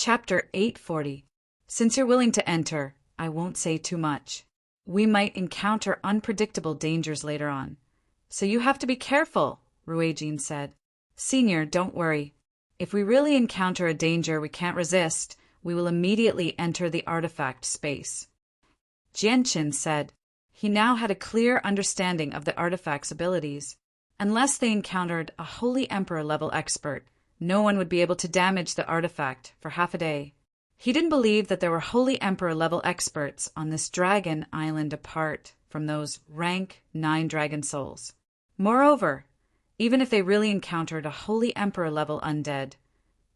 Chapter 840. Since you're willing to enter, I won't say too much. We might encounter unpredictable dangers later on. So you have to be careful, Ruijin said. Senior, don't worry. If we really encounter a danger we can't resist, we will immediately enter the artifact space. Jianqin said. He now had a clear understanding of the artifact's abilities. Unless they encountered a Holy Emperor-level expert, no one would be able to damage the artifact for half a day. He didn't believe that there were Holy Emperor-level experts on this dragon island apart from those rank 9 dragon souls. Moreover, even if they really encountered a Holy Emperor-level undead,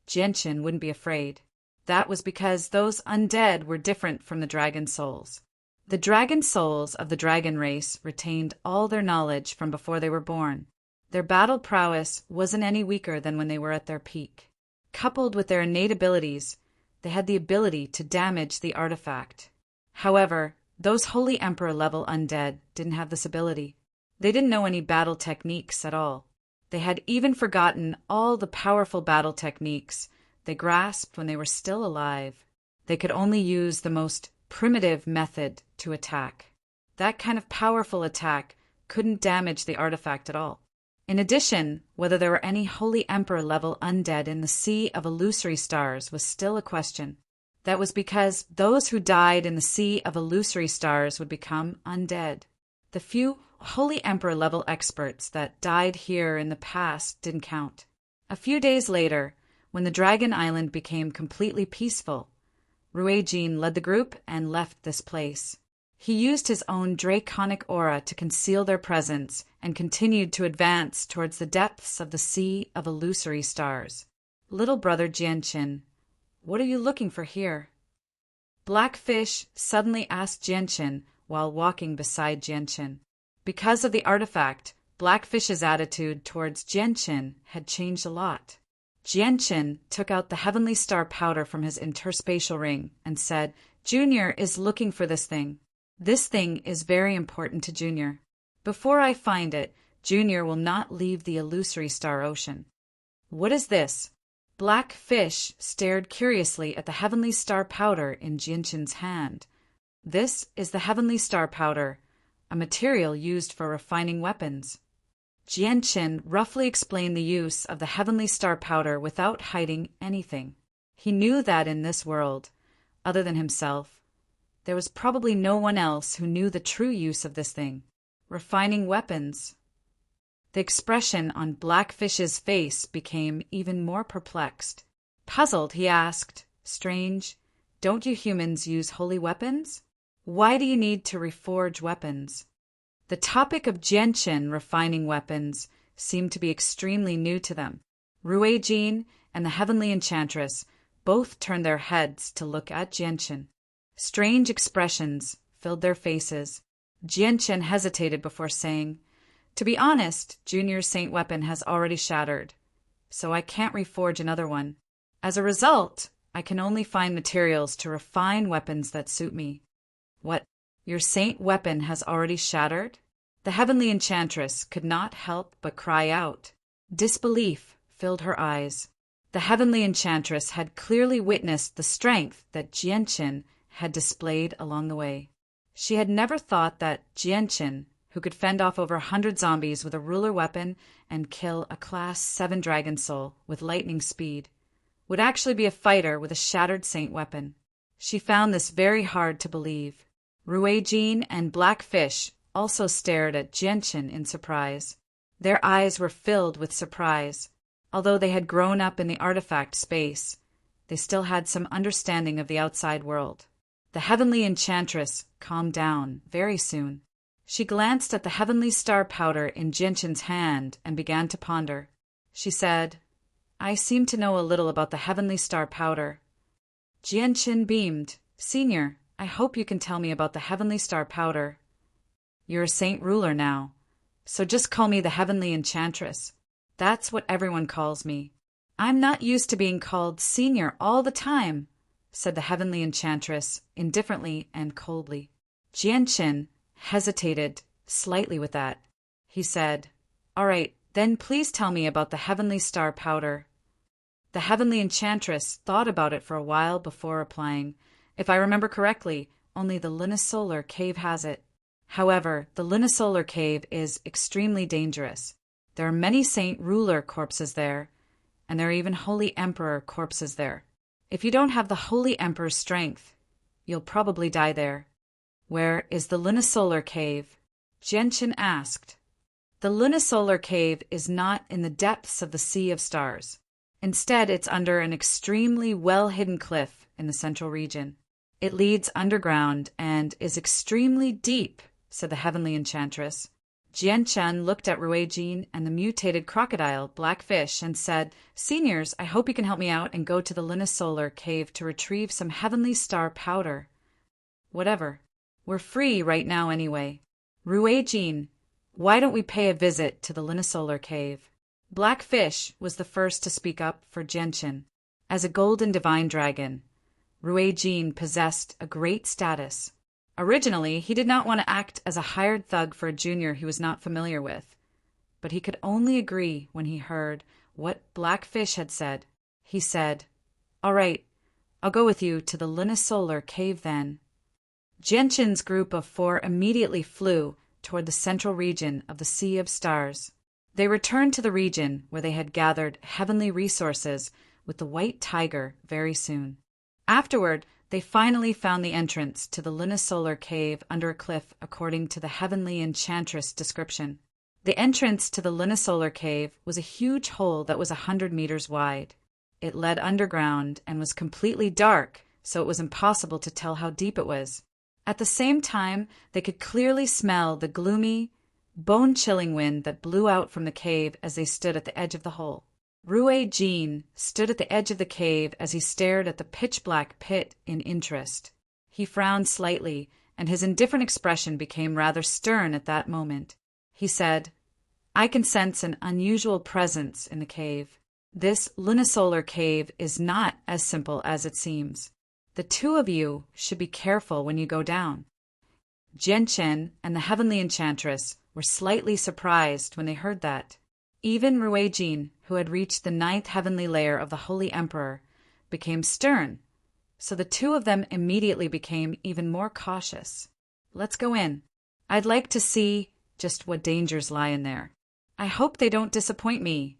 Jianqin wouldn't be afraid. That was because those undead were different from the dragon souls. The dragon souls of the dragon race retained all their knowledge from before they were born. Their battle prowess wasn't any weaker than when they were at their peak. Coupled with their innate abilities, they had the ability to damage the artifact. However, those Holy Emperor-level undead didn't have this ability. They didn't know any battle techniques at all. They had even forgotten all the powerful battle techniques they grasped when they were still alive. They could only use the most primitive method to attack. That kind of powerful attack couldn't damage the artifact at all. In addition, whether there were any Holy Emperor-level undead in the sea of illusory stars was still a question. That was because those who died in the sea of illusory stars would become undead. The few Holy Emperor-level experts that died here in the past didn't count. A few days later, when the Dragon Island became completely peaceful, Ruijin led the group and left this place. He used his own draconic aura to conceal their presence and continued to advance towards the depths of the sea of illusory stars. Little brother Jianqin, what are you looking for here? Blackfish suddenly asked Jianqin while walking beside Jianqin. Because of the artifact, Blackfish's attitude towards Jianqin had changed a lot. Jianqin took out the heavenly star powder from his interspatial ring and said, Junior is looking for this thing. This thing is very important to Junior. Before I find it, Junior will not leave the illusory star ocean. What is this? Blackfish stared curiously at the heavenly star powder in Jianqin's hand. This is the heavenly star powder, a material used for refining weapons. Jianqin roughly explained the use of the heavenly star powder without hiding anything. He knew that in this world, other than himself, there was probably no one else who knew the true use of this thing. Refining weapons. The expression on Blackfish's face became even more perplexed. Puzzled, he asked, Strange, don't you humans use holy weapons? Why do you need to reforge weapons? The topic of Jianqin refining weapons seemed to be extremely new to them. Ruijin and the heavenly enchantress both turned their heads to look at Jianqin. Strange expressions filled their faces. Jianqin hesitated before saying, To be honest, Junior's saint weapon has already shattered, so I can't reforge another one. As a result, I can only find materials to refine weapons that suit me. What? Your saint weapon has already shattered? The heavenly enchantress could not help but cry out. Disbelief filled her eyes. The heavenly enchantress had clearly witnessed the strength that Jianqin had displayed along the way. She had never thought that Jianqin, who could fend off over 100 zombies with a ruler weapon and kill a Class 7 dragon soul with lightning speed, would actually be a fighter with a shattered saint weapon. She found this very hard to believe. Ruijin and Blackfish also stared at Jianqin in surprise. Their eyes were filled with surprise. Although they had grown up in the artifact space, they still had some understanding of the outside world. The heavenly enchantress calmed down very soon. She glanced at the heavenly star powder in Jianqin's hand and began to ponder. She said, I seem to know a little about the heavenly star powder. Jianqin beamed. Senior, I hope you can tell me about the heavenly star powder. You're a saint ruler now, so just call me the heavenly enchantress. That's what everyone calls me. I'm not used to being called senior all the time, said the heavenly enchantress indifferently and coldly. Jianqin hesitated slightly with that. He said, All right, then please tell me about the heavenly star powder. The heavenly enchantress thought about it for a while before replying. If I remember correctly, only the lunisolar cave has it. However, the lunisolar cave is extremely dangerous. There are many Saint Ruler corpses there, and there are even Holy Emperor corpses there. If you don't have the Holy Emperor's strength, you'll probably die there. Where is the lunisolar cave? Genshin asked. The lunisolar cave is not in the depths of the Sea of Stars. Instead, it's under an extremely well-hidden cliff in the central region. It leads underground and is extremely deep, said the heavenly enchantress. Jianshan looked at Ruijin and the mutated crocodile, Blackfish, and said, Seniors, I hope you can help me out and go to the lunisolar cave to retrieve some heavenly star powder. Whatever. We're free right now anyway. Ruijin, why don't we pay a visit to the lunisolar cave? Blackfish was the first to speak up for Genshin. As a golden divine dragon, Ruijin possessed a great status. Originally, he did not want to act as a hired thug for a junior he was not familiar with, but he could only agree when he heard what Blackfish had said. He said, All right, I'll go with you to the lunisolar cave then. Genshin's group of 4 immediately flew toward the central region of the Sea of Stars. They returned to the region where they had gathered heavenly resources with the White Tiger very soon. Afterward, they finally found the entrance to the lunisolar cave under a cliff according to the heavenly enchantress description. The entrance to the lunisolar cave was a huge hole that was 100 meters wide. It led underground and was completely dark, so it was impossible to tell how deep it was. At the same time, they could clearly smell the gloomy, bone-chilling wind that blew out from the cave as they stood at the edge of the hole. Ruijin stood at the edge of the cave as he stared at the pitch-black pit in interest. He frowned slightly, and his indifferent expression became rather stern at that moment. He said, I can sense an unusual presence in the cave. This lunisolar cave is not as simple as it seems. The 2 of you should be careful when you go down. Genshin and the heavenly enchantress were slightly surprised when they heard that. Even Ruijin, who had reached the 9th heavenly layer of the Holy Emperor, became stern, so the 2 of them immediately became even more cautious. Let's go in. I'd like to see just what dangers lie in there. I hope they don't disappoint me.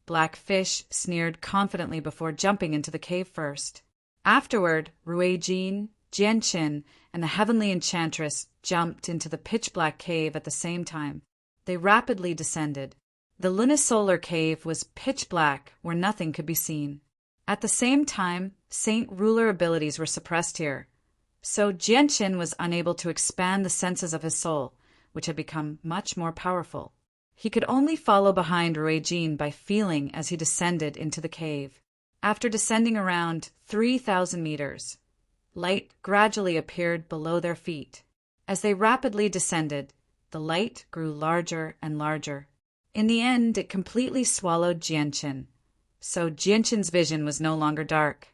Blackfish sneered confidently before jumping into the cave first. Afterward, Ruijin, Genshin, and the heavenly enchantress jumped into the pitch-black cave at the same time. They rapidly descended. The lunisolar cave was pitch black where nothing could be seen. At the same time, Saint Ruler abilities were suppressed here, so Genshin was unable to expand the senses of his soul, which had become much more powerful. He could only follow behind Ruijin by feeling as he descended into the cave. After descending around 3,000 meters, light gradually appeared below their feet. As they rapidly descended, the light grew larger and larger. In the end, it completely swallowed Genshin, so Genshin's vision was no longer dark.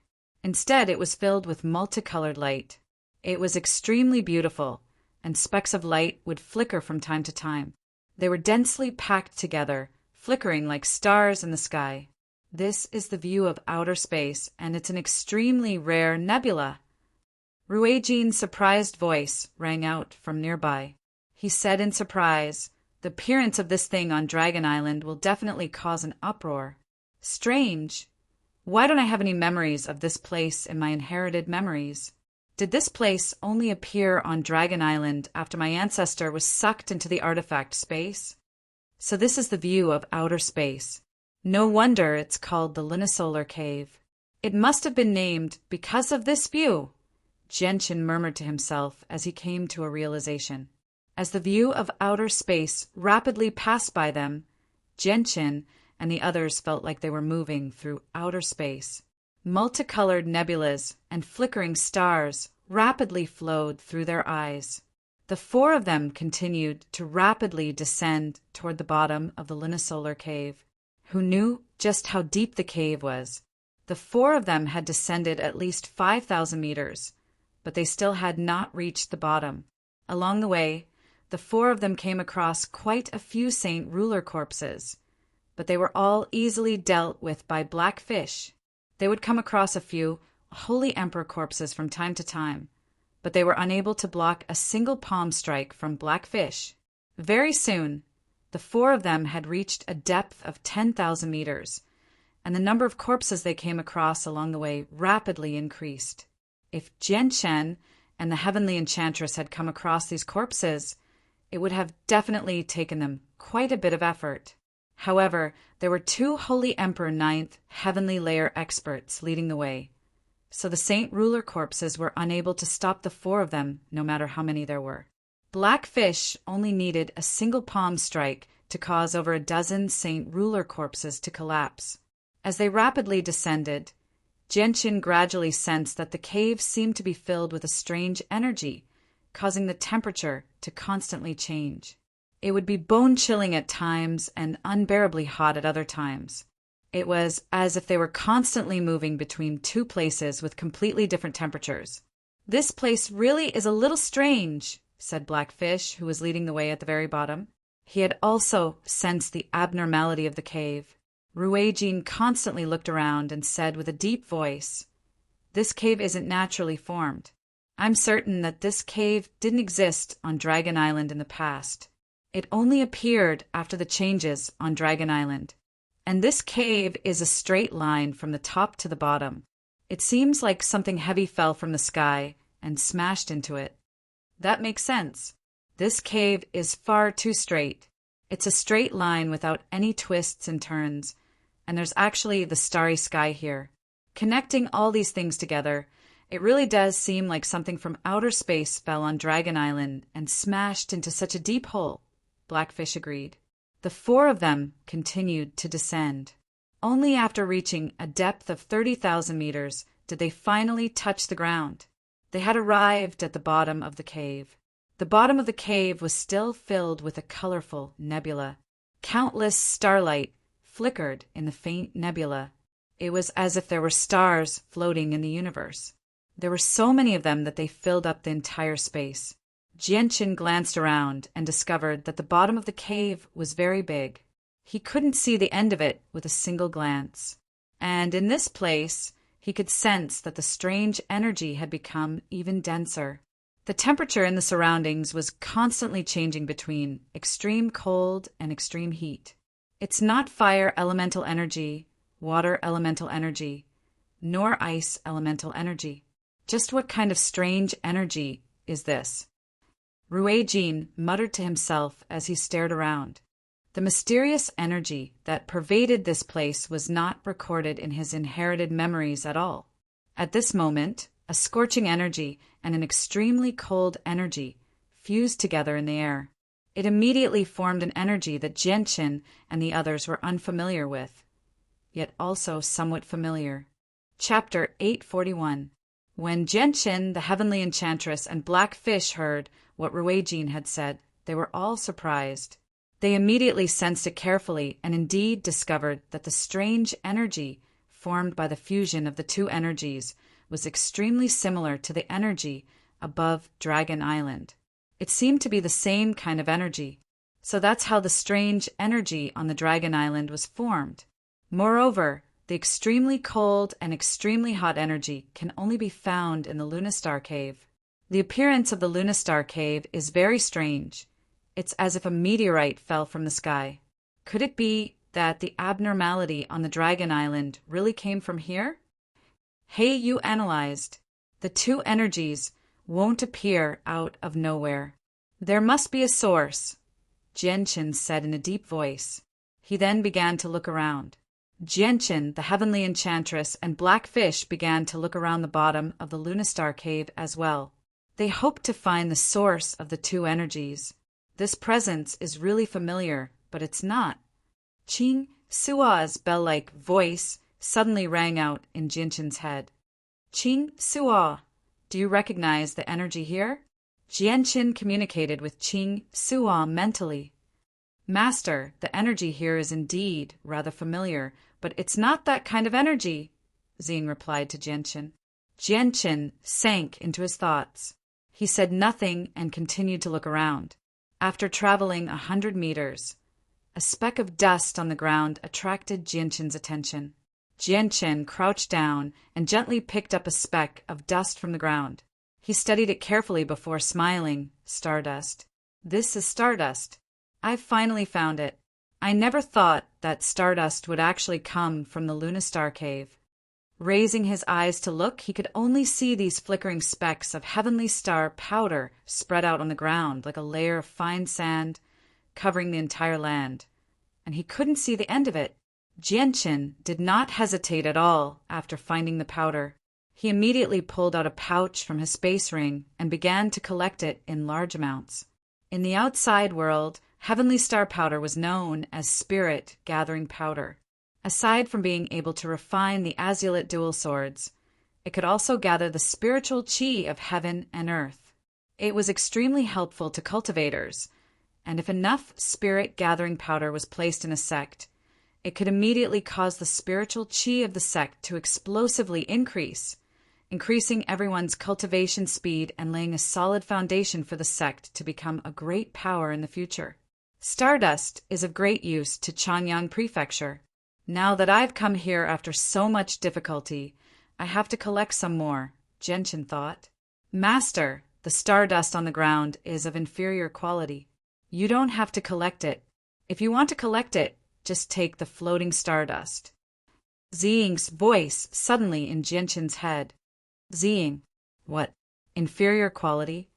Instead, it was filled with multicolored light. It was extremely beautiful, and specks of light would flicker from time to time. They were densely packed together, flickering like stars in the sky. This is the view of outer space, and it's an extremely rare nebula. Ruijin's surprised voice rang out from nearby. He said in surprise, The appearance of this thing on Dragon Island will definitely cause an uproar. Strange. Why don't I have any memories of this place in my inherited memories? Did this place only appear on Dragon Island after my ancestor was sucked into the artifact space? So this is the view of outer space. No wonder it's called the lunisolar cave. It must have been named because of this view, Genshin murmured to himself as he came to a realization. As the view of outer space rapidly passed by them, Genshin and the others felt like they were moving through outer space. Multicolored nebulas and flickering stars rapidly flowed through their eyes. The 4 of them continued to rapidly descend toward the bottom of the lunisolar cave. Who knew just how deep the cave was? The 4 of them had descended at least 5,000 meters, but they still had not reached the bottom. Along the way, the 4 of them came across quite a few Saint Ruler corpses, but they were all easily dealt with by black fish. They would come across a few holy emperor corpses from time to time, but they were unable to block a single palm strike from black fish. Very soon, the 4 of them had reached a depth of 10,000 meters, and the number of corpses they came across along the way rapidly increased. If Jianchen and the heavenly enchantress had come across these corpses, it would have definitely taken them quite a bit of effort. However, there were 2 Holy Emperor Ninth Heavenly Layer experts leading the way, so the Saint Ruler corpses were unable to stop the 4 of them, no matter how many there were. Black fish only needed a single palm strike to cause over a dozen Saint Ruler corpses to collapse. As they rapidly descended, Jianchen gradually sensed that the cave seemed to be filled with a strange energy, causing the temperature to constantly change. It would be bone-chilling at times and unbearably hot at other times. It was as if they were constantly moving between 2 places with completely different temperatures. "This place really is a little strange," said Blackfish, who was leading the way at the very bottom. He had also sensed the abnormality of the cave. Ruijin constantly looked around and said with a deep voice, "This cave isn't naturally formed. I'm certain that this cave didn't exist on Dragon Island in the past. It only appeared after the changes on Dragon Island. And this cave is a straight line from the top to the bottom. It seems like something heavy fell from the sky and smashed into it. That makes sense. This cave is far too straight. It's a straight line without any twists and turns, and there's actually the starry sky here. Connecting all these things together, it really does seem like something from outer space fell on Dragon Island and smashed into such a deep hole," Blackfish agreed. The 4 of them continued to descend. Only after reaching a depth of 30,000 meters did they finally touch the ground. They had arrived at the bottom of the cave. The bottom of the cave was still filled with a colorful nebula. Countless starlight flickered in the faint nebula. It was as if there were stars floating in the universe. There were so many of them that they filled up the entire space. Jianchen glanced around and discovered that the bottom of the cave was very big. He couldn't see the end of it with a single glance. And in this place, he could sense that the strange energy had become even denser. The temperature in the surroundings was constantly changing between extreme cold and extreme heat. It's not fire elemental energy, water elemental energy, nor ice elemental energy. Just what kind of strange energy is this? Ruijin muttered to himself as he stared around. The mysterious energy that pervaded this place was not recorded in his inherited memories at all. At this moment, a scorching energy and an extremely cold energy fused together in the air. It immediately formed an energy that Jianchen and the others were unfamiliar with, yet also somewhat familiar. Chapter 841. When Jianchen, the heavenly enchantress, and Blackfish heard what Ruijin had said, they were all surprised. They immediately sensed it carefully and indeed discovered that the strange energy formed by the fusion of the 2 energies was extremely similar to the energy above Dragon Island. It seemed to be the same kind of energy, so that's how the strange energy on the Dragon Island was formed. Moreover, the extremely cold and extremely hot energy can only be found in the Lunistar Cave. The appearance of the Lunistar Cave is very strange. It's as if a meteorite fell from the sky. Could it be that the abnormality on the Dragon Island really came from here? Hey, you analyzed. The 2 energies won't appear out of nowhere. There must be a source, Jianchen said in a deep voice. He then began to look around. Jianchen, the heavenly enchantress, and Blackfish began to look around the bottom of the Lunistar Cave as well. They hoped to find the source of the 2 energies. This presence is really familiar, but it's not. Qing Sua's bell-like voice suddenly rang out in Jianchen's head. Qing Sua, do you recognize the energy here? Jianchen communicated with Qing Sua mentally. Master, the energy here is indeed rather familiar, but it's not that kind of energy, Xing replied to Jianchen. Jianchen sank into his thoughts. He said nothing and continued to look around. After traveling 100 meters, A speck of dust on the ground attracted Jianchen's attention. Jianchen crouched down and gently picked up a speck of dust from the ground. He studied it carefully before smiling. Stardust. This is stardust. I've finally found it. I never thought that stardust would actually come from the Lunistar cave. Raising his eyes to look, he could only see these flickering specks of heavenly star powder spread out on the ground like a layer of fine sand covering the entire land. And he couldn't see the end of it. Jianchen did not hesitate at all after finding the powder. He immediately pulled out a pouch from his space ring and began to collect it in large amounts. In the outside world, heavenly star powder was known as spirit gathering powder. Aside from being able to refine the azulite dual swords, it could also gather the spiritual chi of heaven and earth. It was extremely helpful to cultivators, and if enough spirit gathering powder was placed in a sect, it could immediately cause the spiritual chi of the sect to explosively increase, increasing everyone's cultivation speed and laying a solid foundation for the sect to become a great power in the future. Stardust is of great use to Chanyang Prefecture. Now that I've come here after so much difficulty, I have to collect some more, Jianchen thought. Master, the stardust on the ground is of inferior quality. You don't have to collect it. If you want to collect it, just take the floating stardust. Ziying's voice suddenly in Jianchen's head. Ziying, what? Inferior quality?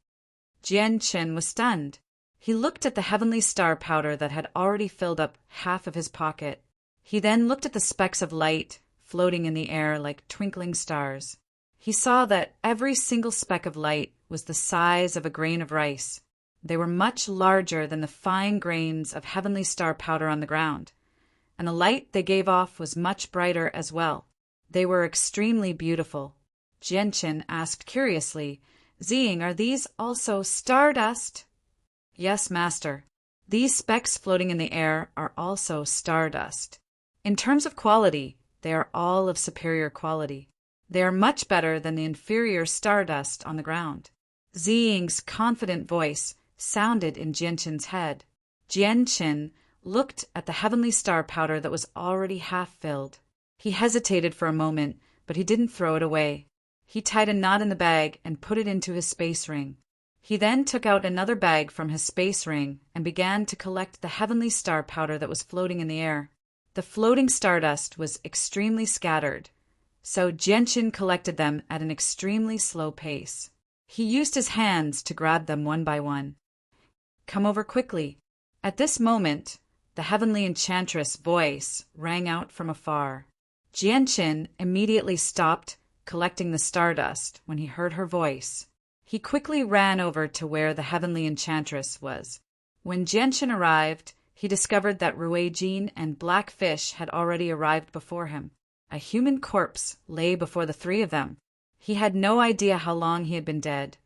Jianchen was stunned. He looked at the heavenly star powder that had already filled up half of his pocket. He then looked at the specks of light floating in the air like twinkling stars. He saw that every single speck of light was the size of a grain of rice. They were much larger than the fine grains of heavenly star powder on the ground, and the light they gave off was much brighter as well. They were extremely beautiful. Jianchen asked curiously, Ziying, are these also stardust? Yes, master. These specks floating in the air are also stardust. In terms of quality, they are all of superior quality. They are much better than the inferior stardust on the ground. Ziying's confident voice sounded in Jianchen's head. Jianchen looked at the heavenly star powder that was already half filled. He hesitated for a moment, but he didn't throw it away. He tied a knot in the bag and put it into his space ring. He then took out another bag from his space ring and began to collect the heavenly star powder that was floating in the air. The floating stardust was extremely scattered, so Jianchen collected them at an extremely slow pace. He used his hands to grab them one by one. Come over quickly. At this moment, the heavenly enchantress' voice rang out from afar. Jianchen immediately stopped collecting the stardust when he heard her voice. He quickly ran over to where the heavenly enchantress was. When Jianchen arrived, he discovered that Ruijin and Blackfish had already arrived before him. A human corpse lay before the three of them. He had no idea how long he had been dead,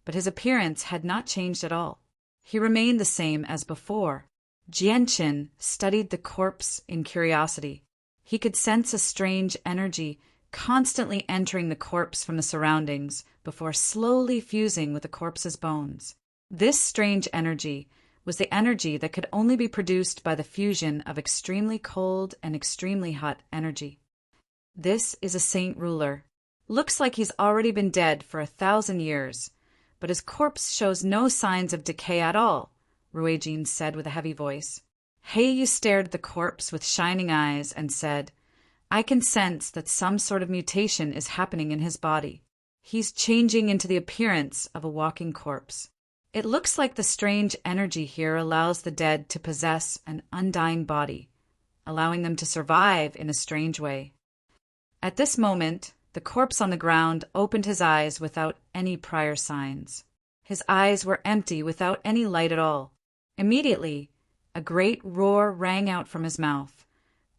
but his appearance had not changed at all. He remained the same as before. Jianchen studied the corpse in curiosity. He could sense a strange energy constantly entering the corpse from the surroundings before slowly fusing with the corpse's bones. This strange energy was the energy that could only be produced by the fusion of extremely cold and extremely hot energy. This is a saint ruler. Looks like he's already been dead for 1,000 years, but his corpse shows no signs of decay at all, Ruijin said with a heavy voice. Heiyu stared at the corpse with shining eyes and said, I can sense that some sort of mutation is happening in his body. He's changing into the appearance of a walking corpse. It looks like the strange energy here allows the dead to possess an undying body, allowing them to survive in a strange way. At this moment, the corpse on the ground opened his eyes without any prior signs. His eyes were empty without any light at all. Immediately, a great roar rang out from his mouth,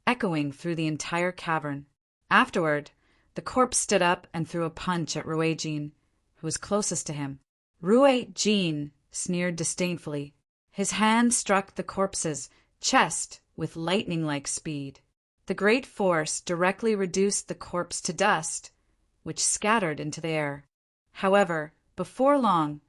echoing through the entire cavern. Afterward, the corpse stood up and threw a punch at Ruijin, who was closest to him. Ruijin sneered disdainfully. His hand struck the corpse's chest with lightning-like speed. The great force directly reduced the corpse to dust, which scattered into the air. However, before long,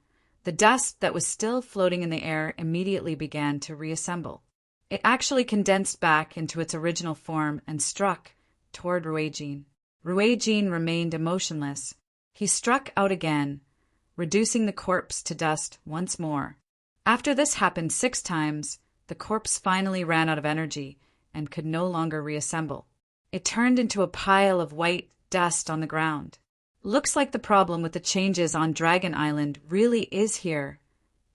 the dust that was still floating in the air immediately began to reassemble. It actually condensed back into its original form and struck toward Ruijin. Ruijin remained emotionless. He struck out again, reducing the corpse to dust once more. After this happened 6 times, the corpse finally ran out of energy and could no longer reassemble. It turned into a pile of white dust on the ground. Looks like the problem with the changes on Dragon Island really is here,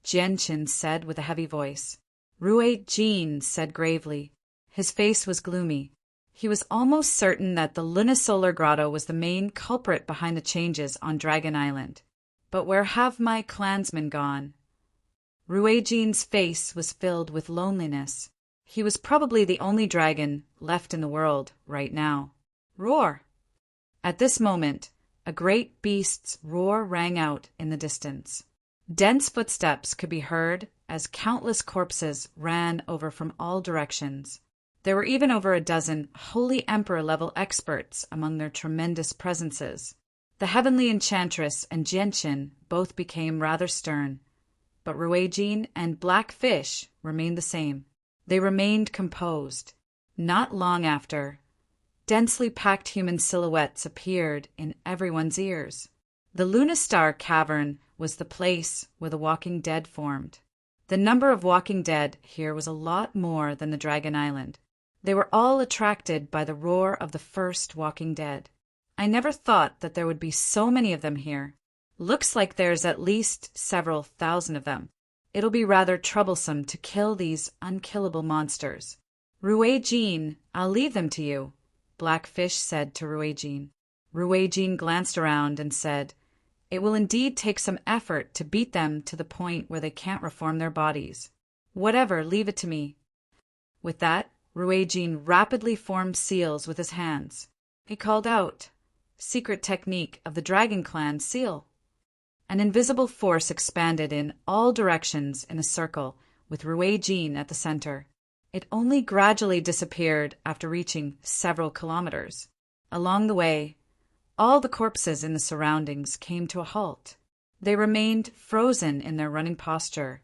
Jianqin said with a heavy voice. Ruijin said gravely. His face was gloomy. He was almost certain that the Lunisolar Grotto was the main culprit behind the changes on Dragon Island. But where have my clansmen gone? Ruijin's face was filled with loneliness. He was probably the only dragon left in the world right now. Roar! At this moment, a great beast's roar rang out in the distance. Dense footsteps could be heard as countless corpses ran over from all directions. There were even over a dozen Holy Emperor-level experts among their tremendous presences. The Heavenly Enchantress and Jianqin both became rather stern, but Ruijin and Black Fish remained the same. They remained composed. Not long after, densely packed human silhouettes appeared in everyone's ears. The Lunistar Cavern was the place where the Walking Dead formed. The number of Walking Dead here was a lot more than the Dragon Island. They were all attracted by the roar of the first Walking Dead. I never thought that there would be so many of them here. Looks like there's at least several thousand of them. It'll be rather troublesome to kill these unkillable monsters. Ruijin, I'll leave them to you, Blackfish said to Ruijin. Ruijin glanced around and said, It will indeed take some effort to beat them to the point where they can't reform their bodies. Whatever, leave it to me. With that, Ruijin rapidly formed seals with his hands. He called out, Secret technique of the Dragon Clan seal. An invisible force expanded in all directions in a circle, with Ruijin at the center. It only gradually disappeared after reaching several kilometers. Along the way, all the corpses in the surroundings came to a halt. They remained frozen in their running posture,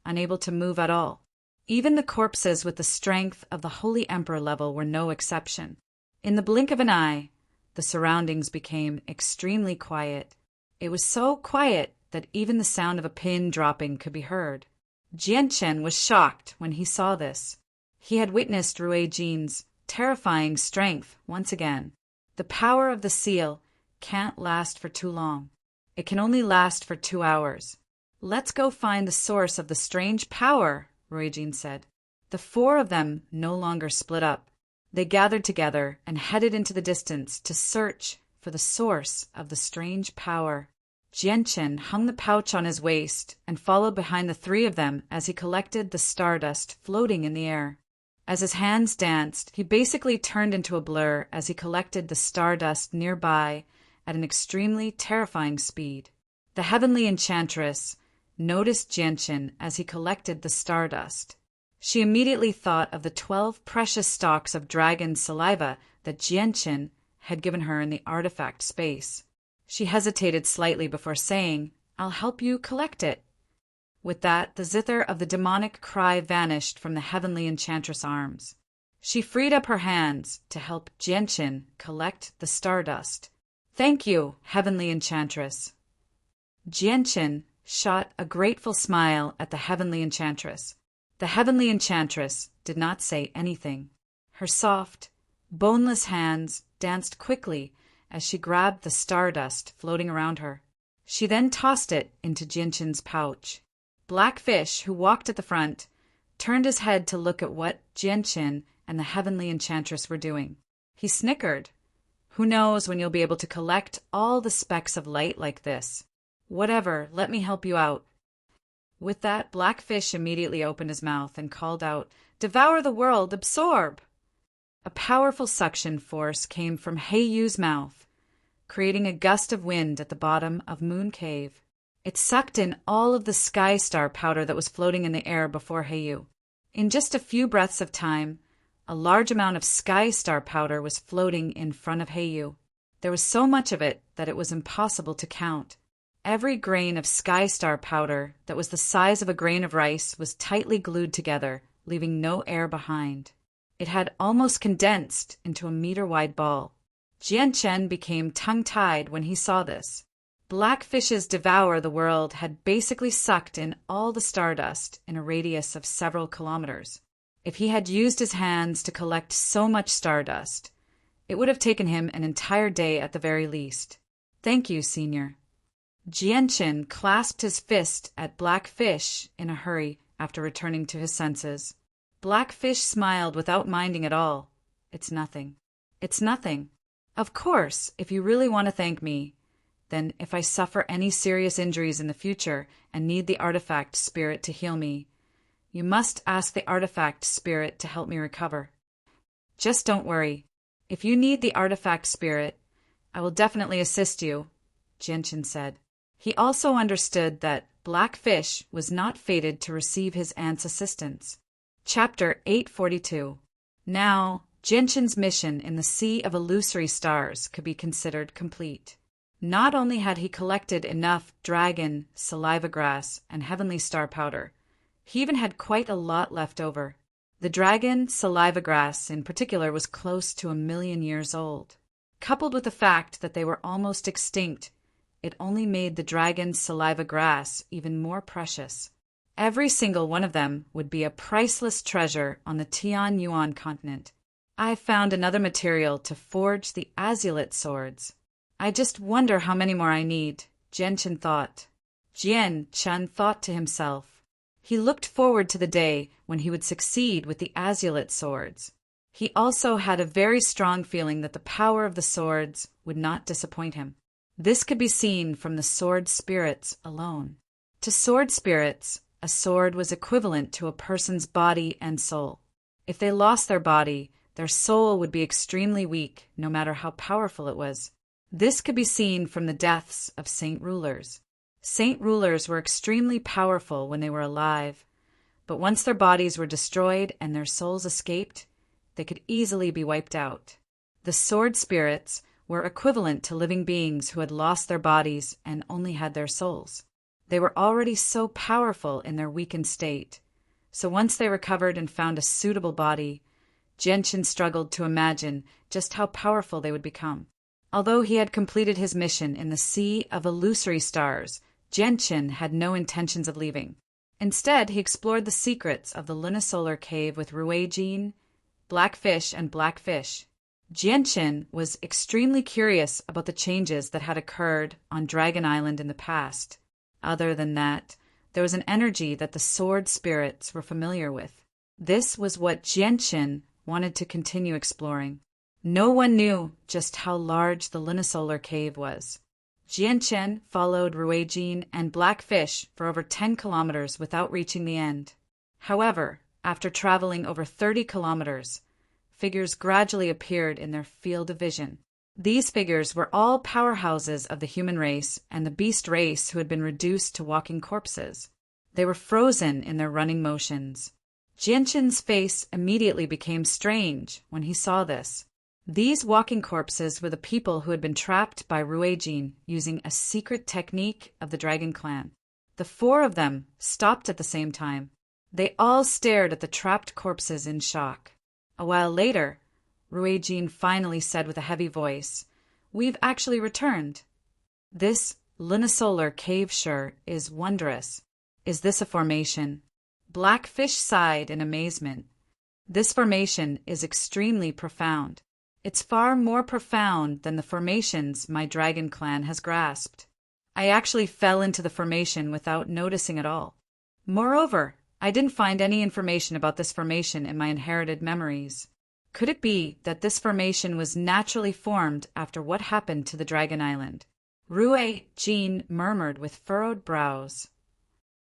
unable to move at all. Even the corpses with the strength of the Holy Emperor level were no exception. In the blink of an eye, the surroundings became extremely quiet. It was so quiet that even the sound of a pin dropping could be heard. Jianqin was shocked when he saw this. He had witnessed Ruijin's terrifying strength once again. The power of the seal can't last for too long. It can only last for 2 hours. Let's go find the source of the strange power, Ruijin said. The 4 of them no longer split up. They gathered together and headed into the distance to search for the source of the strange power. Jianqin hung the pouch on his waist and followed behind the 3 of them as he collected the stardust floating in the air. As his hands danced, he basically turned into a blur as he collected the stardust nearby at an extremely terrifying speed. The Heavenly Enchantress noticed Jianqin as he collected the stardust. She immediately thought of the 12 precious stalks of dragon saliva that Jianqin had given her in the artifact space. She hesitated slightly before saying, I'll help you collect it. With that, the zither of the demonic cry vanished from the Heavenly Enchantress' arms. She freed up her hands to help Jianqin collect the stardust. Thank you, Heavenly Enchantress. Jianqin shot a grateful smile at the Heavenly Enchantress. The Heavenly Enchantress did not say anything. Her soft, boneless hands danced quickly as she grabbed the stardust floating around her. She then tossed it into Jianqin's pouch. Blackfish, who walked at the front, turned his head to look at what Jianqin and the Heavenly Enchantress were doing. He snickered. Who knows when you'll be able to collect all the specks of light like this? Whatever, let me help you out. With that, Blackfish immediately opened his mouth and called out, Devour the world, absorb! A powerful suction force came from Heiyu's mouth, creating a gust of wind at the bottom of Moon Cave. It sucked in all of the sky star powder that was floating in the air before Heiyu. In just a few breaths of time, a large amount of sky star powder was floating in front of Heiyu. There was so much of it that it was impossible to count. Every grain of sky star powder that was the size of a grain of rice was tightly glued together leaving no air behind. It had almost condensed into a meter-wide ball. Jianchen became tongue-tied when he saw this. Blackfishes devour the world had basically sucked in all the stardust in a radius of several kilometers. If he had used his hands to collect so much stardust, it would have taken him an entire day at the very least. Thank you, Senior. Jianchen clasped his fist at Blackfish in a hurry after returning to his senses. Blackfish smiled without minding at all. It's nothing. It's nothing. Of course, if you really want to thank me, then if I suffer any serious injuries in the future and need the artifact spirit to heal me, you must ask the artifact spirit to help me recover. Just don't worry. If you need the artifact spirit, I will definitely assist you, Jianchen said. He also understood that Blackfish was not fated to receive his aunt's assistance. Chapter 842. Now, Jianchen's mission in the Sea of Illusory Stars could be considered complete. Not only had he collected enough dragon, saliva grass, and heavenly star powder, he even had quite a lot left over. The dragon saliva grass in particular was close to 1,000,000 years old. Coupled with the fact that they were almost extinct, it only made the dragon saliva grass even more precious. Every single one of them would be a priceless treasure on the Tianyuan continent. I found another material to forge the azulite swords. I just wonder how many more I need, Jianchen thought. Jianchen thought to himself. He looked forward to the day when he would succeed with the azulite swords. He also had a very strong feeling that the power of the swords would not disappoint him. This could be seen from the sword spirits alone. To sword spirits, a sword was equivalent to a person's body and soul. If they lost their body, their soul would be extremely weak, no matter how powerful it was. This could be seen from the deaths of saint rulers. Saint rulers were extremely powerful when they were alive, but once their bodies were destroyed and their souls escaped, they could easily be wiped out. The sword spirits were equivalent to living beings who had lost their bodies and only had their souls. They were already so powerful in their weakened state, so once they recovered and found a suitable body, Jianchen struggled to imagine just how powerful they would become. Although he had completed his mission in the Sea of Illusory Stars, Jianchen had no intentions of leaving. Instead, he explored the secrets of the lunisolar cave with Ruijin, Blackfish, and Blackfish. Jianchen was extremely curious about the changes that had occurred on Dragon Island in the past. Other than that, there was an energy that the sword spirits were familiar with. This was what Jianchen wanted to continue exploring. No one knew just how large the lunisolar cave was. Jianchen followed Ruijin and Blackfish for over 10 kilometers without reaching the end. However, after traveling over 30 kilometers, figures gradually appeared in their field of vision. These figures were all powerhouses of the human race and the beast race who had been reduced to walking corpses. They were frozen in their running motions. Jianchen's face immediately became strange when he saw this. These walking corpses were the people who had been trapped by Ruijin using a secret technique of the Dragon Clan. The 4 of them stopped at the same time. They all stared at the trapped corpses in shock. A while later, Ruijin finally said with a heavy voice, "We've actually returned. This lunisolar cave sure is wondrous. Is this a formation?" Blackfish sighed in amazement. This formation is extremely profound. It's far more profound than the formations my dragon clan has grasped. I actually fell into the formation without noticing at all. Moreover, I didn't find any information about this formation in my inherited memories. Could it be that this formation was naturally formed after what happened to the Dragon Island? Ruijin murmured with furrowed brows.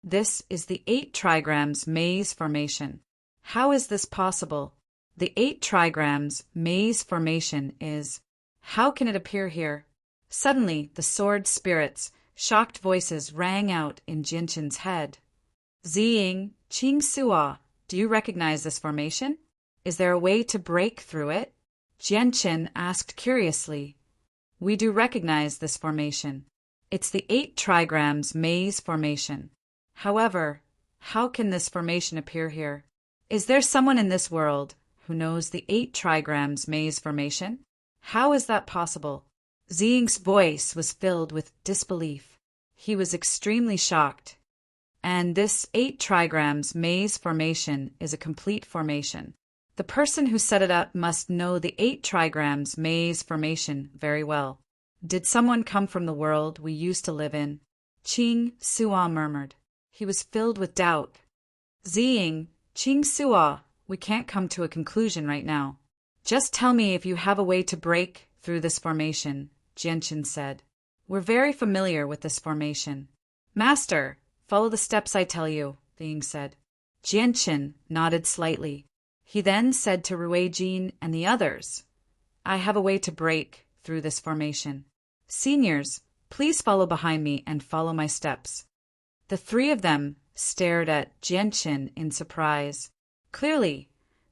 This is the 8 trigrams maze formation. How is this possible? The 8 trigrams maze formation is... How can it appear here? Suddenly, the sword spirits' shocked voices rang out in Jianchen's head. Ziying, Qing Sua, do you recognize this formation? Is there a way to break through it? Jianchen asked curiously. We do recognize this formation. It's the 8 trigrams maze formation. However, how can this formation appear here? Is there someone in this world who knows the 8 trigrams maze formation? How is that possible? Ziying's voice was filled with disbelief. He was extremely shocked. And this 8 trigrams maze formation is a complete formation. The person who set it up must know the 8 trigrams maze formation very well. Did someone come from the world we used to live in? Qing Suo murmured. He was filled with doubt. Ziying, Qing Suo, we can't come to a conclusion right now. Just tell me if you have a way to break through this formation, Jianqin said. We're very familiar with this formation. Master, follow the steps I tell you, Ziying said. Jianqin nodded slightly. He then said to Ruijin and the others, I have a way to break through this formation. Seniors, please follow behind me and follow my steps. The 3 of them stared at Jianqin in surprise. Clearly,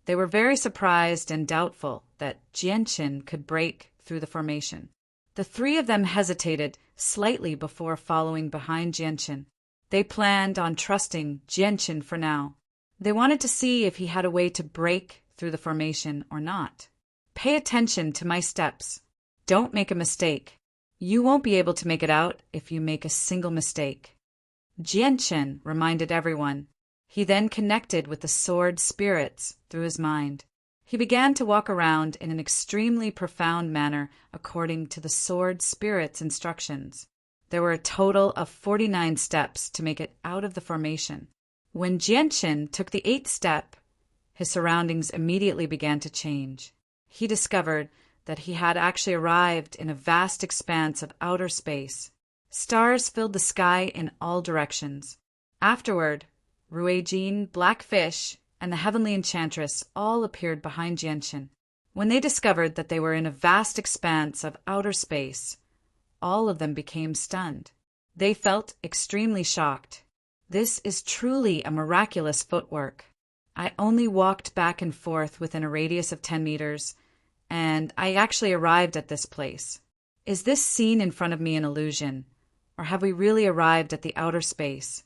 they were very surprised and doubtful that Jianqin could break through the formation. The 3 of them hesitated slightly before following behind Jianqin. They planned on trusting Jianqin for now. They wanted to see if he had a way to break through the formation or not. Pay attention to my steps. Don't make a mistake. You won't be able to make it out if you make a single mistake. Jianqin reminded everyone. He then connected with the sword spirits through his mind. He began to walk around in an extremely profound manner according to the sword spirits' instructions. There were a total of 49 steps to make it out of the formation. When Jianqin took the 8th step, his surroundings immediately began to change. He discovered that he had actually arrived in a vast expanse of outer space. Stars filled the sky in all directions. Afterward, Ruijin, Blackfish, and the Heavenly Enchantress all appeared behind Jianqin. When they discovered that they were in a vast expanse of outer space, all of them became stunned. They felt extremely shocked. This is truly a miraculous footwork. I only walked back and forth within a radius of 10 meters, and I actually arrived at this place. Is this scene in front of me an illusion, or have we really arrived at the outer space?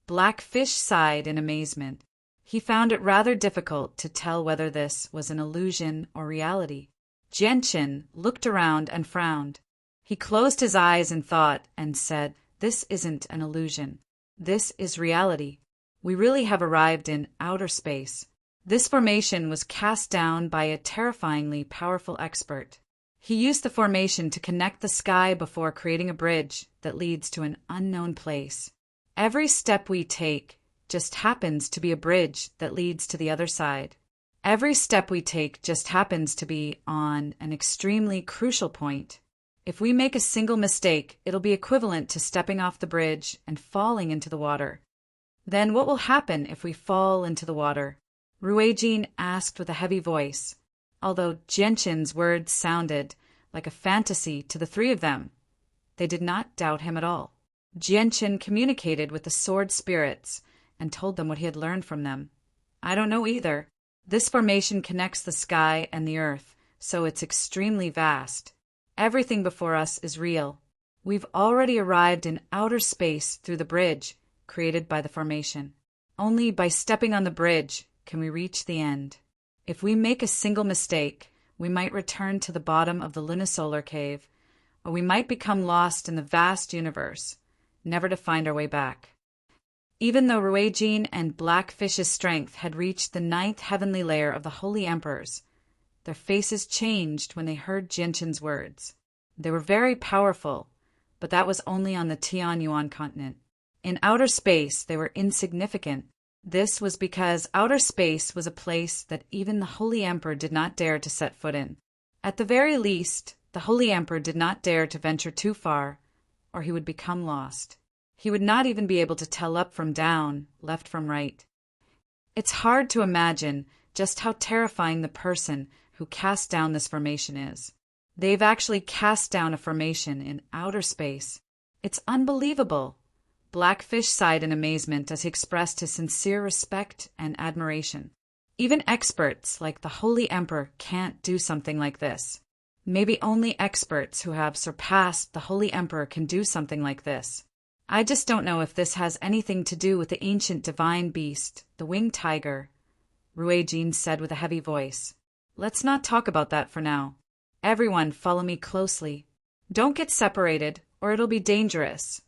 Blackfish sighed in amazement. He found it rather difficult to tell whether this was an illusion or reality. Jianqin looked around and frowned. He closed his eyes in thought and said, This isn't an illusion. This is reality. We really have arrived in outer space. This formation was cast down by a terrifyingly powerful expert. He used the formation to connect the sky before creating a bridge that leads to an unknown place. Every step we take just happens to be a bridge that leads to the other side. Every step we take just happens to be on an extremely crucial point. If we make a single mistake, it'll be equivalent to stepping off the bridge and falling into the water. Then what will happen if we fall into the water? Ruijin asked with a heavy voice, although Jianqin's words sounded like a fantasy to the 3 of them. They did not doubt him at all. Jianqin communicated with the sword spirits and told them what he had learned from them. I don't know either. This formation connects the sky and the earth, so it's extremely vast. Everything before us is real. We've already arrived in outer space through the bridge created by the formation. Only by stepping on the bridge can we reach the end. If we make a single mistake, we might return to the bottom of the lunisolar cave, or we might become lost in the vast universe, never to find our way back. Even though Ruijin and Blackfish's strength had reached the 9th heavenly layer of the Holy Emperors, their faces changed when they heard Jianqin's words. They were very powerful, but that was only on the Tianyuan continent. In outer space, they were insignificant. This was because outer space was a place that even the Holy Emperor did not dare to set foot in. At the very least, the Holy Emperor did not dare to venture too far, or he would become lost. He would not even be able to tell up from down, left from right. It's hard to imagine just how terrifying the person who cast down this formation is. They've actually cast down a formation in outer space. It's unbelievable. Blackfish sighed in amazement as he expressed his sincere respect and admiration. Even experts like the Holy Emperor can't do something like this. Maybe only experts who have surpassed the Holy Emperor can do something like this. I just don't know if this has anything to do with the ancient divine beast, the winged tiger, Ruijin said with a heavy voice. Let's not talk about that for now. Everyone follow me closely. Don't get separated, or it'll be dangerous,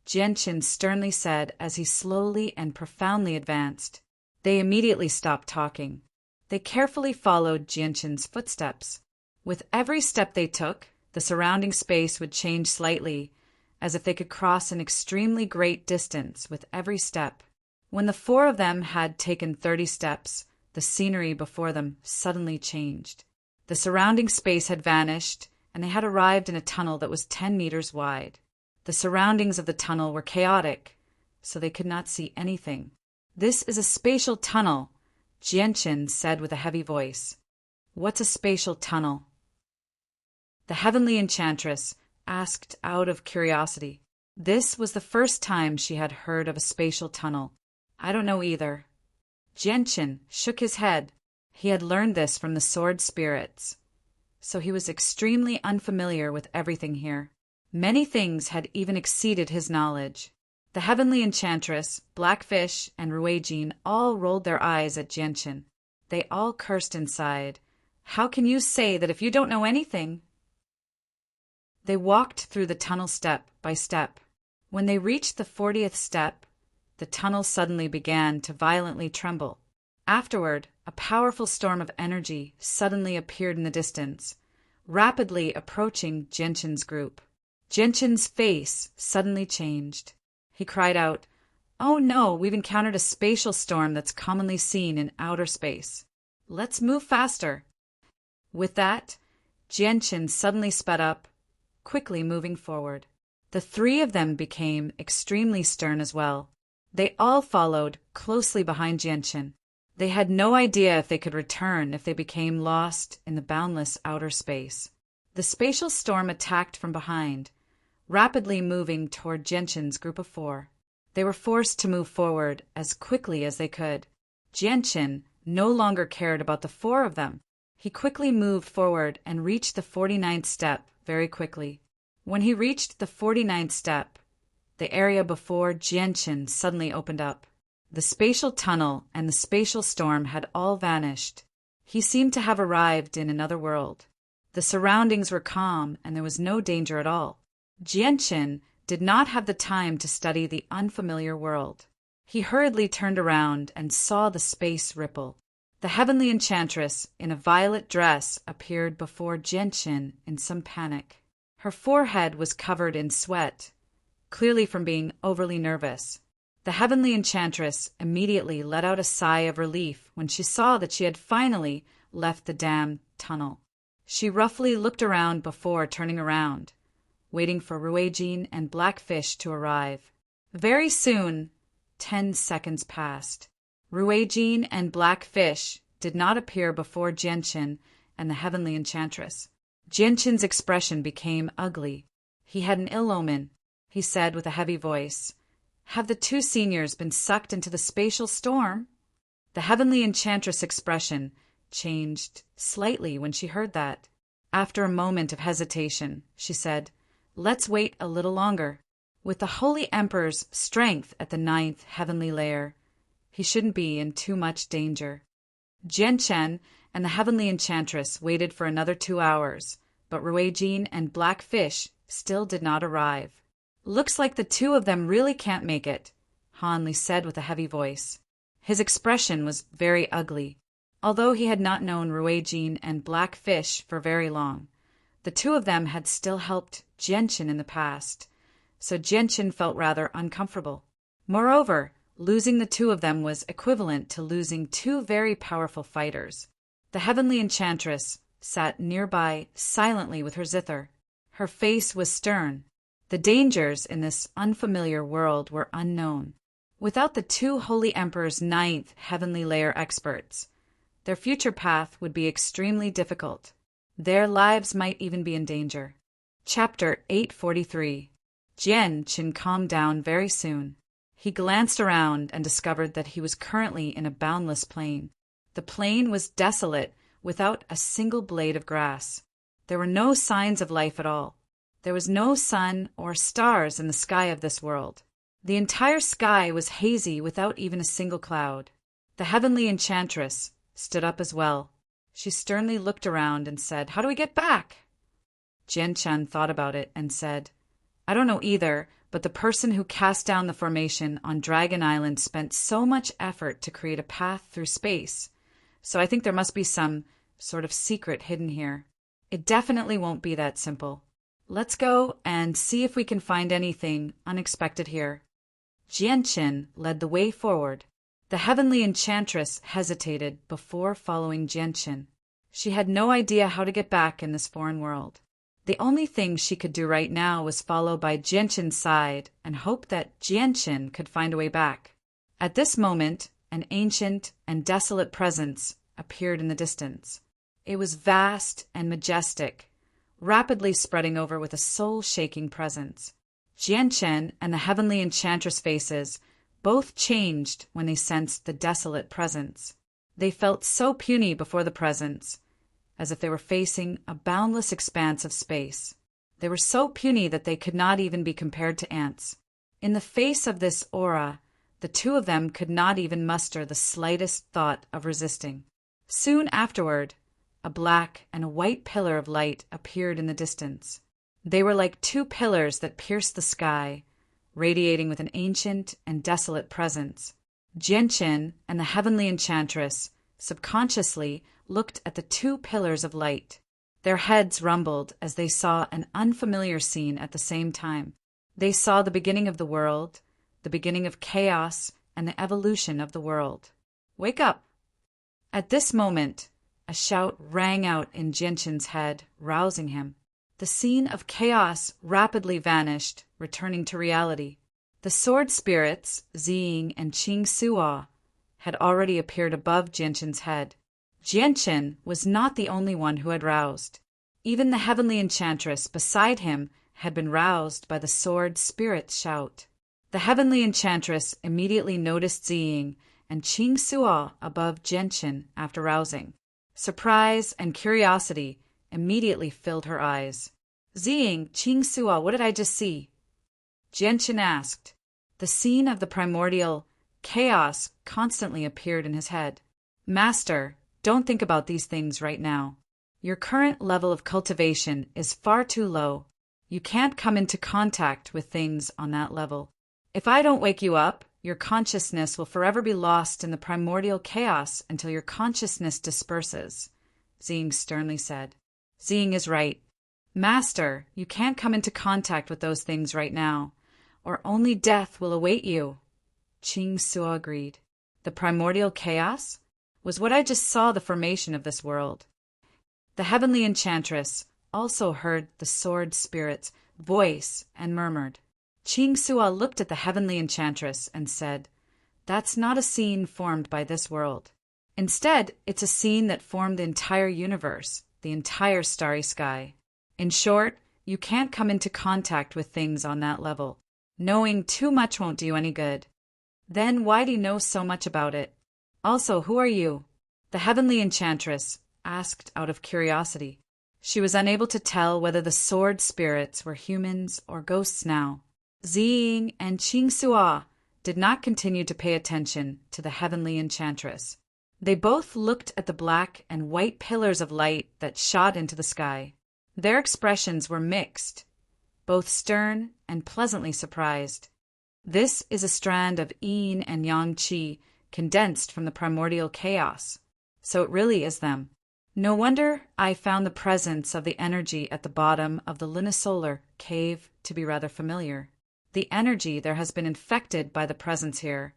Jianqin sternly said as he slowly and profoundly advanced. They immediately stopped talking. They carefully followed Jianqin's footsteps. With every step they took, the surrounding space would change slightly, as if they could cross an extremely great distance with every step. When the four of them had taken 30 steps, the scenery before them suddenly changed. The surrounding space had vanished, and they had arrived in a tunnel that was 10 meters wide. The surroundings of the tunnel were chaotic, so they could not see anything. This is a spatial tunnel, Jianqin said with a heavy voice. What's a spatial tunnel? The heavenly enchantress asked out of curiosity. This was the first time she had heard of a spatial tunnel. I don't know either. Jianqin shook his head. He had learned this from the sword spirits, so he was extremely unfamiliar with everything here. Many things had even exceeded his knowledge. The heavenly enchantress, Blackfish, and Ruijin all rolled their eyes at Jianqin. They all cursed inside. How can you say that if you don't know anything? They walked through the tunnel step by step. When they reached the 40th step, the tunnel suddenly began to violently tremble. Afterward, a powerful storm of energy suddenly appeared in the distance, rapidly approaching Jianqin's group. Jianqin's face suddenly changed. He cried out, "Oh no, we've encountered a spatial storm that's commonly seen in outer space. Let's move faster." With that, Jianqin suddenly sped up, quickly moving forward. The three of them became extremely stern as well. They all followed closely behind Jianqin. They had no idea if they could return if they became lost in the boundless outer space. The spatial storm attacked from behind, rapidly moving toward Jianqin's group of four. They were forced to move forward as quickly as they could. Jianqin no longer cared about the four of them. He quickly moved forward and reached the 49th step very quickly. When he reached the 49th step, the area before Jianqin suddenly opened up. The spatial tunnel and the spatial storm had all vanished. He seemed to have arrived in another world. The surroundings were calm and there was no danger at all. Jianqin did not have the time to study the unfamiliar world. He hurriedly turned around and saw the space ripple. The heavenly enchantress in a violet dress appeared before Jianqin in some panic. Her forehead was covered in sweat, clearly from being overly nervous. The heavenly enchantress immediately let out a sigh of relief when she saw that she had finally left the damn tunnel. She roughly looked around before turning around, waiting for Ruijin and Blackfish to arrive. Very soon, 10 seconds passed. Ruijin and Blackfish did not appear before Jianqin and the heavenly enchantress. Jianqin's expression became ugly. He had an ill omen. He said with a heavy voice, "Have the two seniors been sucked into the spatial storm?" The heavenly enchantress' expression changed slightly when she heard that. After a moment of hesitation, she said, "Let's wait a little longer. With the Holy Emperor's strength at the 9th heavenly layer, he shouldn't be in too much danger." Jianqin and the heavenly enchantress waited for another 2 hours, but Ruijin and Blackfish still did not arrive. "Looks like the two of them really can't make it," Hanli said with a heavy voice. His expression was very ugly. Although he had not known Ruijin and Blackfish for very long, the two of them had still helped Jianqin in the past, so Jianqin felt rather uncomfortable. Moreover, losing the two of them was equivalent to losing two very powerful fighters. The heavenly enchantress sat nearby silently with her zither. Her face was stern. The dangers in this unfamiliar world were unknown. Without the two Holy Emperor's 9th heavenly layer experts, their future path would be extremely difficult. Their lives might even be in danger. Chapter 843. Jianqin calmed down very soon. He glanced around and discovered that he was currently in a boundless plain. The plain was desolate, without a single blade of grass. There were no signs of life at all. There was no sun or stars in the sky of this world. The entire sky was hazy without even a single cloud. The heavenly enchantress stood up as well. She sternly looked around and said, "How do we get back?" Jianchen thought about it and said, "I don't know either, but the person who cast down the formation on Dragon Island spent so much effort to create a path through space, so I think there must be some sort of secret hidden here. It definitely won't be that simple. Let's go and see if we can find anything unexpected here." Jianchen led the way forward. The heavenly enchantress hesitated before following Jianchen. She had no idea how to get back in this foreign world. The only thing she could do right now was follow by Jianchen's side and hope that Jianchen could find a way back. At this moment, an ancient and desolate presence appeared in the distance. It was vast and majestic, rapidly spreading over with a soul-shaking presence. Jianchen and the heavenly enchantress faces both changed when they sensed the desolate presence. They felt so puny before the presence, as if they were facing a boundless expanse of space. They were so puny that they could not even be compared to ants. In the face of this aura, the two of them could not even muster the slightest thought of resisting. Soon afterward, a black and a white pillar of light appeared in the distance. They were like two pillars that pierced the sky, radiating with an ancient and desolate presence. Jianchen and the heavenly enchantress subconsciously looked at the two pillars of light. Their heads rumbled as they saw an unfamiliar scene at the same time. They saw the beginning of the world, the beginning of chaos, and the evolution of the world. "Wake up!" At this moment, a shout rang out in Jianchen's head, rousing him. The scene of chaos rapidly vanished, returning to reality. The sword spirits, Ziying and Qing Suo, had already appeared above Jianchen's head. Jianchen was not the only one who had roused. Even the heavenly enchantress beside him had been roused by the sword spirit's shout. The heavenly enchantress immediately noticed Ziying and Qing Suo above Jianchen after rousing. Surprise and curiosity immediately filled her eyes. "Ziying, Qing Suo, what did I just see?" Jianchen asked. The scene of the primordial chaos constantly appeared in his head. "Master, don't think about these things right now. Your current level of cultivation is far too low. You can't come into contact with things on that level. If I don't wake you up, your consciousness will forever be lost in the primordial chaos until your consciousness disperses," Ziying sternly said. "Ziying is right. Master, you can't come into contact with those things right now, or only death will await you." Qing Suo agreed. "The primordial chaos was what I just saw the formation of this world." The heavenly enchantress also heard the sword spirit's voice and murmured. Qing Suo looked at the heavenly enchantress and said, "That's not a scene formed by this world. Instead, it's a scene that formed the entire universe, the entire starry sky. In short, you can't come into contact with things on that level. Knowing too much won't do you any good. Then why do you know so much about it? Also, who are you?" The heavenly enchantress asked out of curiosity. She was unable to tell whether the sword spirits were humans or ghosts now. Ziying and Qing Suo did not continue to pay attention to the heavenly enchantress. They both looked at the black and white pillars of light that shot into the sky. Their expressions were mixed, both stern and pleasantly surprised. This is a strand of yin and yang qi condensed from the primordial chaos. So it really is them. No wonder I found the presence of the energy at the bottom of the lunisolar cave to be rather familiar. The energy there has been infected by the presence here,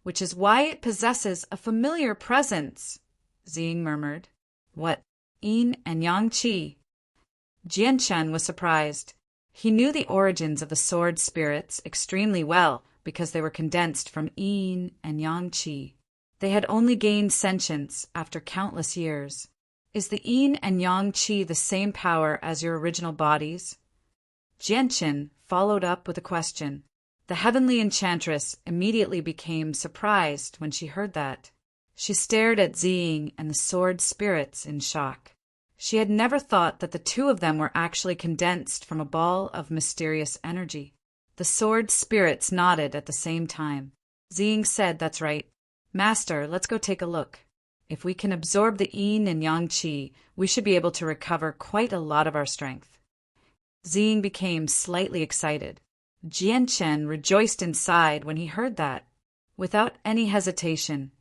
which is why it possesses a familiar presence," Ziying murmured. "What, yin and yang qi?" Jianchen was surprised. He knew the origins of the sword spirits extremely well because they were condensed from yin and yang qi. They had only gained sentience after countless years. "Is the yin and yang qi the same power as your original bodies?" Jianchen followed up with a question. The heavenly enchantress immediately became surprised when she heard that. She stared at Ziying and the sword spirits in shock. She had never thought that the two of them were actually condensed from a ball of mysterious energy. The sword spirits nodded at the same time. Ziying said, "That's right. Master, let's go take a look. If we can absorb the yin and yang qi, we should be able to recover quite a lot of our strength. Xing became slightly excited. Jianchen rejoiced inside when he heard that. Without any hesitation,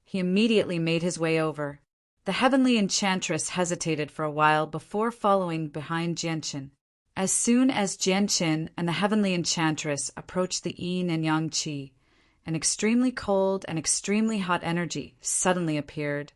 he immediately made his way over. The heavenly enchantress hesitated for a while before following behind Jianchen. As soon as Jianchen and the heavenly enchantress approached the yin and yang qi, an extremely cold and extremely hot energy suddenly appeared,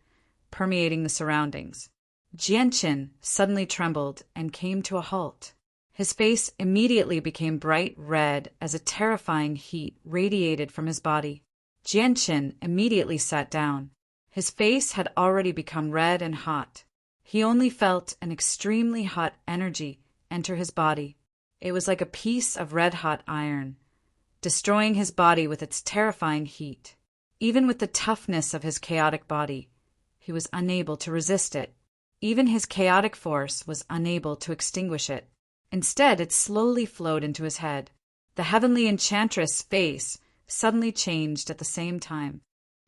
permeating the surroundings. Jianchen suddenly trembled and came to a halt. His face immediately became bright red as a terrifying heat radiated from his body. Jianchen immediately sat down. His face had already become red and hot. He only felt an extremely hot energy enter his body. It was like a piece of red-hot iron, destroying his body with its terrifying heat. Even with the toughness of his chaotic body, he was unable to resist it. Even his chaotic force was unable to extinguish it. Instead, it slowly flowed into his head. The heavenly enchantress' face suddenly changed at the same time.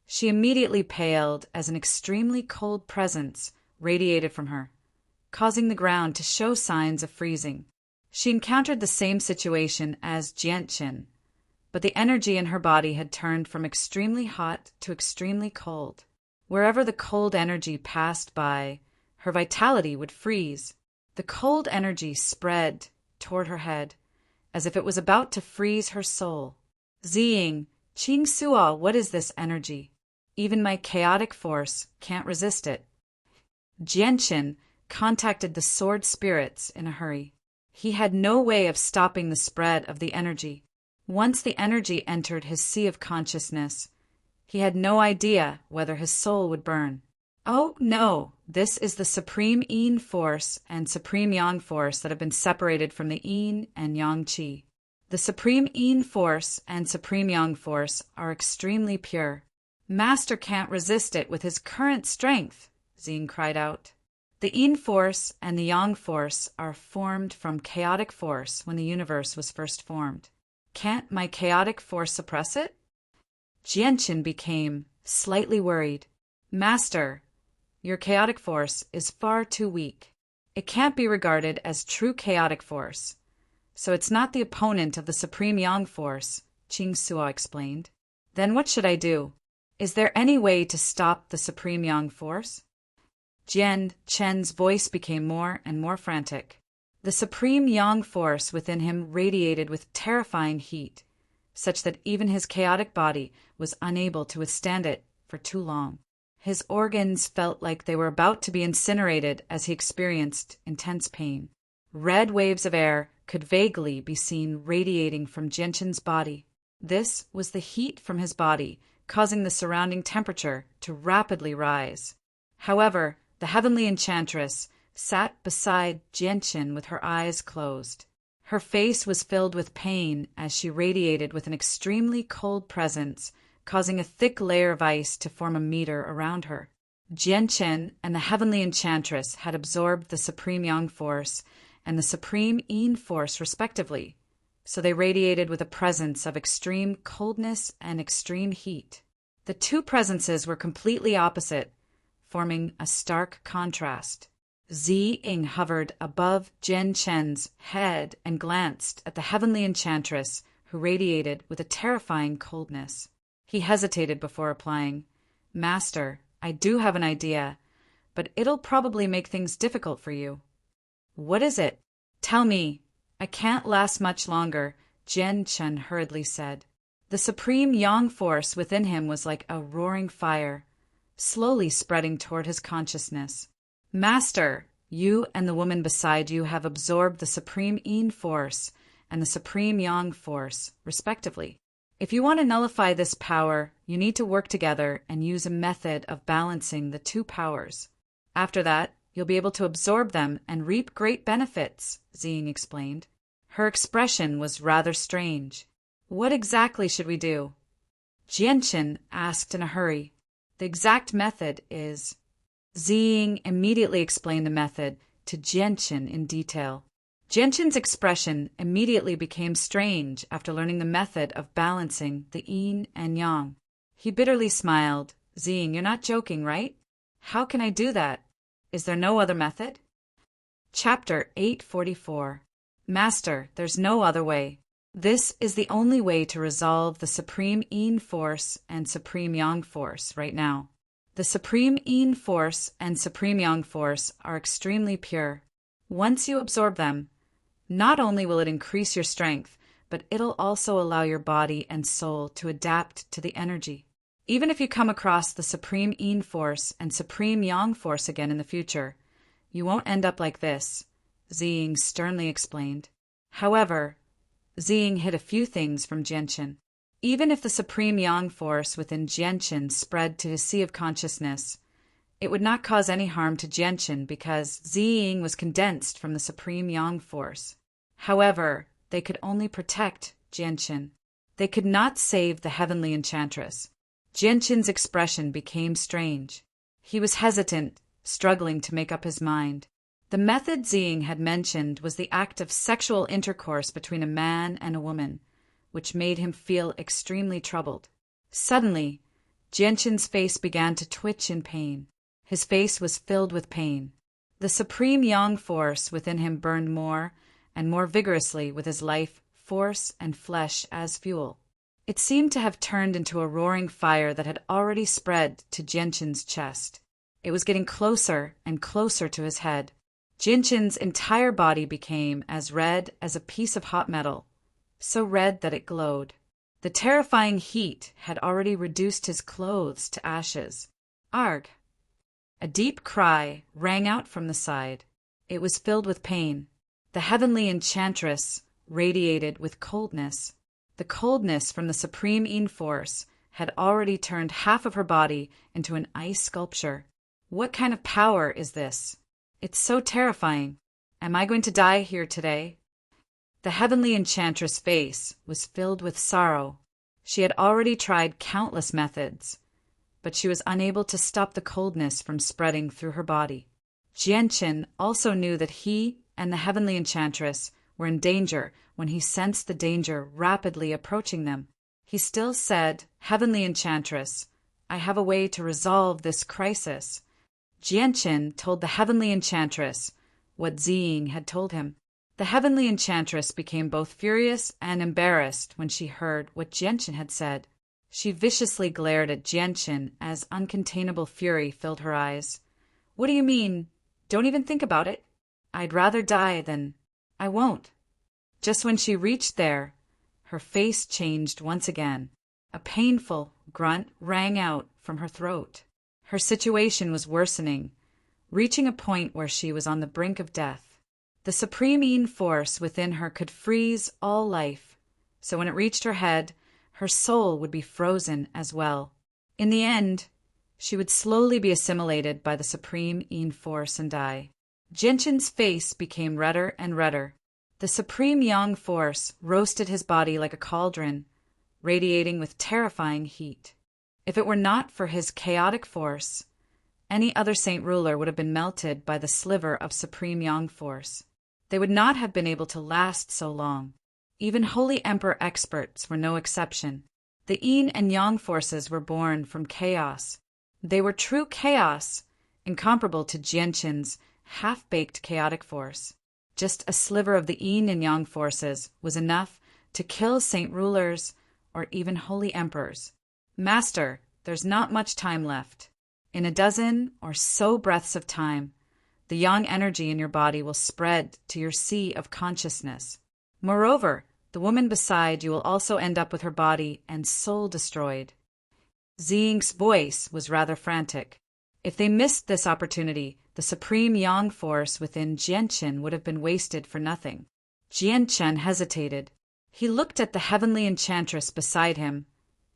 She immediately paled as an extremely cold presence radiated from her, causing the ground to show signs of freezing. She encountered the same situation as Jianchen, but the energy in her body had turned from extremely hot to extremely cold. Wherever the cold energy passed by, her vitality would freeze. The cold energy spread toward her head, as if it was about to freeze her soul. Ziying, Qing Suo, what is this energy? Even my chaotic force can't resist it. Jianchen contacted the sword spirits in a hurry. He had no way of stopping the spread of the energy. Once the energy entered his sea of consciousness, he had no idea whether his soul would burn. Oh, no, this is the supreme yin force and supreme yang force that have been separated from the yin and yang qi. The supreme yin force and supreme yang force are extremely pure. Master can't resist it with his current strength, Xing cried out. The yin force and the yang force are formed from chaotic force when the universe was first formed. Can't my chaotic force suppress it? Jianchen became slightly worried. Master, your chaotic force is far too weak. It can't be regarded as true chaotic force, so it's not the opponent of the supreme yang force, Qing Suo explained. Then what should I do? Is there any way to stop the supreme yang force? Jian Chen's voice became more and more frantic. The supreme yang force within him radiated with terrifying heat, such that even his chaotic body was unable to withstand it for too long. His organs felt like they were about to be incinerated as he experienced intense pain. Red waves of air could vaguely be seen radiating from Jianchen's body. This was the heat from his body, causing the surrounding temperature to rapidly rise. However, the heavenly enchantress sat beside Jianchen with her eyes closed. Her face was filled with pain as she radiated with an extremely cold presence, causing a thick layer of ice to form a meter around her. Jianchen and the heavenly enchantress had absorbed the supreme yang force and the supreme yin force respectively, so they radiated with a presence of extreme coldness and extreme heat. The two presences were completely opposite, forming a stark contrast. Ziying hovered above Jianchen's head and glanced at the heavenly enchantress, who radiated with a terrifying coldness. He hesitated before replying, Master, I do have an idea, but it'll probably make things difficult for you. What is it? Tell me. I can't last much longer, Jianchen hurriedly said. The supreme yang force within him was like a roaring fire, slowly spreading toward his consciousness. Master, you and the woman beside you have absorbed the supreme yin force and the supreme yang force, respectively. If you want to nullify this power, you need to work together and use a method of balancing the two powers. After that, you'll be able to absorb them and reap great benefits, Xing explained. Her expression was rather strange. What exactly should we do? Jianchen asked in a hurry. The exact method is... Ziying immediately explained the method to Jianchen in detail. Jianchen's expression immediately became strange after learning the method of balancing the yin and yang. He bitterly smiled. Zing, you're not joking, right? How can I do that? Is there no other method? Chapter 844. Master, there's no other way. This is the only way to resolve the Supreme Yin Force and Supreme Yang Force right now. The Supreme Yin Force and Supreme Yang Force are extremely pure. Once you absorb them, not only will it increase your strength, but it'll also allow your body and soul to adapt to the energy. Even if you come across the Supreme Yin Force and Supreme Yang Force again in the future, you won't end up like this, Ziying sternly explained. However, Ziying hid a few things from Jianchen. Even if the Supreme Yang Force within Jianchen spread to his sea of consciousness, it would not cause any harm to Jianchen because Ziying was condensed from the Supreme Yang Force. However, they could only protect Jianchen. They could not save the Heavenly Enchantress. Jianchen's expression became strange. He was hesitant, struggling to make up his mind. The method Ziying had mentioned was the act of sexual intercourse between a man and a woman, which made him feel extremely troubled. Suddenly, Jianchen's face began to twitch in pain. His face was filled with pain. The Supreme Yang Force within him burned more and more vigorously with his life, force, and flesh as fuel. It seemed to have turned into a roaring fire that had already spread to Jianchen's chest. It was getting closer and closer to his head. Jianchen's entire body became as red as a piece of hot metal, so red that it glowed. The terrifying heat had already reduced his clothes to ashes. Arg! A deep cry rang out from the side. It was filled with pain. The Heavenly Enchantress radiated with coldness. The coldness from the Supreme Yin Force had already turned half of her body into an ice sculpture. What kind of power is this? It's so terrifying. Am I going to die here today? The Heavenly Enchantress' face was filled with sorrow. She had already tried countless methods, but she was unable to stop the coldness from spreading through her body. Jianchen also knew that he and the Heavenly Enchantress were in danger when he sensed the danger rapidly approaching them. He still said, "Heavenly Enchantress, I have a way to resolve this crisis." Jianchen told the Heavenly Enchantress what Ziying had told him. The Heavenly Enchantress became both furious and embarrassed when she heard what Jianchen had said. She viciously glared at Jianchen as uncontainable fury filled her eyes. "What do you mean? Don't even think about it. I'd rather die than... I won't." Just when she reached there, her face changed once again. A painful grunt rang out from her throat. Her situation was worsening, reaching a point where she was on the brink of death. The Supreme Yin Force within her could freeze all life, so when it reached her head, her soul would be frozen as well. In the end, she would slowly be assimilated by the Supreme Yin Force and die. Jianchen's face became redder and redder. The Supreme Yang Force roasted his body like a cauldron, radiating with terrifying heat. If it were not for his chaotic force, any other saint ruler would have been melted by the sliver of Supreme Yang Force. They would not have been able to last so long. Even Holy Emperor experts were no exception. The Yin and Yang forces were born from chaos. They were true chaos, incomparable to Jianchen's half-baked chaotic force. Just a sliver of the Yin and Yang forces was enough to kill saint rulers or even holy emperors. "Master, there's not much time left. In a dozen or so breaths of time, the yang energy in your body will spread to your sea of consciousness. Moreover, the woman beside you will also end up with her body and soul destroyed." Ziying's voice was rather frantic. If they missed this opportunity, the Supreme Yang Force within Jianchen would have been wasted for nothing. Jianchen hesitated. He looked at the Heavenly Enchantress beside him,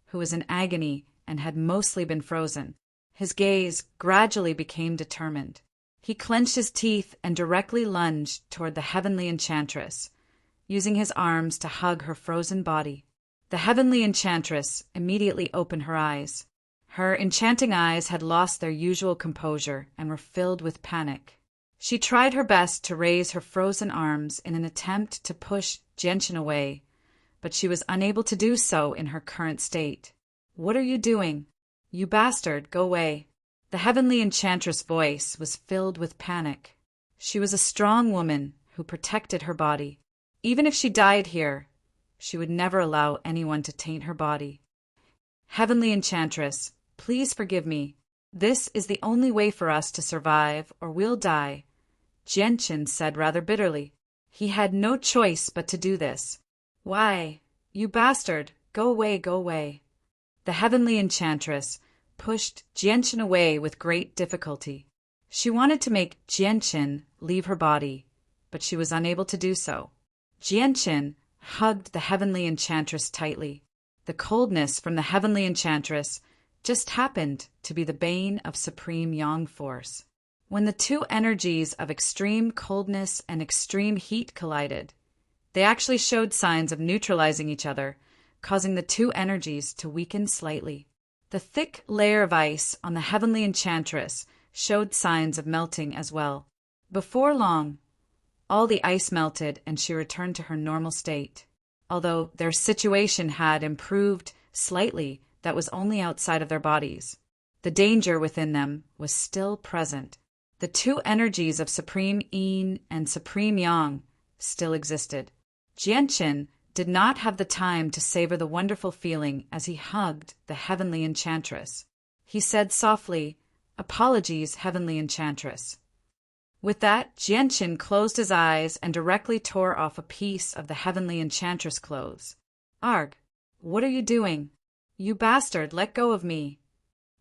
who was in agony and had mostly been frozen. His gaze gradually became determined. He clenched his teeth and directly lunged toward the Heavenly Enchantress, using his arms to hug her frozen body. The Heavenly Enchantress immediately opened her eyes. Her enchanting eyes had lost their usual composure and were filled with panic. She tried her best to raise her frozen arms in an attempt to push Jianchen away, but she was unable to do so in her current state. What are you doing? You bastard, go away. The heavenly enchantress' voice was filled with panic. She was a strong woman who protected her body. Even if she died here, she would never allow anyone to taint her body. Heavenly enchantress, please forgive me. This is the only way for us to survive, or we'll die, Gentian said rather bitterly. He had no choice but to do this. Why, you bastard, go away, go away. The heavenly enchantress pushed Gentian away with great difficulty. She wanted to make Gentian leave her body, but she was unable to do so. Gentian hugged the heavenly enchantress tightly. The coldness from the heavenly enchantress just happened to be the bane of supreme yang force. When the two energies of extreme coldness and extreme heat collided, they actually showed signs of neutralizing each other, causing the two energies to weaken slightly. The thick layer of ice on the heavenly enchantress showed signs of melting as well. Before long, all the ice melted and she returned to her normal state. Although their situation had improved slightly, that was only outside of their bodies. The danger within them was still present. The two energies of Supreme Yin and Supreme Yang still existed. Gentian did not have the time to savor the wonderful feeling as he hugged the heavenly enchantress. He said softly, "Apologies, heavenly enchantress." With that, Gentian closed his eyes and directly tore off a piece of the heavenly enchantress' clothes. "Arg, what are you doing? You bastard, let go of me."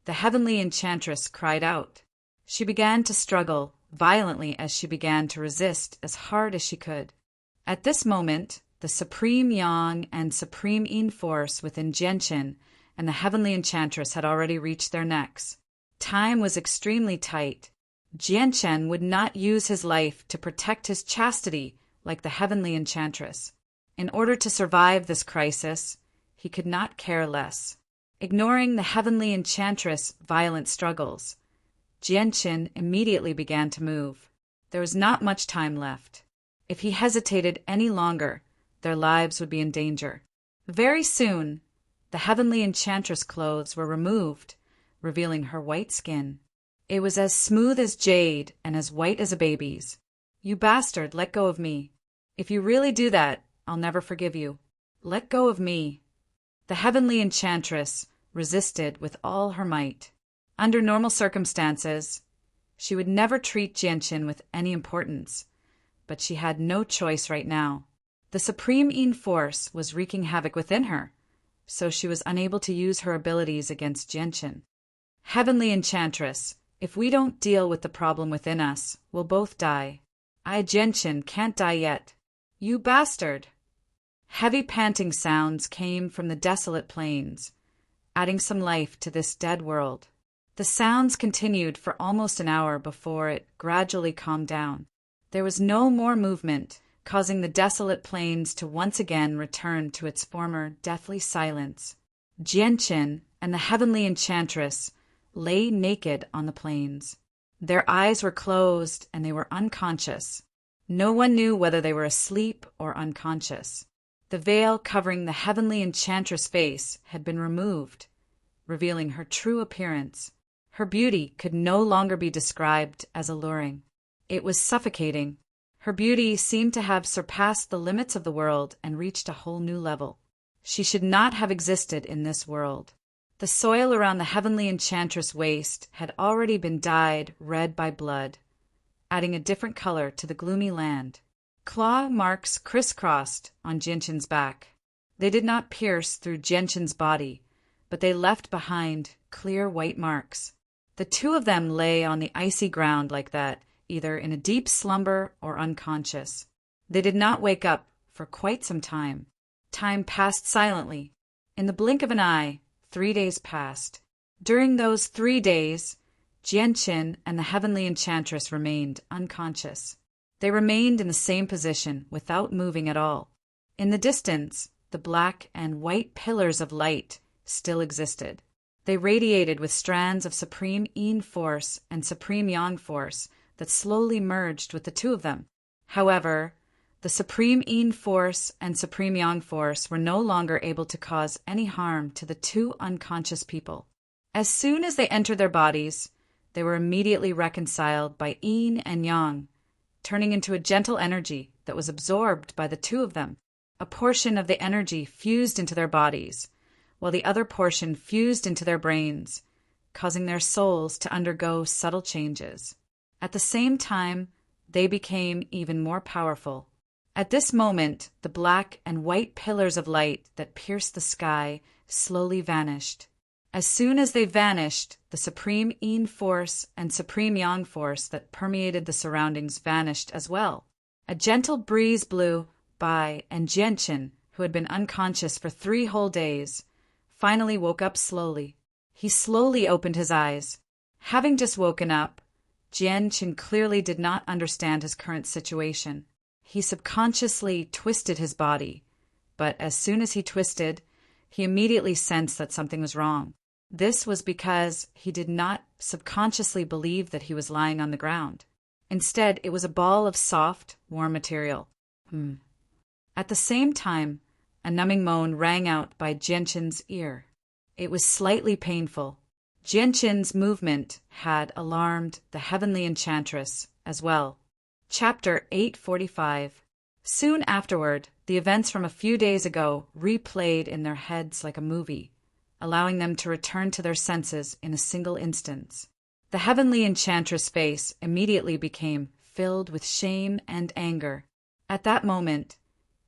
The heavenly enchantress cried out. She began to struggle violently as she began to resist as hard as she could. At this moment, the Supreme Yang and Supreme Yin force within Gentian and the heavenly enchantress had already reached their necks. Time was extremely tight. Gentian would not use his life to protect his chastity like the heavenly enchantress. In order to survive this crisis, he could not care less. Ignoring the heavenly enchantress' violent struggles, Gentian immediately began to move. There was not much time left. If he hesitated any longer, their lives would be in danger. Very soon, the heavenly enchantress' clothes were removed, revealing her white skin. It was as smooth as jade and as white as a baby's. "You bastard, let go of me. If you really do that, I'll never forgive you. Let go of me." The heavenly enchantress resisted with all her might. Under normal circumstances, she would never treat Gentian with any importance, but she had no choice right now. The Supreme Yin force was wreaking havoc within her, so she was unable to use her abilities against Gentian. "Heavenly enchantress, if we don't deal with the problem within us, we'll both die. I, Gentian, can't die yet." "You bastard!" Heavy panting sounds came from the desolate plains, adding some life to this dead world. The sounds continued for almost an hour before it gradually calmed down. There was no more movement, causing the desolate plains to once again return to its former deathly silence. Gentian and the heavenly enchantress lay naked on the plains. Their eyes were closed and they were unconscious. No one knew whether they were asleep or unconscious. The veil covering the heavenly enchantress' face had been removed, revealing her true appearance. Her beauty could no longer be described as alluring. It was suffocating. Her beauty seemed to have surpassed the limits of the world and reached a whole new level. She should not have existed in this world. The soil around the heavenly enchantress' waist had already been dyed red by blood, adding a different color to the gloomy land. Claw marks crisscrossed on Gentian's back. They did not pierce through Gentian's body, but they left behind clear white marks. The two of them lay on the icy ground like that, either in a deep slumber or unconscious. They did not wake up for quite some time. Time passed silently. In the blink of an eye, 3 days passed. During those 3 days, Gentian and the heavenly enchantress remained unconscious. They remained in the same position, without moving at all. In the distance, the black and white pillars of light still existed. They radiated with strands of Supreme Yin force and Supreme Yang force that slowly merged with the two of them. However, The Supreme Yin Force and Supreme Yang Force were no longer able to cause any harm to the two unconscious people. As soon as they entered their bodies, they were immediately reconciled by Yin and Yang, turning into a gentle energy that was absorbed by the two of them. A portion of the energy fused into their bodies, while the other portion fused into their brains, causing their souls to undergo subtle changes. At the same time, they became even more powerful. At this moment, the black and white pillars of light that pierced the sky slowly vanished. As soon as they vanished, the Supreme Yin Force and Supreme Yang Force that permeated the surroundings vanished as well. A gentle breeze blew by, and Jianqin, who had been unconscious for 3 whole days, finally woke up slowly. He slowly opened his eyes. Having just woken up, Jianqin clearly did not understand his current situation. He subconsciously twisted his body, but as soon as he twisted, he immediately sensed that something was wrong. This was because he did not subconsciously believe that he was lying on the ground. Instead, it was a ball of soft, warm material. At the same time, a numbing moan rang out by Jianqin's ear. It was slightly painful. Jianqin's movement had alarmed the heavenly enchantress as well. Chapter 845. Soon afterward, the events from a few days ago replayed in their heads like a movie, allowing them to return to their senses in a single instance. The heavenly enchantress' face immediately became filled with shame and anger. At that moment,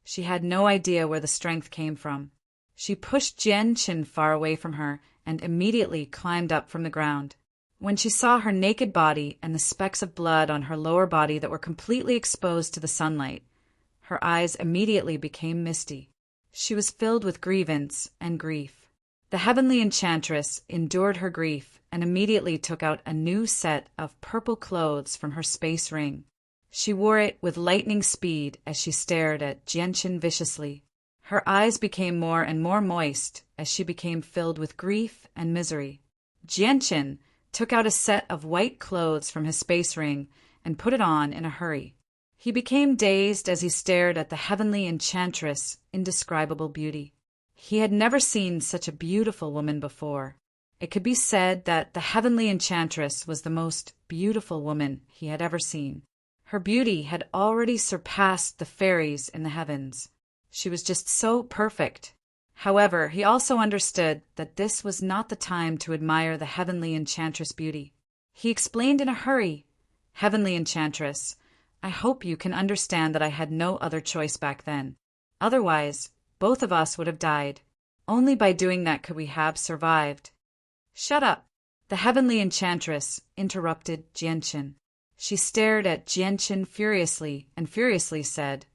she had no idea where the strength came from. She pushed Jianqin far away from her and immediately climbed up from the ground. When she saw her naked body and the specks of blood on her lower body that were completely exposed to the sunlight, her eyes immediately became misty. She was filled with grievance and grief. The heavenly enchantress endured her grief and immediately took out a new set of purple clothes from her space ring. She wore it with lightning speed as she stared at Jianqin viciously. Her eyes became more and more moist as she became filled with grief and misery. Jianqin took out a set of white clothes from his space ring and put it on in a hurry. He became dazed as he stared at the heavenly enchantress' indescribable beauty. He had never seen such a beautiful woman before. It could be said that the heavenly enchantress was the most beautiful woman he had ever seen. Her beauty had already surpassed the fairies in the heavens. She was just so perfect. However, he also understood that this was not the time to admire the heavenly enchantress' beauty. He explained in a hurry, "Heavenly enchantress, I hope you can understand that I had no other choice back then. Otherwise, both of us would have died. Only by doing that could we have survived." "Shut up!" The heavenly enchantress interrupted Jianqin. She stared at Jianqin furiously and furiously said,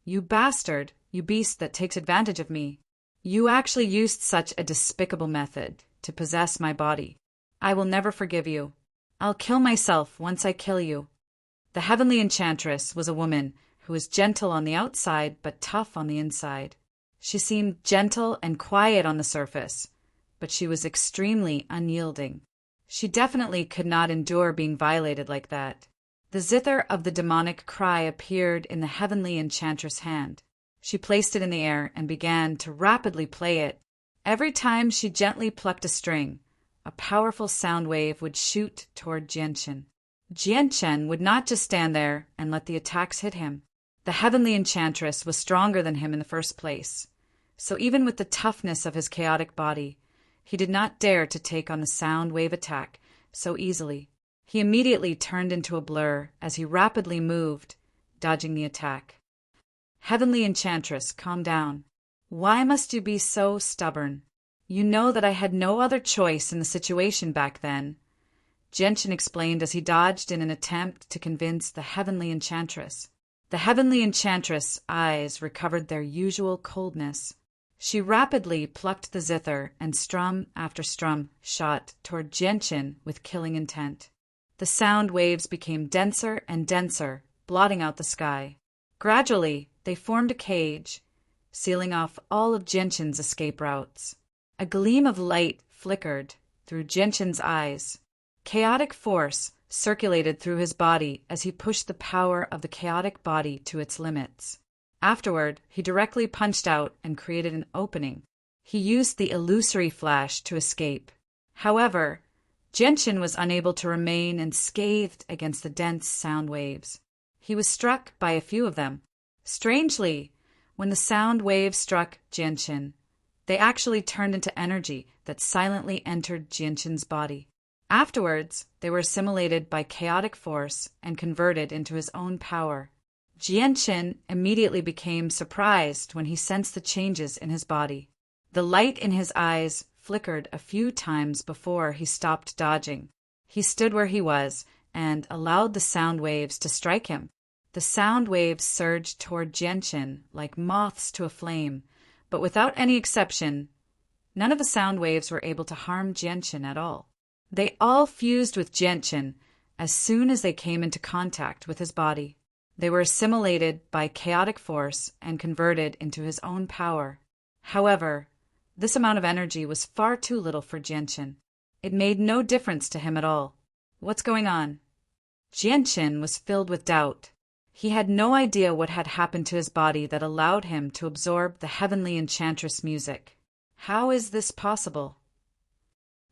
"You bastard, you beast that takes advantage of me. You actually used such a despicable method to possess my body. I will never forgive you. I'll kill myself once I kill you." The heavenly enchantress was a woman who was gentle on the outside but tough on the inside. She seemed gentle and quiet on the surface, but she was extremely unyielding. She definitely could not endure being violated like that. The zither of the demonic cry appeared in the heavenly enchantress' hand. She placed it in the air and began to rapidly play it. Every time she gently plucked a string, a powerful sound wave would shoot toward Jianqin. Jianqin would not just stand there and let the attacks hit him. The heavenly enchantress was stronger than him in the first place, so even with the toughness of his chaotic body, he did not dare to take on the sound wave attack so easily. He immediately turned into a blur as he rapidly moved, dodging the attack. "Heavenly enchantress, calm down. Why must you be so stubborn? You know that I had no other choice in the situation back then," Jianqin explained as he dodged in an attempt to convince the heavenly enchantress. The heavenly enchantress' eyes recovered their usual coldness. She rapidly plucked the zither, and strum after strum shot toward Jianqin with killing intent. The sound waves became denser and denser, blotting out the sky. Gradually, they formed a cage, sealing off all of Jianqin's escape routes. A gleam of light flickered through Jianqin's eyes. Chaotic force circulated through his body as he pushed the power of the chaotic body to its limits. Afterward, he directly punched out and created an opening. He used the illusory flash to escape. However, Genshin was unable to remain and scathed against the dense sound waves. He was struck by a few of them. Strangely, when the sound waves struck Genshin, they actually turned into energy that silently entered Genshin's body. Afterwards, they were assimilated by chaotic force and converted into his own power. Genshin immediately became surprised when he sensed the changes in his body. The light in his eyes flickered a few times before he stopped dodging. He stood where he was and allowed the sound waves to strike him. The sound waves surged toward Genshin like moths to a flame, but without any exception, none of the sound waves were able to harm Genshin at all. They all fused with Genshin as soon as they came into contact with his body. They were assimilated by chaotic force and converted into his own power. However, this amount of energy was far too little for Genshin. It made no difference to him at all. What's going on? Genshin was filled with doubt. He had no idea what had happened to his body that allowed him to absorb the heavenly enchantress music. How is this possible?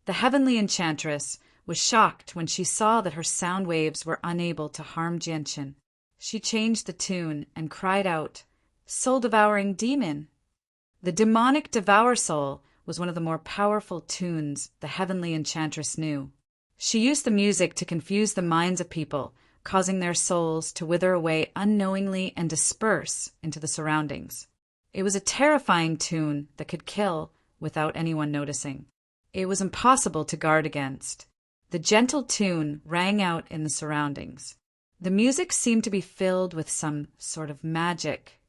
The heavenly enchantress was shocked when she saw that her sound waves were unable to harm Genshin. She changed the tune and cried out, "Soul-devouring demon!" The demonic Devour Soul was one of the more powerful tunes the heavenly enchantress knew. She used the music to confuse the minds of people, causing their souls to wither away unknowingly and disperse into the surroundings. It was a terrifying tune that could kill without anyone noticing. It was impossible to guard against. The gentle tune rang out in the surroundings. The music seemed to be filled with some sort of magic,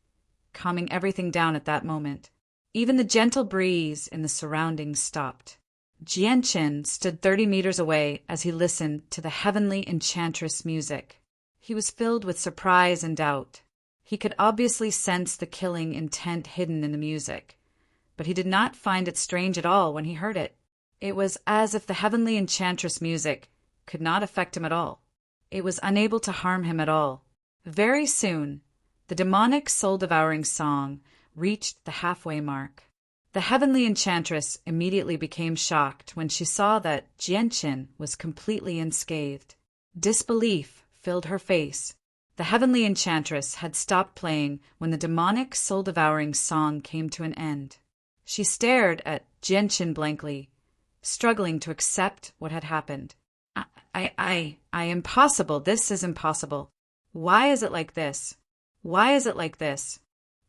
calming everything down at that moment. Even the gentle breeze in the surroundings stopped. Genshin stood 30 meters away as he listened to the heavenly enchantress music. He was filled with surprise and doubt. He could obviously sense the killing intent hidden in the music, but he did not find it strange at all when he heard it. It was as if the heavenly enchantress music could not affect him at all. It was unable to harm him at all. Very soon, the demonic soul-devouring song reached the halfway mark. The heavenly enchantress immediately became shocked when she saw that Genshin was completely unscathed. Disbelief filled her face. The heavenly enchantress had stopped playing when the demonic soul-devouring song came to an end. She stared at Genshin blankly, struggling to accept what had happened. Impossible. This is impossible. Why is it like this? Why is it like this?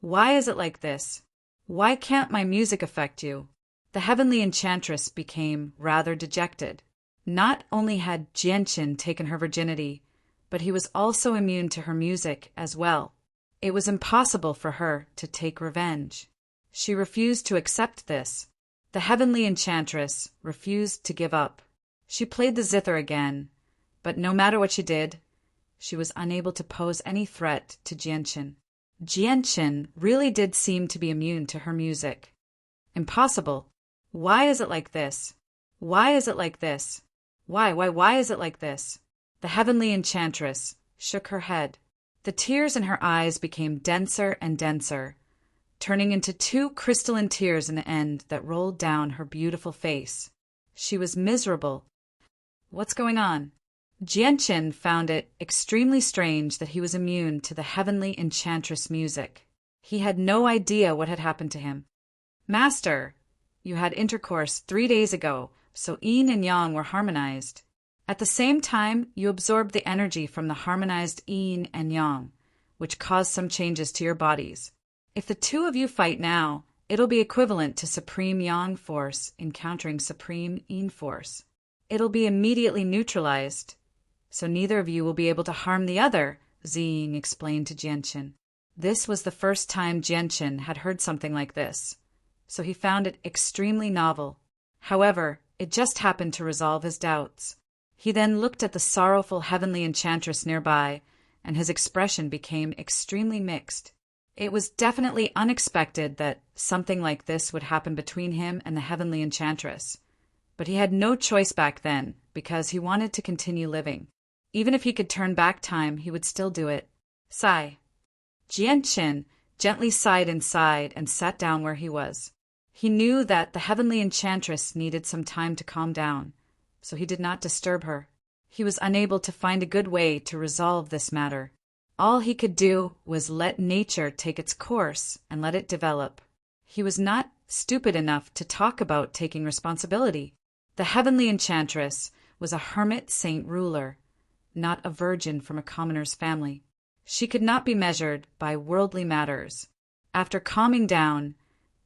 Why is it like this? Why can't my music affect you? The heavenly enchantress became rather dejected. Not only had Genshin taken her virginity, but he was also immune to her music as well. It was impossible for her to take revenge. She refused to accept this. The heavenly enchantress refused to give up. She played the zither again, but no matter what she did, she was unable to pose any threat to Genshin. Genshin really did seem to be immune to her music. Impossible. Why is it like this? Why is it like this? Why is it like this? The heavenly enchantress shook her head. The tears in her eyes became denser and denser, turning into 2 crystalline tears in the end that rolled down her beautiful face. She was miserable. What's going on? Genshin found it extremely strange that he was immune to the heavenly enchantress music. He had no idea what had happened to him. Master, you had intercourse 3 days ago, so yin and yang were harmonized. At the same time, you absorbed the energy from the harmonized yin and yang, which caused some changes to your bodies. If the 2 of you fight now, it'll be equivalent to supreme yang force encountering supreme yin force. It'll be immediately neutralized, so neither of you will be able to harm the other, Ziying explained to Genshin. This was the first time Genshin had heard something like this, so he found it extremely novel. However, it just happened to resolve his doubts. He then looked at the sorrowful heavenly enchantress nearby, and his expression became extremely mixed. It was definitely unexpected that something like this would happen between him and the heavenly enchantress, but he had no choice back then because he wanted to continue living. Even if he could turn back time, he would still do it. Sigh. Jianqin gently sighed inside and sat down where he was. He knew that the heavenly enchantress needed some time to calm down, so he did not disturb her. He was unable to find a good way to resolve this matter. All he could do was let nature take its course and let it develop. He was not stupid enough to talk about taking responsibility. The heavenly enchantress was a hermit saint ruler, not a virgin from a commoner's family. She could not be measured by worldly matters. After calming down,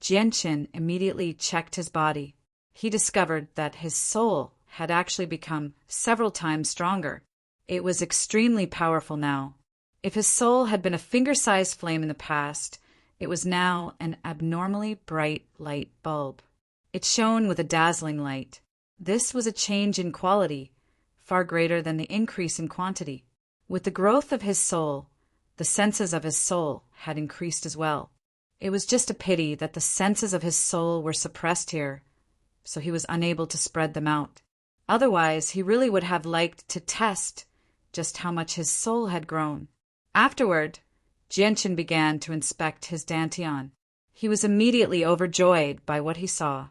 Jianqin immediately checked his body. He discovered that his soul had actually become several times stronger. It was extremely powerful now. If his soul had been a finger-sized flame in the past, it was now an abnormally bright light bulb. It shone with a dazzling light. This was a change in quality, far greater than the increase in quantity. With the growth of his soul, the senses of his soul had increased as well. It was just a pity that the senses of his soul were suppressed here, so he was unable to spread them out. Otherwise, he really would have liked to test just how much his soul had grown. Afterward, Jianqin began to inspect his dantian. He was immediately overjoyed by what he saw.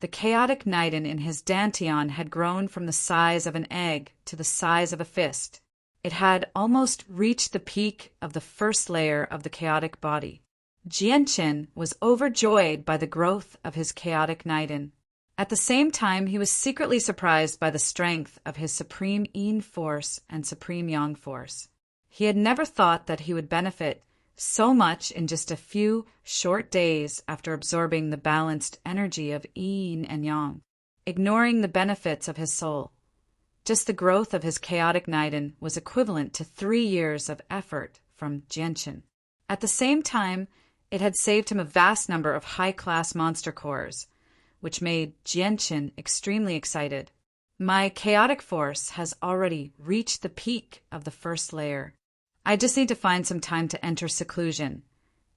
The chaotic nidin in his dantian had grown from the size of an egg to the size of a fist. It had almost reached the peak of the first layer of the chaotic body. Jianqin was overjoyed by the growth of his chaotic nidin. At the same time, he was secretly surprised by the strength of his supreme yin force and supreme yang force. He had never thought that he would benefit so much in just a few short days after absorbing the balanced energy of yin and yang, ignoring the benefits of his soul. Just the growth of his chaotic nidin was equivalent to 3 years of effort from Jianqin. At the same time, it had saved him a vast number of high-class monster cores, which made Jianqin extremely excited. My chaotic force has already reached the peak of the first layer. I just need to find some time to enter seclusion,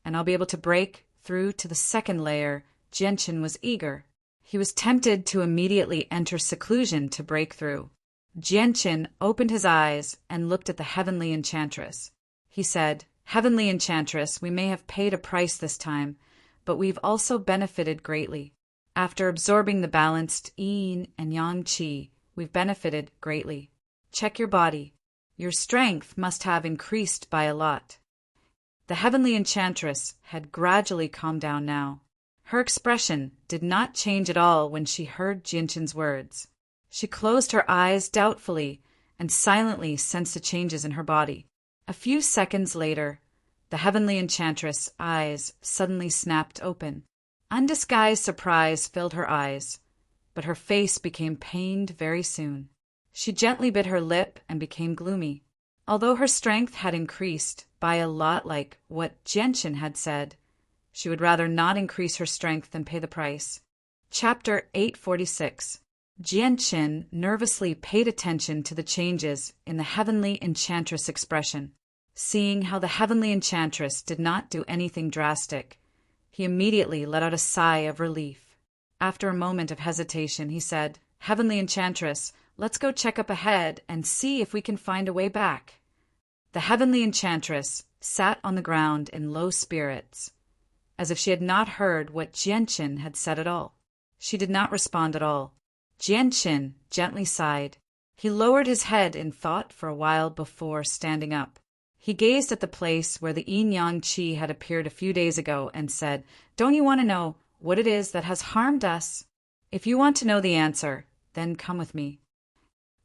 and I'll be able to break through to the second layer. Jianqin was eager. He was tempted to immediately enter seclusion to break through. Jianqin opened his eyes and looked at the heavenly enchantress. He said, "Heavenly enchantress, we may have paid a price this time, but we've also benefited greatly. After absorbing the balanced yin and yang qi, we've benefited greatly. Check your body. Your strength must have increased by a lot." The heavenly enchantress had gradually calmed down now. Her expression did not change at all when she heard Jianqin's words. She closed her eyes doubtfully and silently sensed the changes in her body. A few seconds later, the heavenly enchantress' eyes suddenly snapped open. Undisguised surprise filled her eyes, but her face became pained very soon. She gently bit her lip and became gloomy. Although her strength had increased by a lot like what Jianqin had said, she would rather not increase her strength than pay the price. Chapter 846. Jianqin nervously paid attention to the changes in the heavenly enchantress expression. Seeing how the heavenly enchantress did not do anything drastic, he immediately let out a sigh of relief. After a moment of hesitation, he said, "Heavenly enchantress, let's go check up ahead and see if we can find a way back." The heavenly enchantress sat on the ground in low spirits, as if she had not heard what Jianqin had said at all. She did not respond at all. Jianqin gently sighed. He lowered his head in thought for a while before standing up. He gazed at the place where the yin-yang qi had appeared a few days ago and said, "Don't you want to know what it is that has harmed us? If you want to know the answer, then come with me."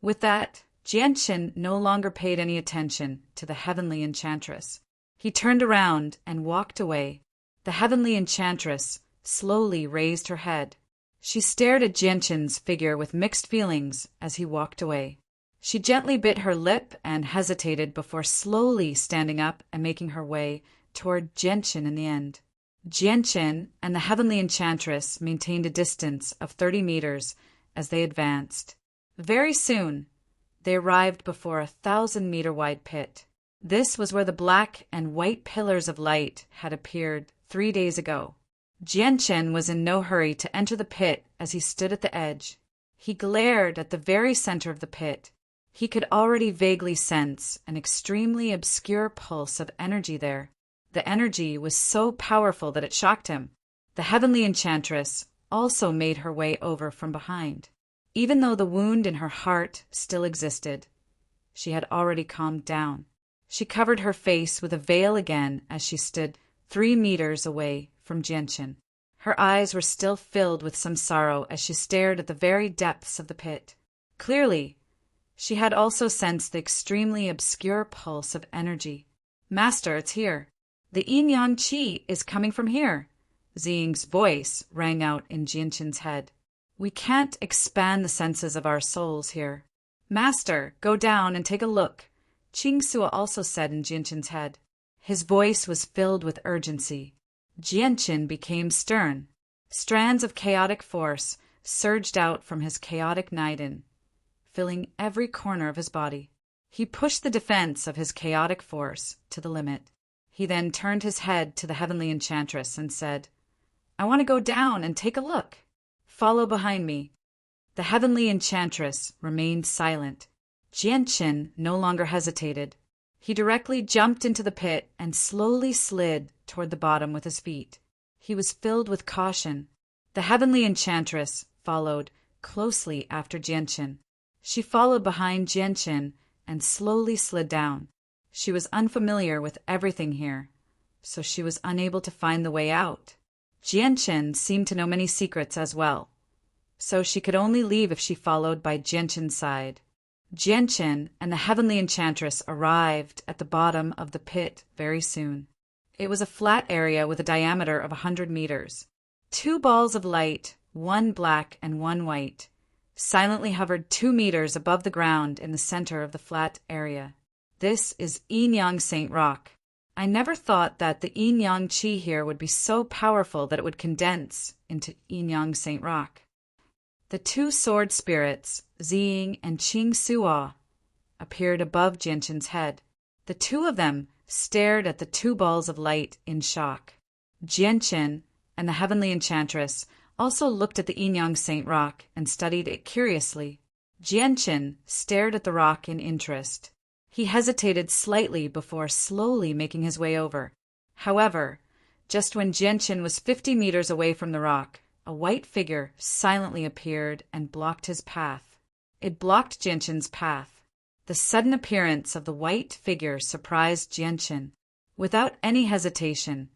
With that, Jianqin no longer paid any attention to the heavenly enchantress. He turned around and walked away. The heavenly enchantress slowly raised her head. She stared at Jianqin's figure with mixed feelings as he walked away. She gently bit her lip and hesitated before slowly standing up and making her way toward Jianqin in the end. Jianqin and the heavenly enchantress maintained a distance of 30 meters as they advanced. Very soon, they arrived before a 1,000-meter-wide pit. This was where the black and white pillars of light had appeared 3 days ago. Jianqin was in no hurry to enter the pit as he stood at the edge. He glared at the very center of the pit. He could already vaguely sense an extremely obscure pulse of energy there. The energy was so powerful that it shocked him. The heavenly enchantress also made her way over from behind. Even though the wound in her heart still existed, she had already calmed down. She covered her face with a veil again as she stood 3 meters away from Jianchen. Her eyes were still filled with some sorrow as she stared at the very depths of the pit. Clearly, she had also sensed the extremely obscure pulse of energy. "Master, it's here. The yin-yang qi is coming from here," Xing's voice rang out in Jianchen's head. "We can't expand the senses of our souls here." "Master, go down and take a look," Qingsuo also said in Jianchen's head. His voice was filled with urgency. Jianchen became stern. Strands of chaotic force surged out from his chaotic naiden, filling every corner of his body. He pushed the defense of his chaotic force to the limit. He then turned his head to the heavenly enchantress and said, "I want to go down and take a look. Follow behind me." The heavenly enchantress remained silent. Jianchen no longer hesitated. He directly jumped into the pit and slowly slid toward the bottom with his feet. He was filled with caution. The heavenly enchantress followed closely after Jianchen. She followed behind Jianchen and slowly slid down. She was unfamiliar with everything here, so she was unable to find the way out. Jianchen seemed to know many secrets as well, so she could only leave if she followed by Jianchen's side. Jianchen and the heavenly enchantress arrived at the bottom of the pit very soon. It was a flat area with a diameter of 100 meters. 2 balls of light, one black and one white, silently hovered 2 meters above the ground in the center of the flat area. This is Yin-Yang Saint Rock. I never thought that the Yin-Yang Qi here would be so powerful that it would condense into Yin-Yang Saint Rock. The 2 sword spirits, Xing and Qingsuo, appeared above Jianchen's head. The 2 of them stared at the 2 balls of light in shock. Jianchen and the heavenly enchantress also looked at the Yin-Yang Saint Rock and studied it curiously. Jianchen stared at the rock in interest. He hesitated slightly before slowly making his way over. However, just when Jianchen was 50 meters away from the rock, a white figure silently appeared and blocked his path. It blocked Jianchen's path. The sudden appearance of the white figure surprised Jianchen. Without any hesitation,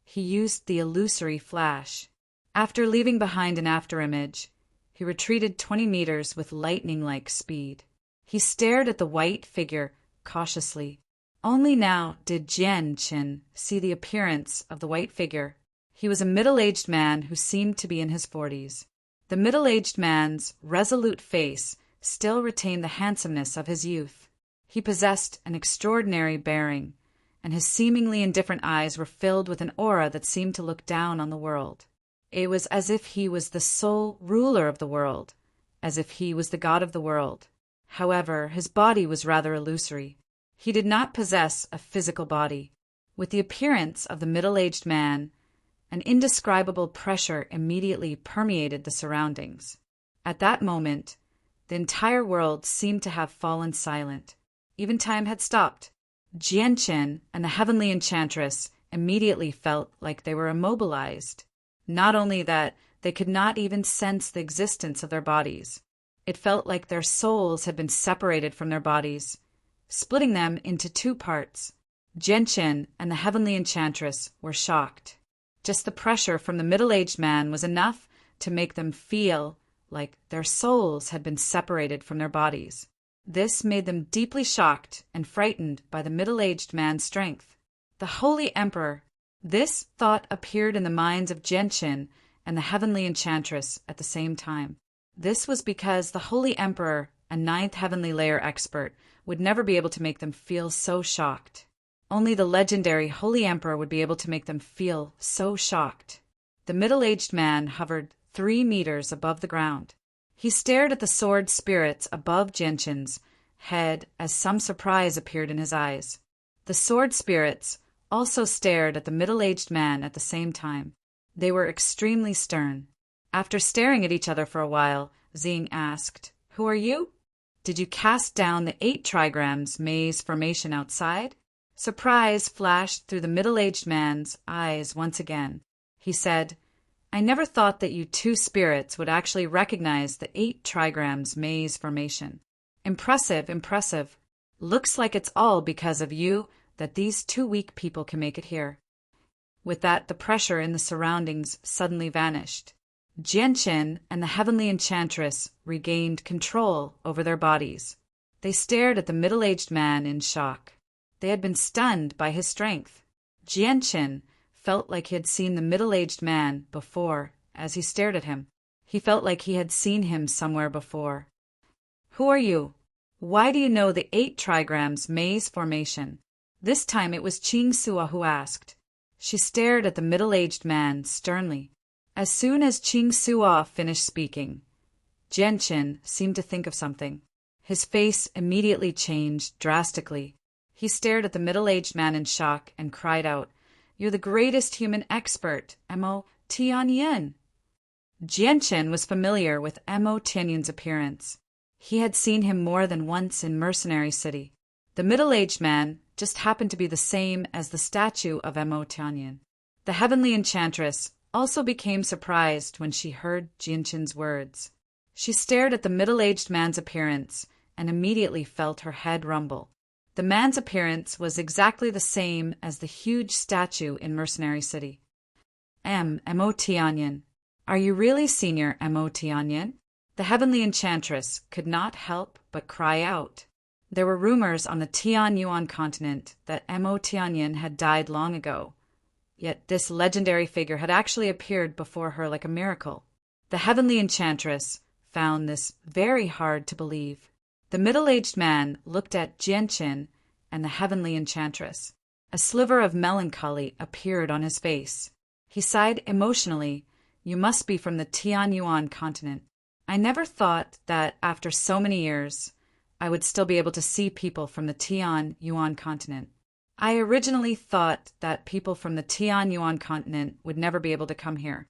he used the illusory flash. After leaving behind an afterimage, he retreated 20 meters with lightning-like speed. He stared at the white figure cautiously. Only now did Jianchen see the appearance of the white figure. He was a middle-aged man who seemed to be in his 40s. The middle-aged man's resolute face still retained the handsomeness of his youth. He possessed an extraordinary bearing, and his seemingly indifferent eyes were filled with an aura that seemed to look down on the world. It was as if he was the sole ruler of the world, as if he was the god of the world. However, his body was rather illusory. He did not possess a physical body. With the appearance of the middle-aged man, an indescribable pressure immediately permeated the surroundings. At that moment, the entire world seemed to have fallen silent. Even time had stopped. Jianchen and the heavenly enchantress immediately felt like they were immobilized. Not only that, they could not even sense the existence of their bodies. It felt like their souls had been separated from their bodies, splitting them into 2 parts. Jianchen and the heavenly enchantress were shocked. Just the pressure from the middle-aged man was enough to make them feel like their souls had been separated from their bodies. This made them deeply shocked and frightened by the middle-aged man's strength. The Holy Emperor. This thought appeared in the minds of Jianchen and the heavenly enchantress at the same time. This was because the Holy Emperor, a 9th heavenly layer expert, would never be able to make them feel so shocked. Only the legendary Holy Emperor would be able to make them feel so shocked. The middle-aged man hovered 3 meters above the ground. He stared at the sword spirits above Jianchen's head as some surprise appeared in his eyes. The sword spirits also stared at the middle-aged man at the same time. They were extremely stern. After staring at each other for a while, Xing asked, "Who are you?" Did you cast down the 8 trigrams maze formation outside? Surprise flashed through the middle-aged man's eyes once again. He said, I never thought that you 2 spirits would actually recognize the 8 trigrams maze formation. Impressive, impressive. Looks like it's all because of you that these 2 weak people can make it here. With that, the pressure in the surroundings suddenly vanished. Jianqin and the heavenly enchantress regained control over their bodies. They stared at the middle-aged man in shock. They had been stunned by his strength. Jianqin felt like he had seen the middle-aged man before as he stared at him. He felt like he had seen him somewhere before. Who are you? Why do you know the 8 trigrams maze formation? This time it was Qing Sua who asked. She stared at the middle-aged man sternly. As soon as Qing Sua finished speaking, Jianqin seemed to think of something. His face immediately changed drastically. He stared at the middle-aged man in shock and cried out, You're the greatest human expert, Mo Tianyin. Jianqin was familiar with Mo Tianyin's appearance. He had seen him more than once in Mercenary City. The middle-aged man just happened to be the same as the statue of Mo Tianyin. The heavenly enchantress also became surprised when she heard Jianqin's words. She stared at the middle-aged man's appearance and immediately felt her head rumble. The man's appearance was exactly the same as the huge statue in Mercenary City. Mo Tianyin. Are you really Senior Mo Tianyin? The heavenly enchantress could not help but cry out. There were rumors on the Tianyuan continent that Mo Tianyin had died long ago. Yet this legendary figure had actually appeared before her like a miracle. The heavenly enchantress found this very hard to believe. The middle-aged man looked at Jianqin and the heavenly enchantress. A sliver of melancholy appeared on his face. He sighed emotionally. You must be from the Tianyuan continent. I never thought that after so many years, I would still be able to see people from the Tianyuan continent. I originally thought that people from the Tianyuan continent would never be able to come here.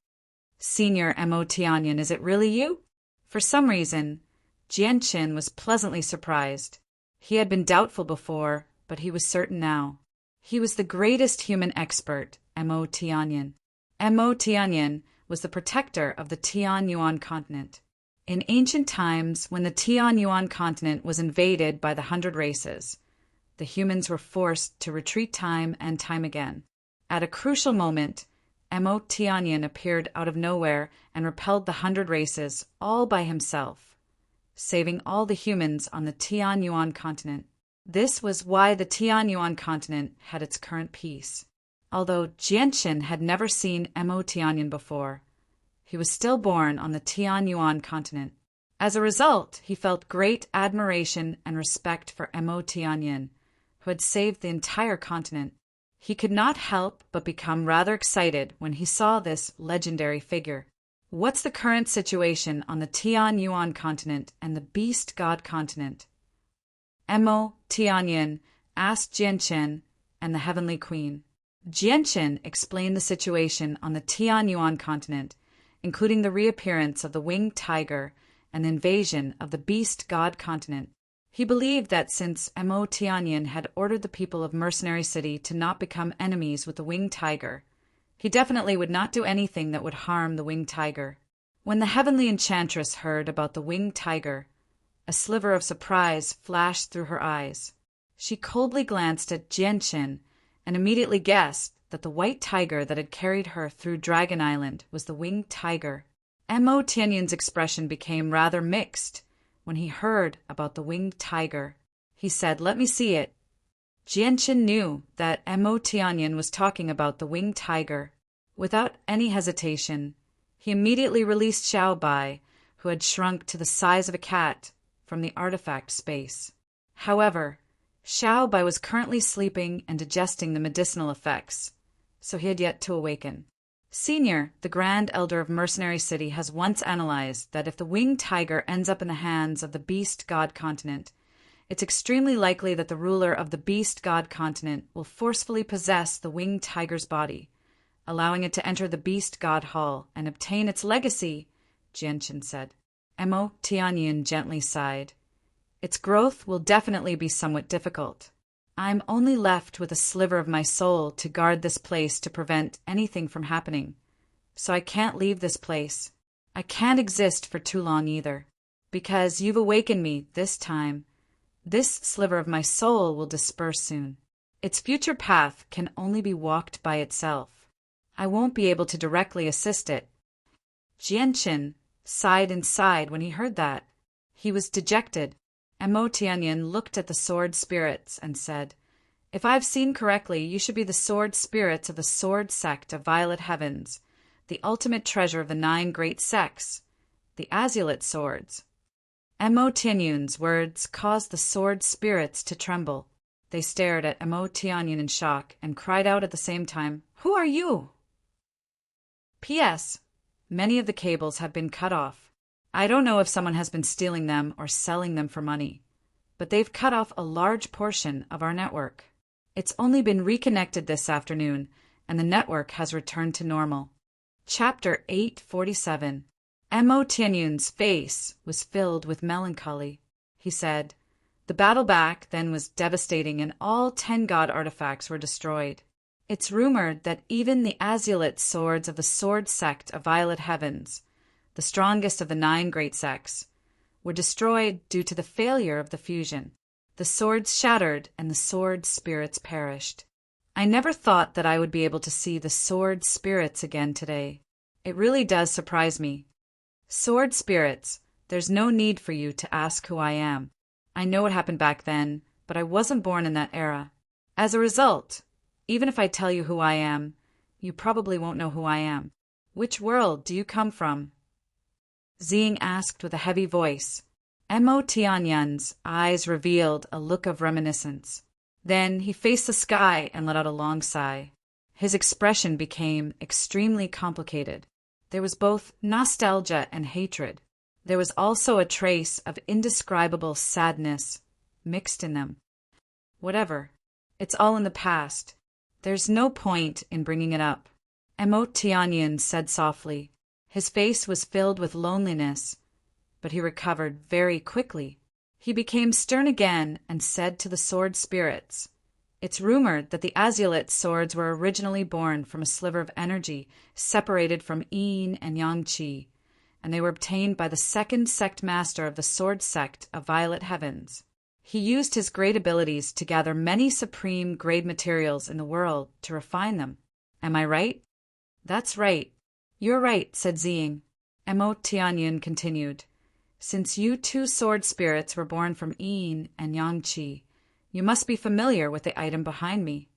Senior Mo Tianyin, is it really you? For some reason, Jianqin was pleasantly surprised. He had been doubtful before, but he was certain now. He was the greatest human expert, Mo Tianyin. Mo Tianyin was the protector of the Tianyuan continent. In ancient times, when the Tianyuan continent was invaded by the 100 races, the humans were forced to retreat time and time again. At a crucial moment, Mo Tianyin appeared out of nowhere and repelled the 100 races all by himself, saving all the humans on the Tianyuan continent. This was why the Tianyuan continent had its current peace. Although Jianqin had never seen Mo Tianyin before, he was still born on the Tianyuan continent. As a result, he felt great admiration and respect for Mo Tianyin, who had saved the entire continent. He could not help but become rather excited when he saw this legendary figure. What's the current situation on the Tianyuan continent and the Beast God continent? Mo Tianyin asked Jianqin and the Heavenly Queen. Jianqin explained the situation on the Tianyuan continent, including the reappearance of the winged tiger and the invasion of the Beast God continent. He believed that since Mo Tianyin had ordered the people of Mercenary City to not become enemies with the winged tiger, he definitely would not do anything that would harm the winged tiger. When the heavenly enchantress heard about the winged tiger, a sliver of surprise flashed through her eyes. She coldly glanced at Jianqin and immediately guessed that the white tiger that had carried her through Dragon Island was the winged tiger. Mo Tianyin's expression became rather mixed when he heard about the winged tiger. He said, "Let me see it." Jianqin knew that Mo Tianyin was talking about the winged tiger. Without any hesitation, he immediately released Xiaobai, who had shrunk to the size of a cat, from the artifact space. However, Xiaobai was currently sleeping and digesting the medicinal effects, so he had yet to awaken. Senior, the Grand Elder of Mercenary City, has once analyzed that if the winged tiger ends up in the hands of the Beast God continent, it's extremely likely that the ruler of the Beast God continent will forcefully possess the winged tiger's body, allowing it to enter the Beast God Hall and obtain its legacy, Jianqin said. Mo Tianyin gently sighed. Its growth will definitely be somewhat difficult. I'm only left with a sliver of my soul to guard this place to prevent anything from happening. So I can't leave this place. I can't exist for too long either. Because you've awakened me this time. This sliver of my soul will disperse soon. Its future path can only be walked by itself. I won't be able to directly assist it. Jianqin sighed inside when he heard that. He was dejected. Mo Tianyan looked at the sword spirits and said, "If I've seen correctly, you should be the sword spirits of the sword sect of Violet Heavens, the ultimate treasure of the 9 great sects, the Azulite swords." Mo Tianyun's words caused the sword spirits to tremble. They stared at Mo Tianyan in shock and cried out at the same time, "Who are you?" P.S. Many of the cables have been cut off. I don't know if someone has been stealing them or selling them for money, but they've cut off a large portion of our network. It's only been reconnected this afternoon, and the network has returned to normal. Chapter 847. Mo Tianyun's face was filled with melancholy. He said, "The battle back then was devastating and all 10 god artifacts were destroyed. It's rumored that even the Azulite swords of the sword sect of Violet Heavens, the strongest of the 9 great sects, were destroyed due to the failure of the fusion. The swords shattered and the sword spirits perished. I never thought that I would be able to see the sword spirits again today. It really does surprise me. Sword spirits, there's no need for you to ask who I am. I know what happened back then, but I wasn't born in that era. As a result, even if I tell you who I am, you probably won't know who I am. Which world do you come from?" Ziying asked with a heavy voice. Mo Tianyan's eyes revealed a look of reminiscence. Then he faced the sky and let out a long sigh. His expression became extremely complicated. There was both nostalgia and hatred. There was also a trace of indescribable sadness mixed in them. Whatever. It's all in the past. There's no point in bringing it up. Mo Tianyan said softly. His face was filled with loneliness, but he recovered very quickly. He became stern again and said to the sword spirits, "It's rumored that the Azulite swords were originally born from a sliver of energy separated from Yin and Yang Qi, and they were obtained by the 2nd sect master of the sword sect of Violet Heavens. He used his great abilities to gather many supreme grade materials in the world to refine them. Am I right?" "That's right. You're right," said Ziying. Mo Tianyan continued, "Since you 2 sword spirits were born from Yin and Yang Qi, you must be familiar with the item behind me."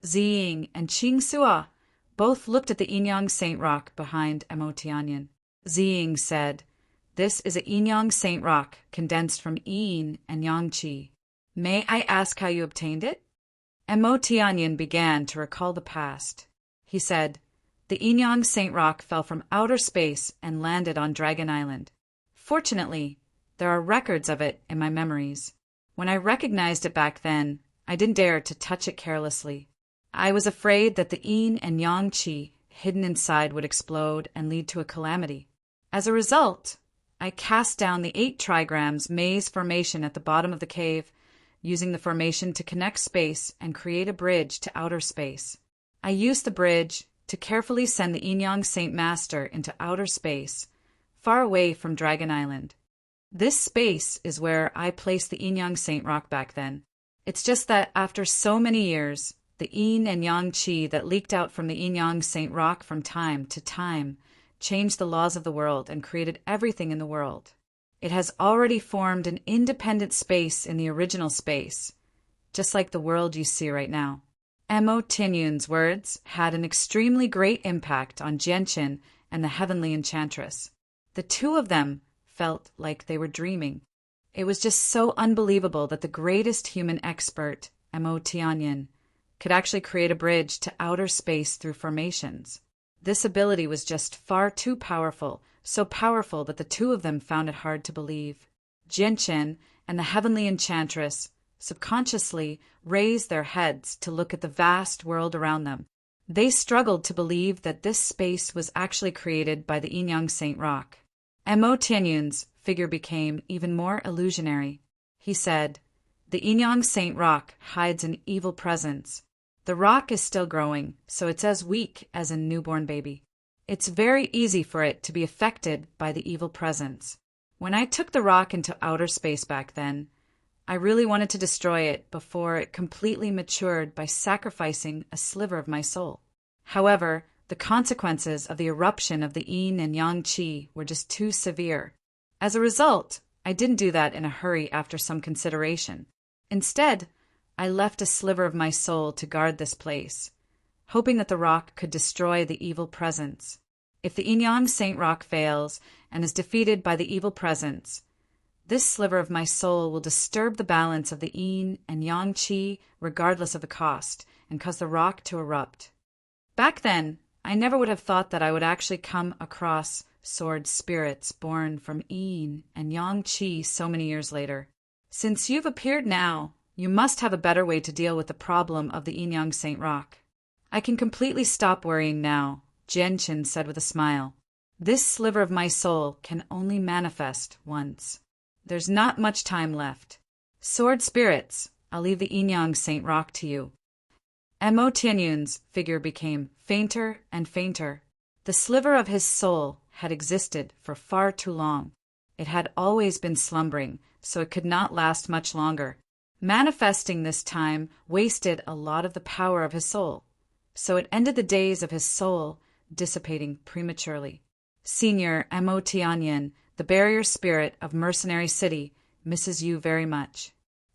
Ziying and Qing Sua both looked at the Yin-Yang Saint Rock behind Mo Tianyan. Ziying said, "This is a Yin-Yang Saint Rock condensed from Yin and Yang Qi. May I ask how you obtained it?" Mo Tianyan began to recall the past. He said, "The Yin-Yang Saint Rock fell from outer space and landed on Dragon Island. Fortunately, there are records of it in my memories. When I recognized it back then, I didn't dare to touch it carelessly. I was afraid that the Yin and Yang Qi hidden inside would explode and lead to a calamity. As a result, I cast down the 8 trigrams maze formation at the bottom of the cave, using the formation to connect space and create a bridge to outer space. I used the bridge to carefully send the Yin-Yang Saint Master into outer space, far away from Dragon Island. This space is where I placed the Yin-Yang Saint Rock back then. It's just that after so many years, the Yin and Yang Qi that leaked out from the Yin-Yang Saint Rock from time to time changed the laws of the world and created everything in the world. It has already formed an independent space in the original space, just like the world you see right now." Mo Tianyun's words had an extremely great impact on Jianqin and the Heavenly Enchantress. The 2 of them felt like they were dreaming. It was just so unbelievable that the greatest human expert, Mo Tianyan, could actually create a bridge to outer space through formations. This ability was just far too powerful, so powerful that the 2 of them found it hard to believe. Jianqin and the Heavenly Enchantress subconsciously raised their heads to look at the vast world around them. They struggled to believe that this space was actually created by the Yin-Yang Saint Rock. Mo Tianyun's figure became even more illusionary. He said, "The Inyang Saint Rock hides an evil presence. The rock is still growing, so it's as weak as a newborn baby. It's very easy for it to be affected by the evil presence. When I took the rock into outer space back then, I really wanted to destroy it before it completely matured by sacrificing a sliver of my soul. However, the consequences of the eruption of the yin and yang qi were just too severe. As a result, I didn't do that in a hurry after some consideration. Instead, I left a sliver of my soul to guard this place, hoping that the rock could destroy the evil presence. If the Inyang Saint Rock fails and is defeated by the evil presence, this sliver of my soul will disturb the balance of the yin and yang qi regardless of the cost and cause the rock to erupt." Back then, I never would have thought that I would actually come across sword spirits born from yin and yang qi so many years later. Since you've appeared now, you must have a better way to deal with the problem of the Inyang Saint Rock. "I can completely stop worrying now," Jianqin said with a smile. "This sliver of my soul can only manifest once. There's not much time left. Sword spirits, I'll leave the Inyang Saint Rock to you." Mo Tianyun's figure became fainter and fainter. The sliver of his soul had existed for far too long. It had always been slumbering, so it could not last much longer. Manifesting this time wasted a lot of the power of his soul, so it ended the days of his soul dissipating prematurely. Senior Mo Tianyin, the barrier spirit of Mercenary City, misses you very much.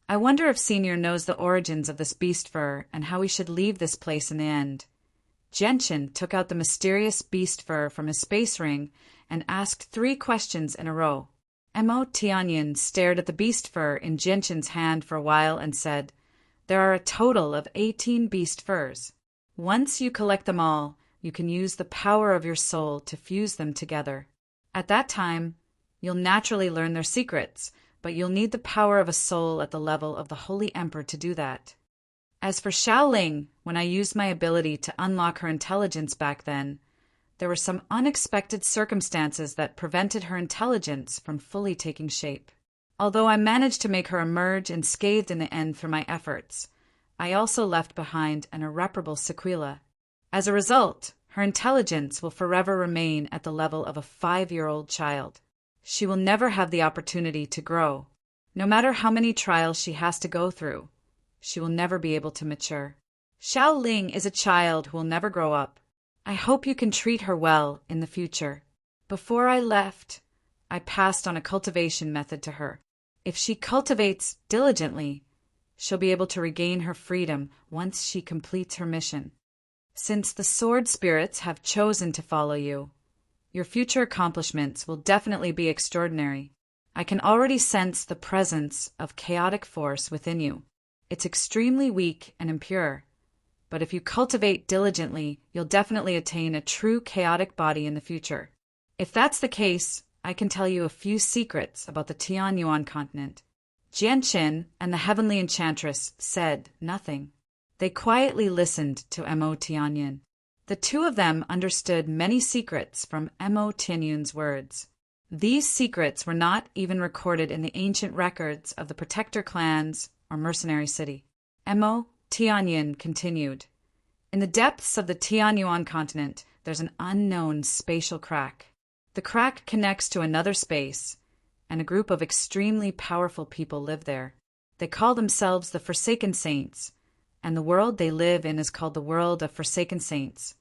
I wonder if Senior knows the origins of this beast fur and how we should leave this place in the end. Jianqin took out the mysterious beast fur from his space ring and asked 3 questions in a row. Mo Tianyin stared at the beast fur in Jianqin's hand for a while and said, "There are a total of 18 beast furs. Once you collect them all, you can use the power of your soul to fuse them together. At that time, you'll naturally learn their secrets, but you'll need the power of a soul at the level of the Holy Emperor to do that. As for Xiaoling, when I used my ability to unlock her intelligence back then, there were some unexpected circumstances that prevented her intelligence from fully taking shape. Although I managed to make her emerge unscathed in the end through my efforts, I also left behind an irreparable sequela. As a result, her intelligence will forever remain at the level of a 5-year-old child. She will never have the opportunity to grow. No matter how many trials she has to go through, she will never be able to mature. Xiaoling is a child who will never grow up. I hope you can treat her well in the future. Before I left, I passed on a cultivation method to her. If she cultivates diligently, she'll be able to regain her freedom once she completes her mission. Since the sword spirits have chosen to follow you, your future accomplishments will definitely be extraordinary. I can already sense the presence of chaotic force within you. It's extremely weak and impure, but if you cultivate diligently, you'll definitely attain a true chaotic body in the future. If that's the case, I can tell you a few secrets about the Tianyuan continent." Jianqin and the Heavenly Enchantress said nothing. They quietly listened to Mo Tianyin. The 2 of them understood many secrets from Mo Tianyun's words. These secrets were not even recorded in the ancient records of the Protector clans or Mercenary City. Mo Tianyin continued, "In the depths of the Tianyuan continent, there's an unknown spatial crack. The crack connects to another space, and a group of extremely powerful people live there. They call themselves the Forsaken Saints, and the world they live in is called the World of Forsaken Saints.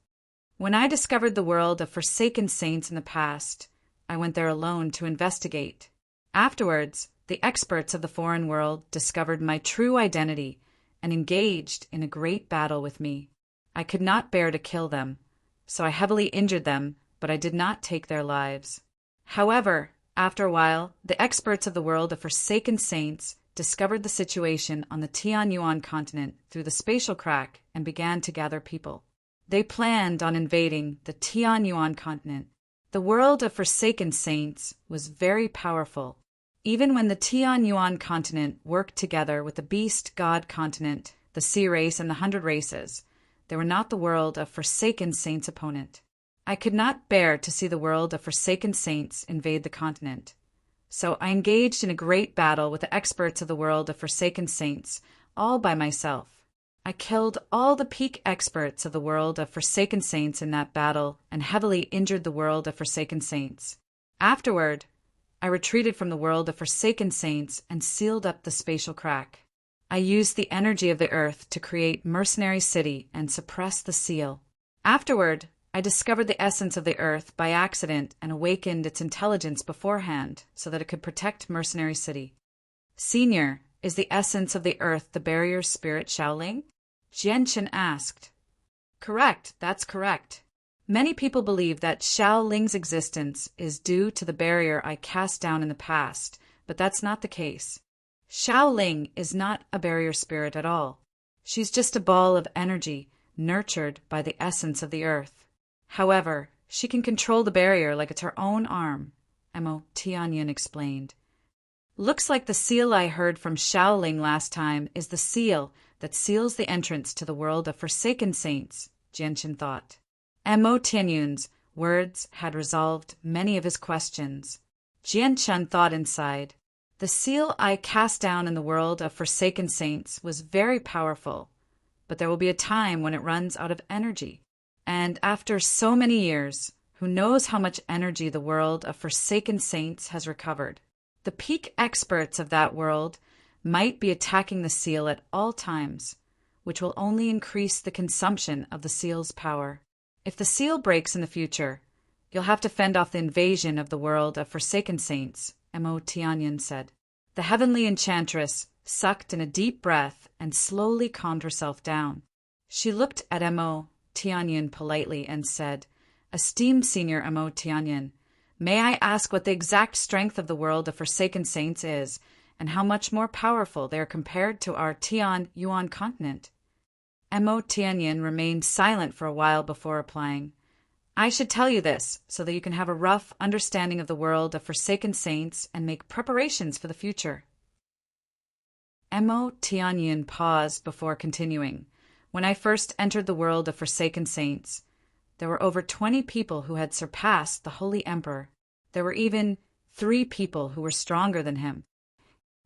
When I discovered the World of Forsaken Saints in the past, I went there alone to investigate. Afterwards, the experts of the foreign world discovered my true identity and engaged in a great battle with me. I could not bear to kill them, so I heavily injured them, but I did not take their lives. However, after a while, the experts of the World of Forsaken Saints discovered the situation on the Tianyuan continent through the spatial crack and began to gather people. They planned on invading the Tianyuan continent. The World of Forsaken Saints was very powerful. Even when the Tianyuan continent worked together with the Beast God continent, the Sea Race, and the 100 Races, they were not the World of Forsaken Saints' opponent. I could not bear to see the World of Forsaken Saints invade the continent, So I engaged in a great battle with the experts of the world of Forsaken Saints, all by myself. I killed all the peak experts of the world of Forsaken Saints in that battle and heavily injured the world of Forsaken Saints. Afterward, I retreated from the world of Forsaken Saints and sealed up the spatial crack. I used the energy of the earth to create Mercenary City and suppress the seal. Afterward, I discovered the essence of the earth by accident and awakened its intelligence beforehand so that it could protect Mercenary City. Senior, is the essence of the earth the barrier spirit Shaoling? Jianchen asked. Correct, that's correct. Many people believe that Shaoling's existence is due to the barrier I cast down in the past, but that's not the case. Shaoling is not a barrier spirit at all. She's just a ball of energy nurtured by the essence of the earth. However, she can control the barrier like it's her own arm, Mo Tianyin explained. Looks like the seal I heard from Shaoling last time is the seal that seals the entrance to the world of Forsaken Saints, Jianchen thought. Mo Tianyun's words had resolved many of his questions. Jianchen thought inside. The seal I cast down in the world of Forsaken Saints was very powerful, but there will be a time when it runs out of energy. And after so many years, who knows how much energy the world of Forsaken Saints has recovered? The peak experts of that world might be attacking the seal at all times, which will only increase the consumption of the seal's power. If the seal breaks in the future, you'll have to fend off the invasion of the world of Forsaken Saints, Mo Tianyin said. The heavenly enchantress sucked in a deep breath and slowly calmed herself down. She looked at Mo Tianyin politely and said, Esteemed Senior Mo Tianyin, may I ask what the exact strength of the world of Forsaken Saints is, and how much more powerful they are compared to our Tian Yuan continent? Mo Tianyin remained silent for a while before replying. I should tell you this, so that you can have a rough understanding of the world of Forsaken Saints and make preparations for the future. Mo Tianyin paused before continuing. When I first entered the world of Forsaken Saints, there were over 20 people who had surpassed the Holy Emperor. There were even 3 people who were stronger than him.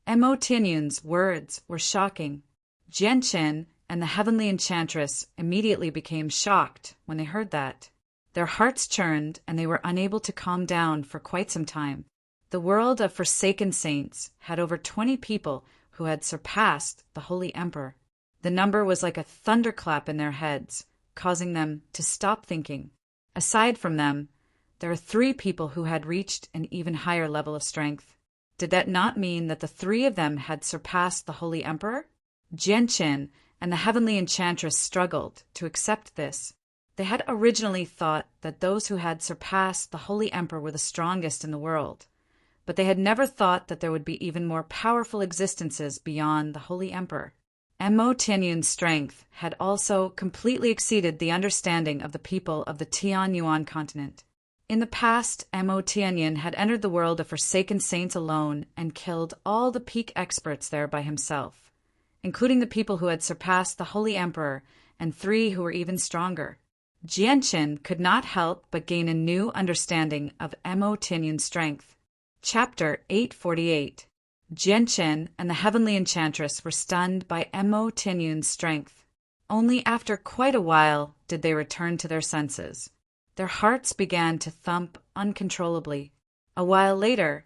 Mo Tianyun's words were shocking. Jianchen and the heavenly enchantress immediately became shocked when they heard that. Their hearts churned and they were unable to calm down for quite some time. The world of Forsaken Saints had over 20 people who had surpassed the Holy Emperor. The number was like a thunderclap in their heads, causing them to stop thinking. Aside from them, there are 3 people who had reached an even higher level of strength. Did that not mean that the 3 of them had surpassed the Holy Emperor? Jianchen and the heavenly enchantress struggled to accept this. They had originally thought that those who had surpassed the Holy Emperor were the strongest in the world, but they had never thought that there would be even more powerful existences beyond the Holy Emperor. Mo Tianyun's strength had also completely exceeded the understanding of the people of the Tian Yuan continent. In the past, Mo Tianyin had entered the world of Forsaken Saints alone and killed all the peak experts there by himself, including the people who had surpassed the Holy Emperor and 3 who were even stronger. Jianchen could not help but gain a new understanding of Mo Tianyun's strength. Chapter 848. Jianchen and the heavenly enchantress were stunned by Mo Tianyun's strength. Only after quite a while did they return to their senses. Their hearts began to thump uncontrollably. A while later,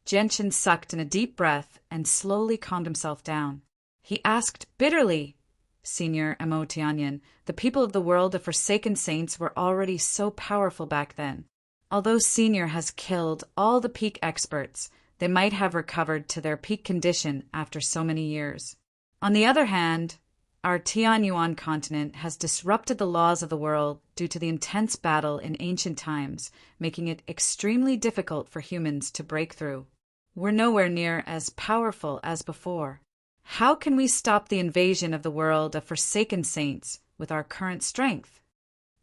Jianchen sucked in a deep breath and slowly calmed himself down. He asked bitterly, Senior Mo Tianyin, the people of the world of Forsaken Saints were already so powerful back then. Although Senior has killed all the peak experts, they might have recovered to their peak condition after so many years. On the other hand, our Tian Yuan continent has disrupted the laws of the world due to the intense battle in ancient times, making it extremely difficult for humans to break through. We're nowhere near as powerful as before. How can we stop the invasion of the world of Forsaken Saints with our current strength?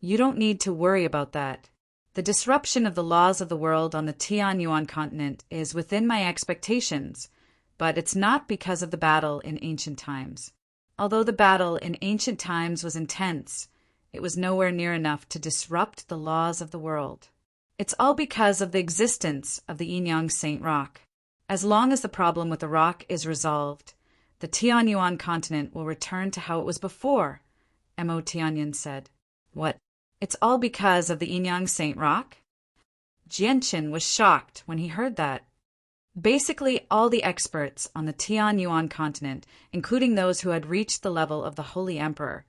You don't need to worry about that. The disruption of the laws of the world on the Tian Yuan continent is within my expectations, but it's not because of the battle in ancient times. Although the battle in ancient times was intense, it was nowhere near enough to disrupt the laws of the world. It's all because of the existence of the Yin Yang Saint Rock. As long as the problem with the rock is resolved, the Tianyuan continent will return to how it was before, Mo Tianyin said. What? It's all because of the Inyang Saint Rock? Jianqin was shocked when he heard that. Basically, all the experts on the Tianyuan continent, including those who had reached the level of the Holy Emperor,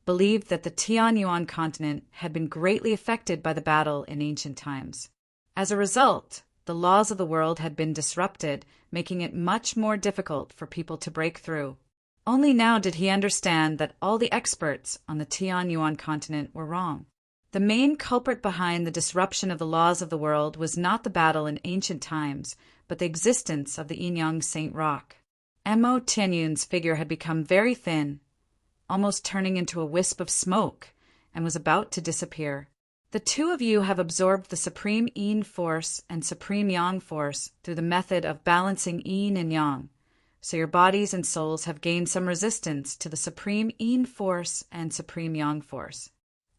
believed that the Tianyuan continent had been greatly affected by the battle in ancient times. As a result, the laws of the world had been disrupted, making it much more difficult for people to break through. Only now did he understand that all the experts on the Tianyuan continent were wrong. The main culprit behind the disruption of the laws of the world was not the battle in ancient times, but the existence of the Inyang Saint Rock. Mo Tianyun's figure had become very thin, almost turning into a wisp of smoke, and was about to disappear. The two of you have absorbed the supreme yin force and supreme yang force through the method of balancing yin and yang, so your bodies and souls have gained some resistance to the supreme yin force and supreme yang force.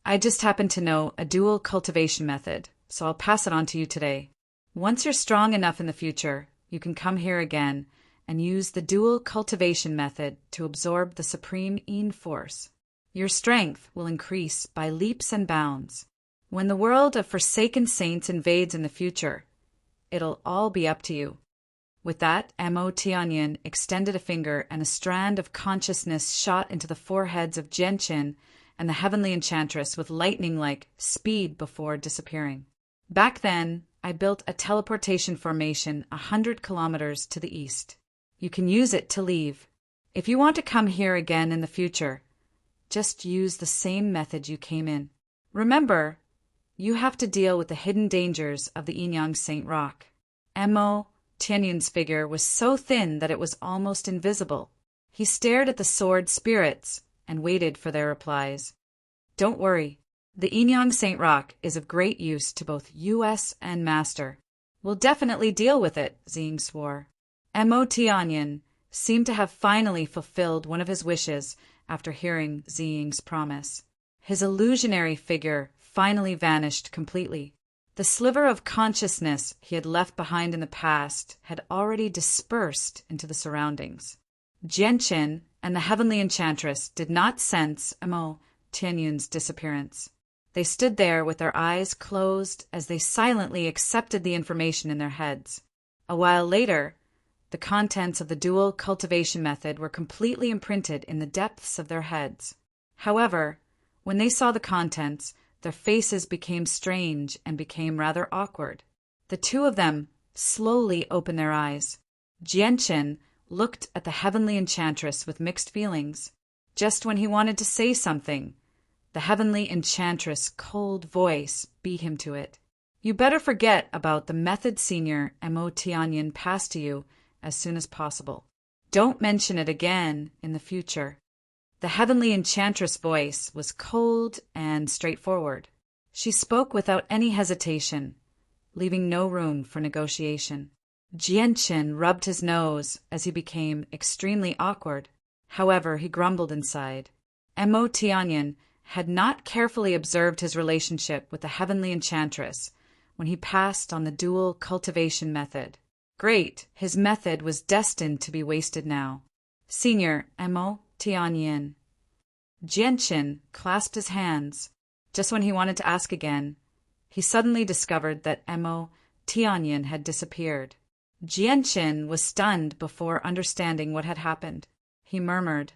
I just happen to know a dual cultivation method, so I'll pass it on to you today. Once you're strong enough in the future, you can come here again and use the dual cultivation method to absorb the supreme yin force. Your strength will increase by leaps and bounds. When the world of forsaken saints invades in the future, it'll all be up to you. With that, Mo Tianyin extended a finger and a strand of consciousness shot into the foreheads of Jianqin and the heavenly enchantress with lightning-like speed before disappearing. Back then, I built a teleportation formation 100 kilometers to the east. You can use it to leave. If you want to come here again in the future, just use the same method you came in. Remember, you have to deal with the hidden dangers of the Inyang Saint Rock. Mo Tianyun's figure was so thin that it was almost invisible. He stared at the sword spirits and waited for their replies. Don't worry. The Inyang Saint Rock is of great use to both US and Master. We'll definitely deal with it, Xing swore. Mo Tianyin seemed to have finally fulfilled one of his wishes after hearing Xing's promise. His illusionary figure finally vanished completely. The sliver of consciousness he had left behind in the past had already dispersed into the surroundings. Jianqin and the heavenly enchantress did not sense Mo Tianyun's disappearance. They stood there with their eyes closed as they silently accepted the information in their heads. A while later, the contents of the dual cultivation method were completely imprinted in the depths of their heads. However, when they saw the contents, their faces became strange and became rather awkward. The two of them slowly opened their eyes. Jianqin looked at the heavenly enchantress with mixed feelings. Just when he wanted to say something, the heavenly enchantress' cold voice beat him to it. You better forget about the method Senior Mo Tianyin passed to you as soon as possible. Don't mention it again in the future. The heavenly enchantress' voice was cold and straightforward. She spoke without any hesitation, leaving no room for negotiation. Jianqin rubbed his nose as he became extremely awkward. However, he grumbled inside. Mo Tianyin had not carefully observed his relationship with the heavenly enchantress when he passed on the dual cultivation method. Great, his method was destined to be wasted now. Senior Mo Tianyin. Jianqin clasped his hands. Just when he wanted to ask again, he suddenly discovered that Mo Tianyin had disappeared. Jianqin was stunned before understanding what had happened. He murmured,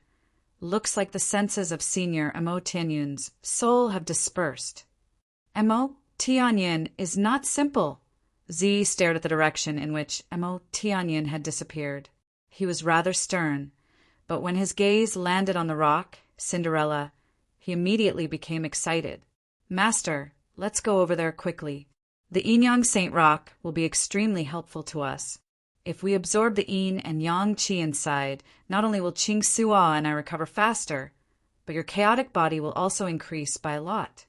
"Looks like the senses of Senior Mo Tianyun's soul have dispersed." Mo Tianyin is not simple. Z stared at the direction in which Mo Tianyin had disappeared. He was rather stern, but when his gaze landed on the rock, Cinderella, he immediately became excited. "Master, let's go over there quickly. The Inyang Saint Rock will be extremely helpful to us. If we absorb the yin and yang qi inside, not only will Qing Sua and I recover faster, but your chaotic body will also increase by a lot."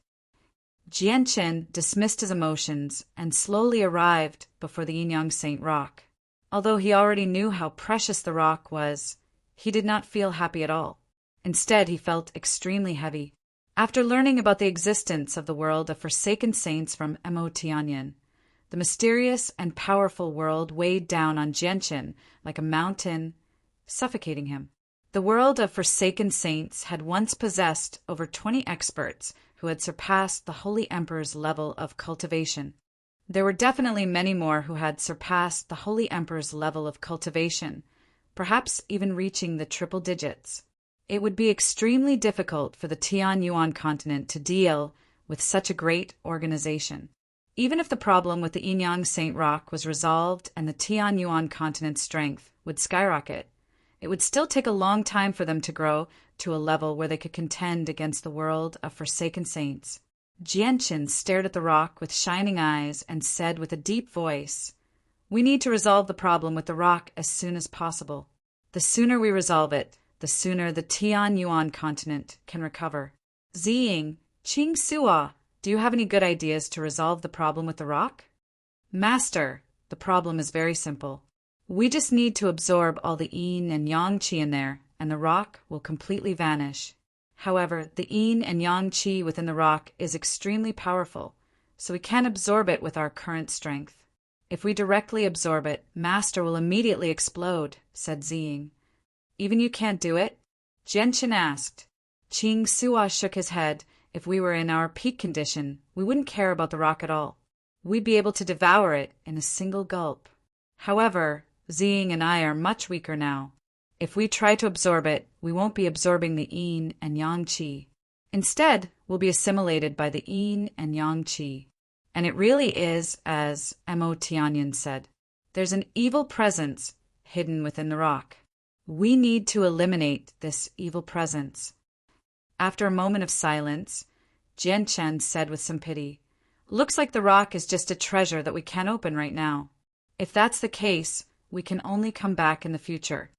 Jianqin dismissed his emotions and slowly arrived before the Inyang Saint Rock. Although he already knew how precious the rock was, he did not feel happy at all. Instead, he felt extremely heavy. After learning about the existence of the world of forsaken saints from Mo Tianyin, The mysterious and powerful world weighed down on Jianchen like a mountain, suffocating him. The world of forsaken saints had once possessed over 20 experts who had surpassed the Holy Emperor's level of cultivation. There were definitely many more who had surpassed the Holy Emperor's level of cultivation, perhaps even reaching the triple digits. It would be extremely difficult for the Tianyuan continent to deal with such a great organization. Even if the problem with the Yinyang Saint Rock was resolved and the Tianyuan continent's strength would skyrocket, it would still take a long time for them to grow to a level where they could contend against the world of forsaken saints. Jianchen stared at the rock with shining eyes and said with a deep voice, "We need to resolve the problem with the rock as soon as possible. The sooner we resolve it, the sooner the Tianyuan continent can recover. Ziying, Qing Suo, do you have any good ideas to resolve the problem with the rock?" "Master, the problem is very simple. We just need to absorb all the yin and yang qi in there, and the rock will completely vanish. However, the yin and yang qi within the rock is extremely powerful, so we can't absorb it with our current strength. If we directly absorb it, Master will immediately explode," said Ziying. "Even you can't do it?" Jianchen asked. Qing Suo shook his head. "If we were in our peak condition, we wouldn't care about the rock at all. We'd be able to devour it in a single gulp. However, Ziying and I are much weaker now. If we try to absorb it, we won't be absorbing the yin and yang qi. Instead, we'll be assimilated by the yin and yang qi. And it really is, as Mo Tianyan said, there's an evil presence hidden within the rock. We need to eliminate this evil presence." After a moment of silence, Jianchen said with some pity, "Looks like the rock is just a treasure that we can't open right now. If that's the case, we can only come back in the future.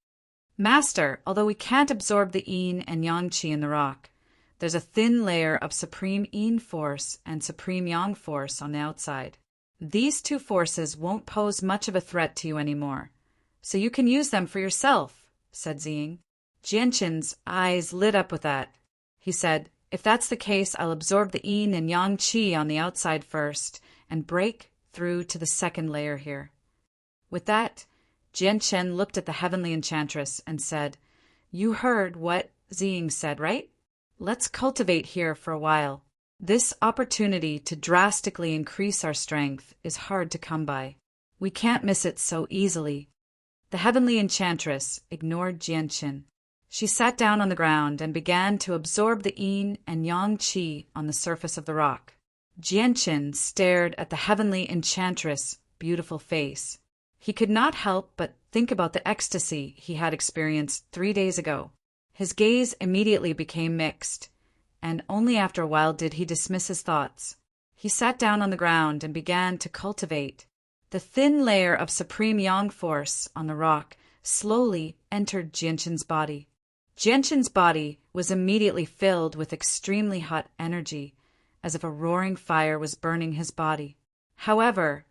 Master, although we can't absorb the yin and yang qi in the rock, there's a thin layer of supreme yin force and supreme yang force on the outside. These two forces won't pose much of a threat to you anymore, so you can use them for yourself," said Ziying. Jianchen's eyes lit up with that. He said, "If that's the case, I'll absorb the yin and yang qi on the outside first and break through to the second layer here." With that, Jianchen looked at the heavenly enchantress and said, "You heard what Ziying said, right? Let's cultivate here for a while. This opportunity to drastically increase our strength is hard to come by. We can't miss it so easily." The heavenly enchantress ignored Jianchen. She sat down on the ground and began to absorb the yin and yang qi on the surface of the rock. Jianchen stared at the heavenly enchantress' beautiful face. He could not help but think about the ecstasy he had experienced 3 days ago. His gaze immediately became mixed, and only after a while did he dismiss his thoughts. He sat down on the ground and began to cultivate. The thin layer of supreme yang force on the rock slowly entered Jianchen's body. Jianchen's body was immediately filled with extremely hot energy, as if a roaring fire was burning his body. However,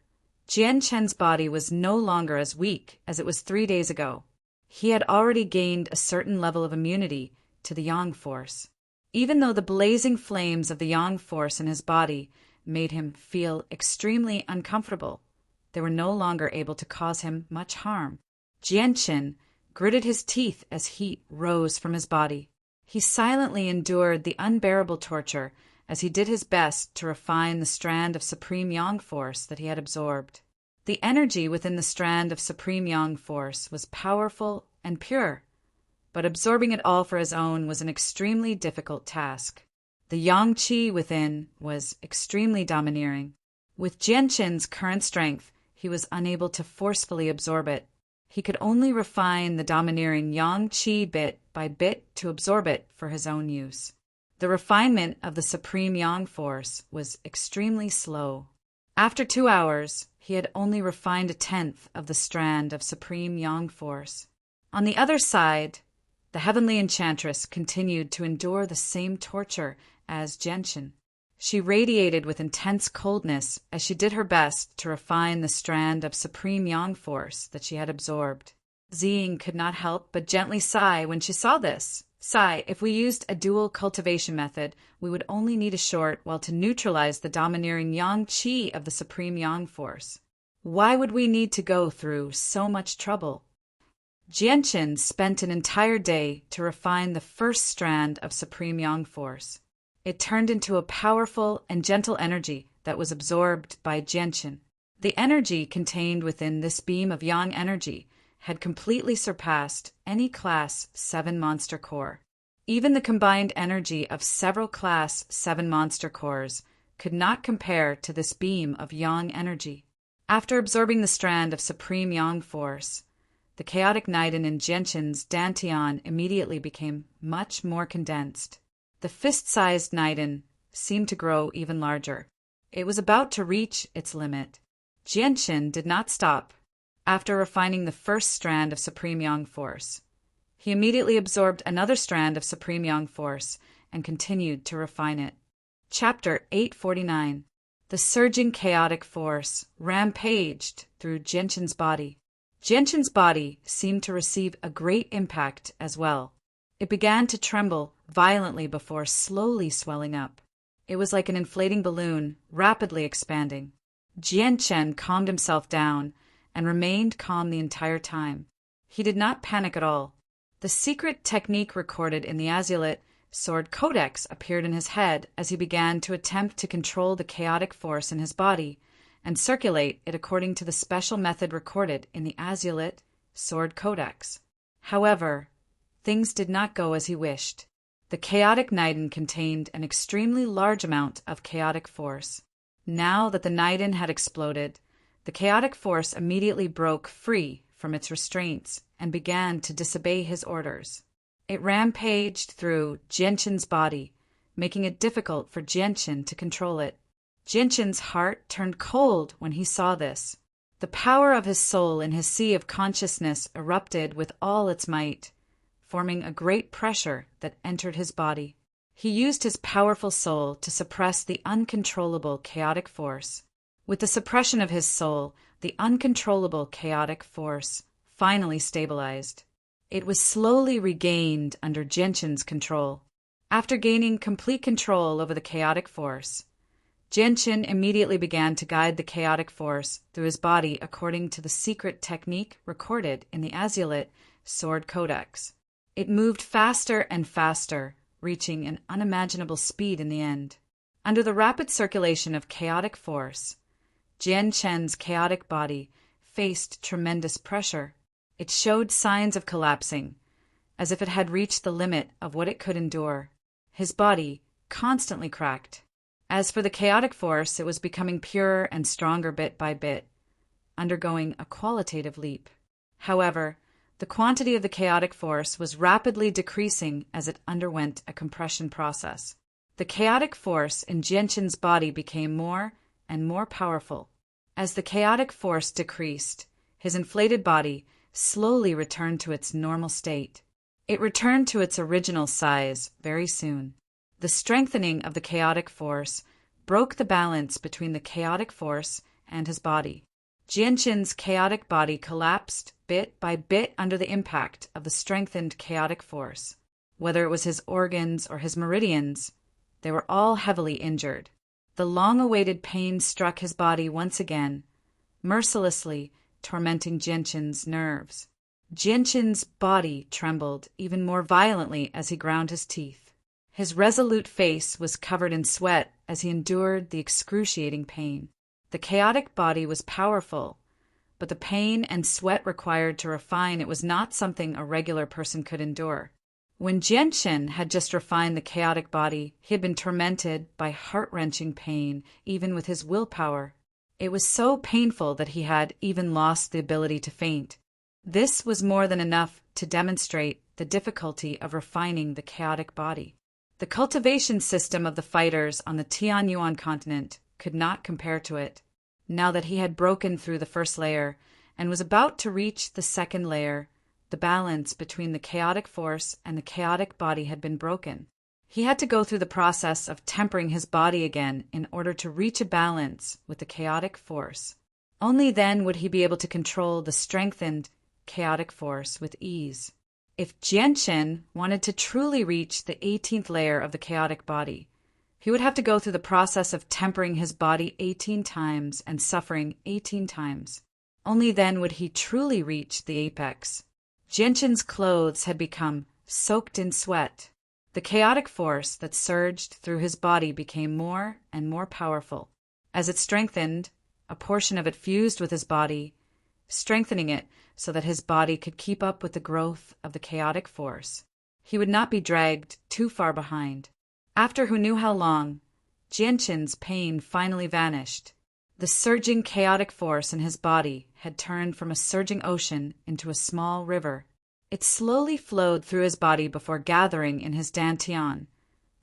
Jianchen's body was no longer as weak as it was 3 days ago. He had already gained a certain level of immunity to the yang force. Even though the blazing flames of the yang force in his body made him feel extremely uncomfortable, they were no longer able to cause him much harm. Jianchen gritted his teeth as heat rose from his body. He silently endured the unbearable torture as he did his best to refine the strand of supreme yang force that he had absorbed. The energy within the strand of supreme yang force was powerful and pure, but absorbing it all for his own was an extremely difficult task. The yang qi within was extremely domineering. With Jianchen's current strength, he was unable to forcefully absorb it. He could only refine the domineering yang qi bit by bit to absorb it for his own use. The refinement of the supreme yang force was extremely slow. After 2 hours, he had only refined 1/10 of the strand of supreme yang force. On the other side, the heavenly enchantress continued to endure the same torture as Jianchen. She radiated with intense coldness as she did her best to refine the strand of supreme yang force that she had absorbed. Ziying could not help but gently sigh when she saw this, Sai, if we used a dual cultivation method, we would only need a short while to neutralize the domineering yang qi of the supreme yang force. Why would we need to go through so much trouble? Jianqin spent an entire day to refine the first strand of supreme yang force. It turned into a powerful and gentle energy that was absorbed by Jianqin. The energy contained within this beam of yang energy had completely surpassed any Class 7 monster core. Even the combined energy of several Class 7 monster cores could not compare to this beam of yang energy. After absorbing the strand of supreme yang force, the chaotic Naiden in Jianqin's dantian immediately became much more condensed. The fist-sized Naiden seemed to grow even larger. It was about to reach its limit. Jianqin did not stop. After refining the first strand of supreme yang force, he immediately absorbed another strand of supreme yang force and continued to refine it. Chapter 849. The surging chaotic force rampaged through Jianqin's body. Jianqin's body seemed to receive a great impact as well. It began to tremble violently before slowly swelling up. It was like an inflating balloon, rapidly expanding. Jianqin calmed himself down and remained calm the entire time. He did not panic at all. The secret technique recorded in the Azulite Sword Codex appeared in his head as he began to attempt to control the chaotic force in his body and circulate it according to the special method recorded in the Azulite Sword Codex. However, things did not go as he wished. The chaotic Naiden contained an extremely large amount of chaotic force. Now that the Naiden had exploded, the chaotic force immediately broke free from its restraints and began to disobey his orders. It rampaged through Jianqin's body, making it difficult for Jianqin to control it. Jianqin's heart turned cold when he saw this. The power of his soul in his sea of consciousness erupted with all its might, forming a great pressure that entered his body. He used his powerful soul to suppress the uncontrollable chaotic force. With the suppression of his soul, the uncontrollable chaotic force finally stabilized. It was slowly regained under Jianqin's control. After gaining complete control over the chaotic force, Jianqin immediately began to guide the chaotic force through his body according to the secret technique recorded in the Azulite Sword Codex. It moved faster and faster, reaching an unimaginable speed in the end. Under the rapid circulation of chaotic force, Jianqin's chaotic body faced tremendous pressure. It showed signs of collapsing, as if it had reached the limit of what it could endure. His body constantly cracked. As for the chaotic force, it was becoming purer and stronger bit by bit, undergoing a qualitative leap. However, the quantity of the chaotic force was rapidly decreasing as it underwent a compression process. The chaotic force in Jianqin's body became more and more powerful. As the chaotic force decreased, his inflated body slowly returned to its normal state. It returned to its original size very soon. The strengthening of the chaotic force broke the balance between the chaotic force and his body. Jianqin's chaotic body collapsed bit by bit under the impact of the strengthened chaotic force. Whether it was his organs or his meridians, they were all heavily injured. The long-awaited pain struck his body once again, mercilessly tormenting Jianqin's nerves. Jianqin's body trembled even more violently as he ground his teeth. His resolute face was covered in sweat as he endured the excruciating pain. The chaotic body was powerful, but the pain and sweat required to refine it was not something a regular person could endure. When Jianqin had just refined the chaotic body, he had been tormented by heart-wrenching pain, even with his willpower. It was so painful that he had even lost the ability to faint. This was more than enough to demonstrate the difficulty of refining the chaotic body. The cultivation system of the fighters on the Tianyuan continent could not compare to it. Now that he had broken through the first layer and was about to reach the second layer, the balance between the chaotic force and the chaotic body had been broken. He had to go through the process of tempering his body again in order to reach a balance with the chaotic force. Only then would he be able to control the strengthened chaotic force with ease. If Jianchen wanted to truly reach the 18th layer of the chaotic body, he would have to go through the process of tempering his body 18 times and suffering 18 times. Only then would he truly reach the apex. Jianchen's clothes had become soaked in sweat. The chaotic force that surged through his body became more and more powerful. As it strengthened, a portion of it fused with his body, strengthening it so that his body could keep up with the growth of the chaotic force. He would not be dragged too far behind. After who knew how long, Jianchen's pain finally vanished. The surging chaotic force in his body had turned from a surging ocean into a small river. It slowly flowed through his body before gathering in his dantian,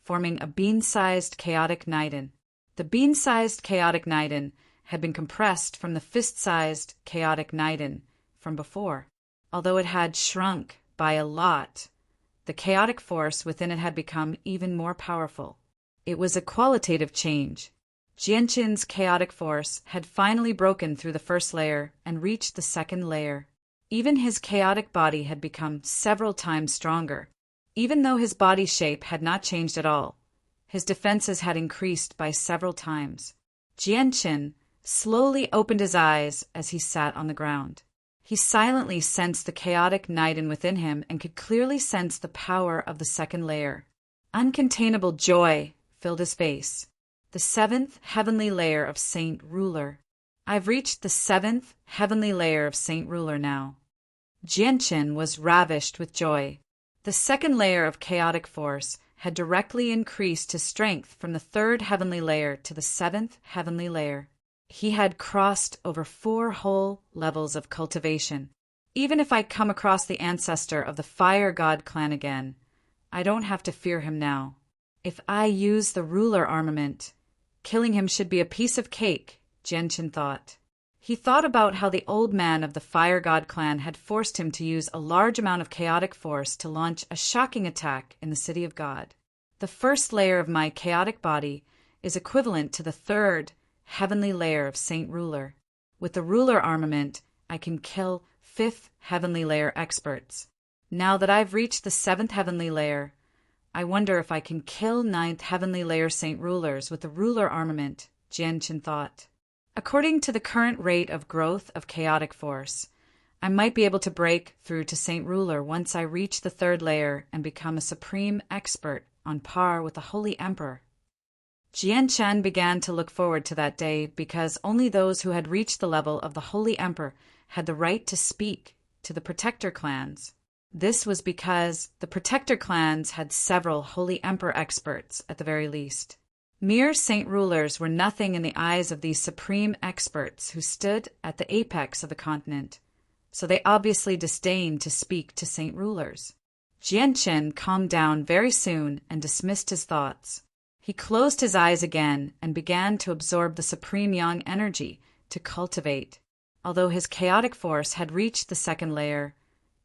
forming a bean-sized chaotic niden. The bean-sized chaotic niden had been compressed from the fist-sized chaotic niden from before. Although it had shrunk by a lot, the chaotic force within it had become even more powerful. It was a qualitative change. Jianchen's chaotic force had finally broken through the first layer and reached the second layer. Even his chaotic body had become several times stronger. Even though his body shape had not changed at all, his defenses had increased by several times. Jianchen slowly opened his eyes as he sat on the ground. He silently sensed the chaotic niden within him and could clearly sense the power of the second layer. Uncontainable joy filled his face. The 7th heavenly layer of Saint Ruler. I've reached the 7th heavenly layer of Saint Ruler now. Jianchen was ravished with joy. The second layer of chaotic force had directly increased his strength from the 3rd heavenly layer to the 7th heavenly layer. He had crossed over 4 whole levels of cultivation. Even if I come across the ancestor of the Fire God clan again, I don't have to fear him now. If I use the ruler armament, killing him should be a piece of cake, Jianchen thought. He thought about how the old man of the Fire God clan had forced him to use a large amount of chaotic force to launch a shocking attack in the City of God. The first layer of my chaotic body is equivalent to the 3rd heavenly layer of Saint Ruler. With the ruler armament, I can kill 5th heavenly layer experts. Now that I've reached the 7th heavenly layer, I wonder if I can kill 9th heavenly layer Saint Rulers with the ruler armament, Jianchen thought. According to the current rate of growth of chaotic force, I might be able to break through to Saint Ruler once I reach the 3rd layer and become a supreme expert on par with the Holy Emperor. Jianchan began to look forward to that day because only those who had reached the level of the Holy Emperor had the right to speak to the Protector clans. This was because the Protector clans had several Holy Emperor experts at the very least. Mere Saint Rulers were nothing in the eyes of these supreme experts who stood at the apex of the continent, so they obviously disdained to speak to Saint Rulers. Jianchen calmed down very soon and dismissed his thoughts. He closed his eyes again and began to absorb the supreme yang energy to cultivate. Although his chaotic force had reached the 2nd layer,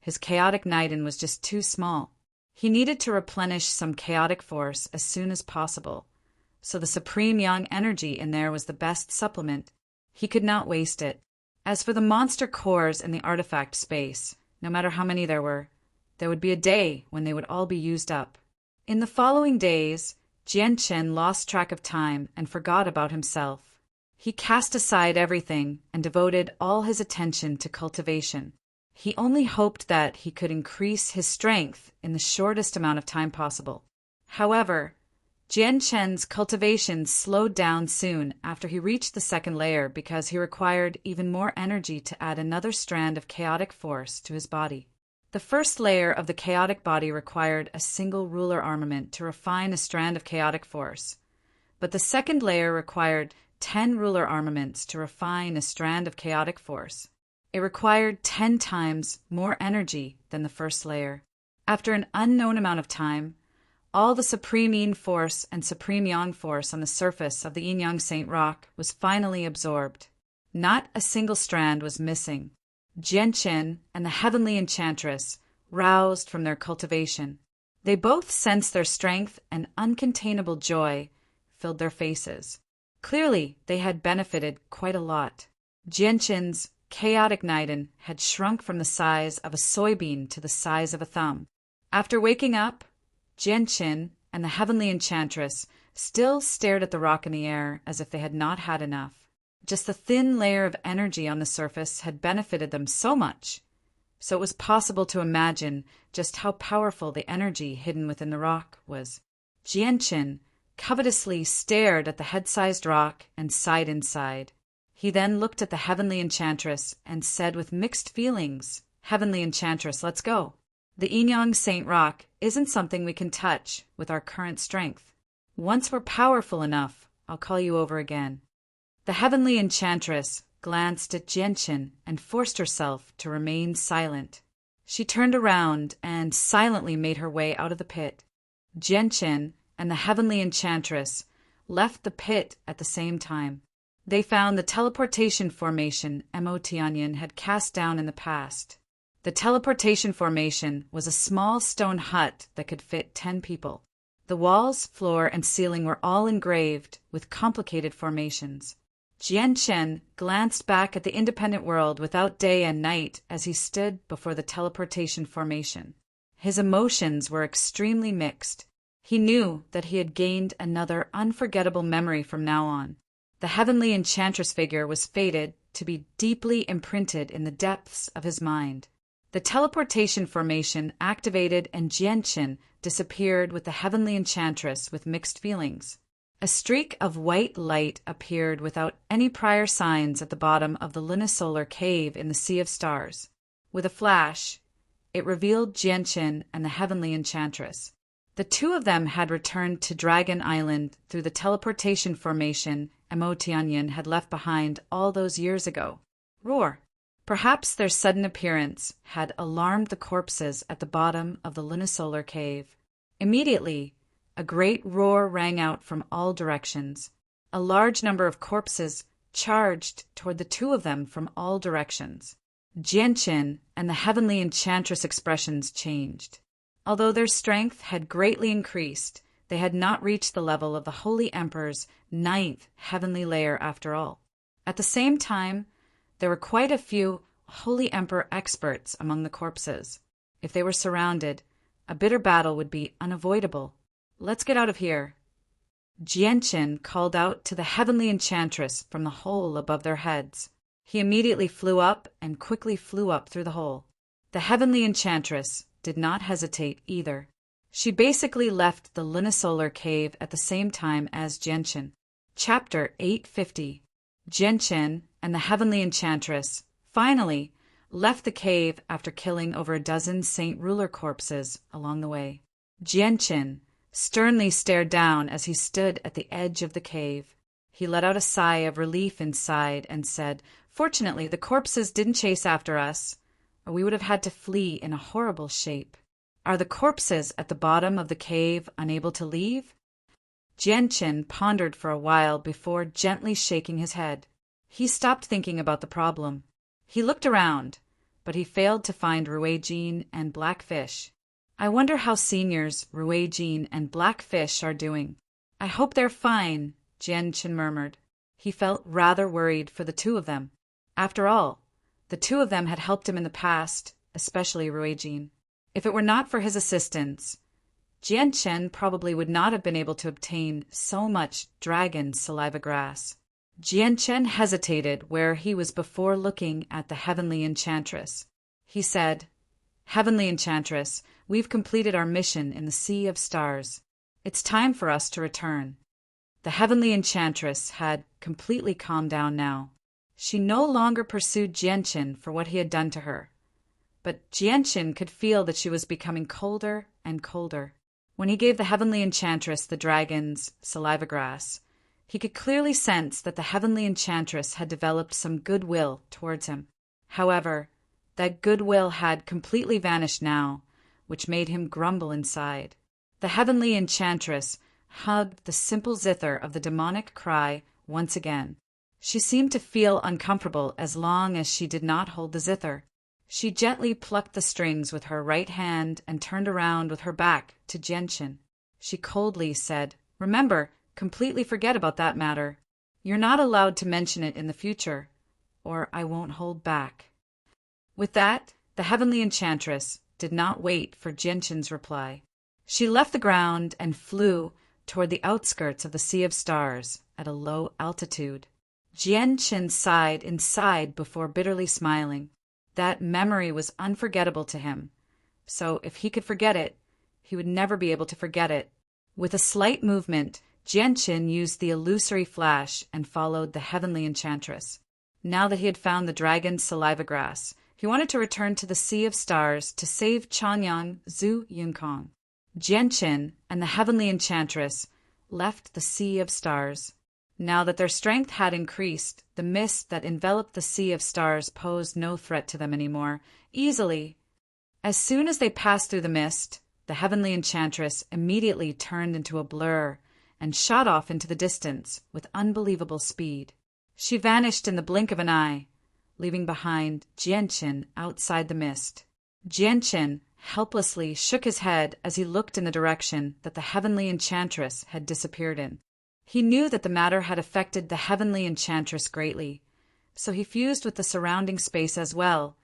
his chaotic niden was just too small. He needed to replenish some chaotic force as soon as possible, so the supreme yang energy in there was the best supplement. He could not waste it. As for the monster cores in the artifact space, no matter how many there would be a day when they would all be used up. In the following days, Jianchen lost track of time and forgot about himself. He cast aside everything and devoted all his attention to cultivation. He only hoped that he could increase his strength in the shortest amount of time possible. However, Jianchen's cultivation slowed down soon after he reached the 2nd layer because he required even more energy to add another strand of chaotic force to his body. The 1st layer of the chaotic body required a single ruler armament to refine a strand of chaotic force, but the 2nd layer required 10 ruler armaments to refine a strand of chaotic force. It required 10 times more energy than the 1st layer. After an unknown amount of time, all the supreme yin force and supreme yang force on the surface of the yin-yang saint rock was finally absorbed. Not a single strand was missing. Jianchen and the heavenly enchantress roused from their cultivation. They both sensed their strength and uncontainable joy filled their faces. Clearly, they had benefited quite a lot. Jianchen's chaotic Niden had shrunk from the size of a soybean to the size of a thumb. After waking up, Jianqin and the heavenly enchantress still stared at the rock in the air as if they had not had enough. Just the thin layer of energy on the surface had benefited them so much, so it was possible to imagine just how powerful the energy hidden within the rock was. Jianqin covetously stared at the head-sized rock and sighed inside. He then looked at the heavenly enchantress and said with mixed feelings, "Heavenly enchantress, let's go. The Yinyang Saint Rock isn't something we can touch with our current strength. Once we're powerful enough, I'll call you over again." The heavenly enchantress glanced at Jianqin and forced herself to remain silent. She turned around and silently made her way out of the pit. Jianqin and the heavenly enchantress left the pit at the same time. They found the teleportation formation Mo Tianyin had cast down in the past. The teleportation formation was a small stone hut that could fit 10 people. The walls, floor, and ceiling were all engraved with complicated formations. Jianqin glanced back at the independent world without day and night as he stood before the teleportation formation. His emotions were extremely mixed. He knew that he had gained another unforgettable memory from now on. The heavenly enchantress figure was fated to be deeply imprinted in the depths of his mind. The teleportation formation activated and Jianqin disappeared with the heavenly enchantress with mixed feelings. A streak of white light appeared without any prior signs at the bottom of the lunisolar cave in the Sea of Stars. With a flash, it revealed Jianqin and the heavenly enchantress. The two of them had returned to Dragon Island through the teleportation formation Mo Tianyin had left behind all those years ago. Roar! Perhaps their sudden appearance had alarmed the corpses at the bottom of the lunisolar cave. Immediately, a great roar rang out from all directions. A large number of corpses charged toward the two of them from all directions. Jianqin and the heavenly enchantress expressions changed. Although their strength had greatly increased, they had not reached the level of the Holy Emperor's 9th heavenly layer after all. At the same time, there were quite a few Holy Emperor experts among the corpses. If they were surrounded, a bitter battle would be unavoidable. "Let's get out of here." Jianqin called out to the heavenly enchantress from the hole above their heads. He immediately flew up and quickly flew up through the hole. The heavenly enchantress did not hesitate either. She basically left the lunisolar cave at the same time as Jianqin. Chapter 850. Jianqin and the heavenly enchantress finally left the cave after killing over a dozen saint ruler corpses along the way. Jianqin sternly stared down as he stood at the edge of the cave. He let out a sigh of relief inside and said, "Fortunately, the corpses didn't chase after us, or we would have had to flee in a horrible shape." "Are the corpses at the bottom of the cave unable to leave?" Jianqin pondered for a while before gently shaking his head. He stopped thinking about the problem. He looked around, but he failed to find Ruijin and Blackfish. "I wonder how seniors Ruijin and Blackfish are doing. I hope they're fine," Jianqin murmured. He felt rather worried for the two of them. After all, the two of them had helped him in the past, especially Ruijin. If it were not for his assistance, Jianqin probably would not have been able to obtain so much dragon saliva grass. Jianqin hesitated where he was before looking at the heavenly enchantress. He said, "Heavenly enchantress, we've completed our mission in the Sea of Stars. It's time for us to return." The heavenly enchantress had completely calmed down now. She no longer pursued Jianqin for what he had done to her. But Jianqin could feel that she was becoming colder and colder. When he gave the heavenly enchantress the dragon's saliva grass, he could clearly sense that the heavenly enchantress had developed some goodwill towards him. However, that goodwill had completely vanished now, which made him grumble inside. The heavenly enchantress hugged the simple zither of the demonic cry once again. She seemed to feel uncomfortable as long as she did not hold the zither. She gently plucked the strings with her right hand and turned around with her back to Jianqin. She coldly said, "Remember, completely forget about that matter. You're not allowed to mention it in the future. or I won't hold back." With that, the heavenly enchantress did not wait for Gentian's reply. She left the ground and flew toward the outskirts of the Sea of Stars at a low altitude. Gentian sighed inside before bitterly smiling. That memory was unforgettable to him, so if he could forget it, he would never be able to forget it. With a slight movement, Gentian used the illusory flash and followed the heavenly enchantress. Now that he had found the dragon's saliva grass, he wanted to return to the Sea of Stars to save Changyang Zhu Yunkong. Gentian and the heavenly enchantress left the Sea of Stars. Now that their strength had increased, the mist that enveloped the Sea of Stars posed no threat to them anymore. Easily. As soon as they passed through the mist, the heavenly enchantress immediately turned into a blur and shot off into the distance with unbelievable speed. She vanished in the blink of an eye, leaving behind Gentian outside the mist. Gentian helplessly shook his head as he looked in the direction that the heavenly enchantress had disappeared in. He knew that the matter had affected the heavenly enchantress greatly, so he fused with the surrounding space as well,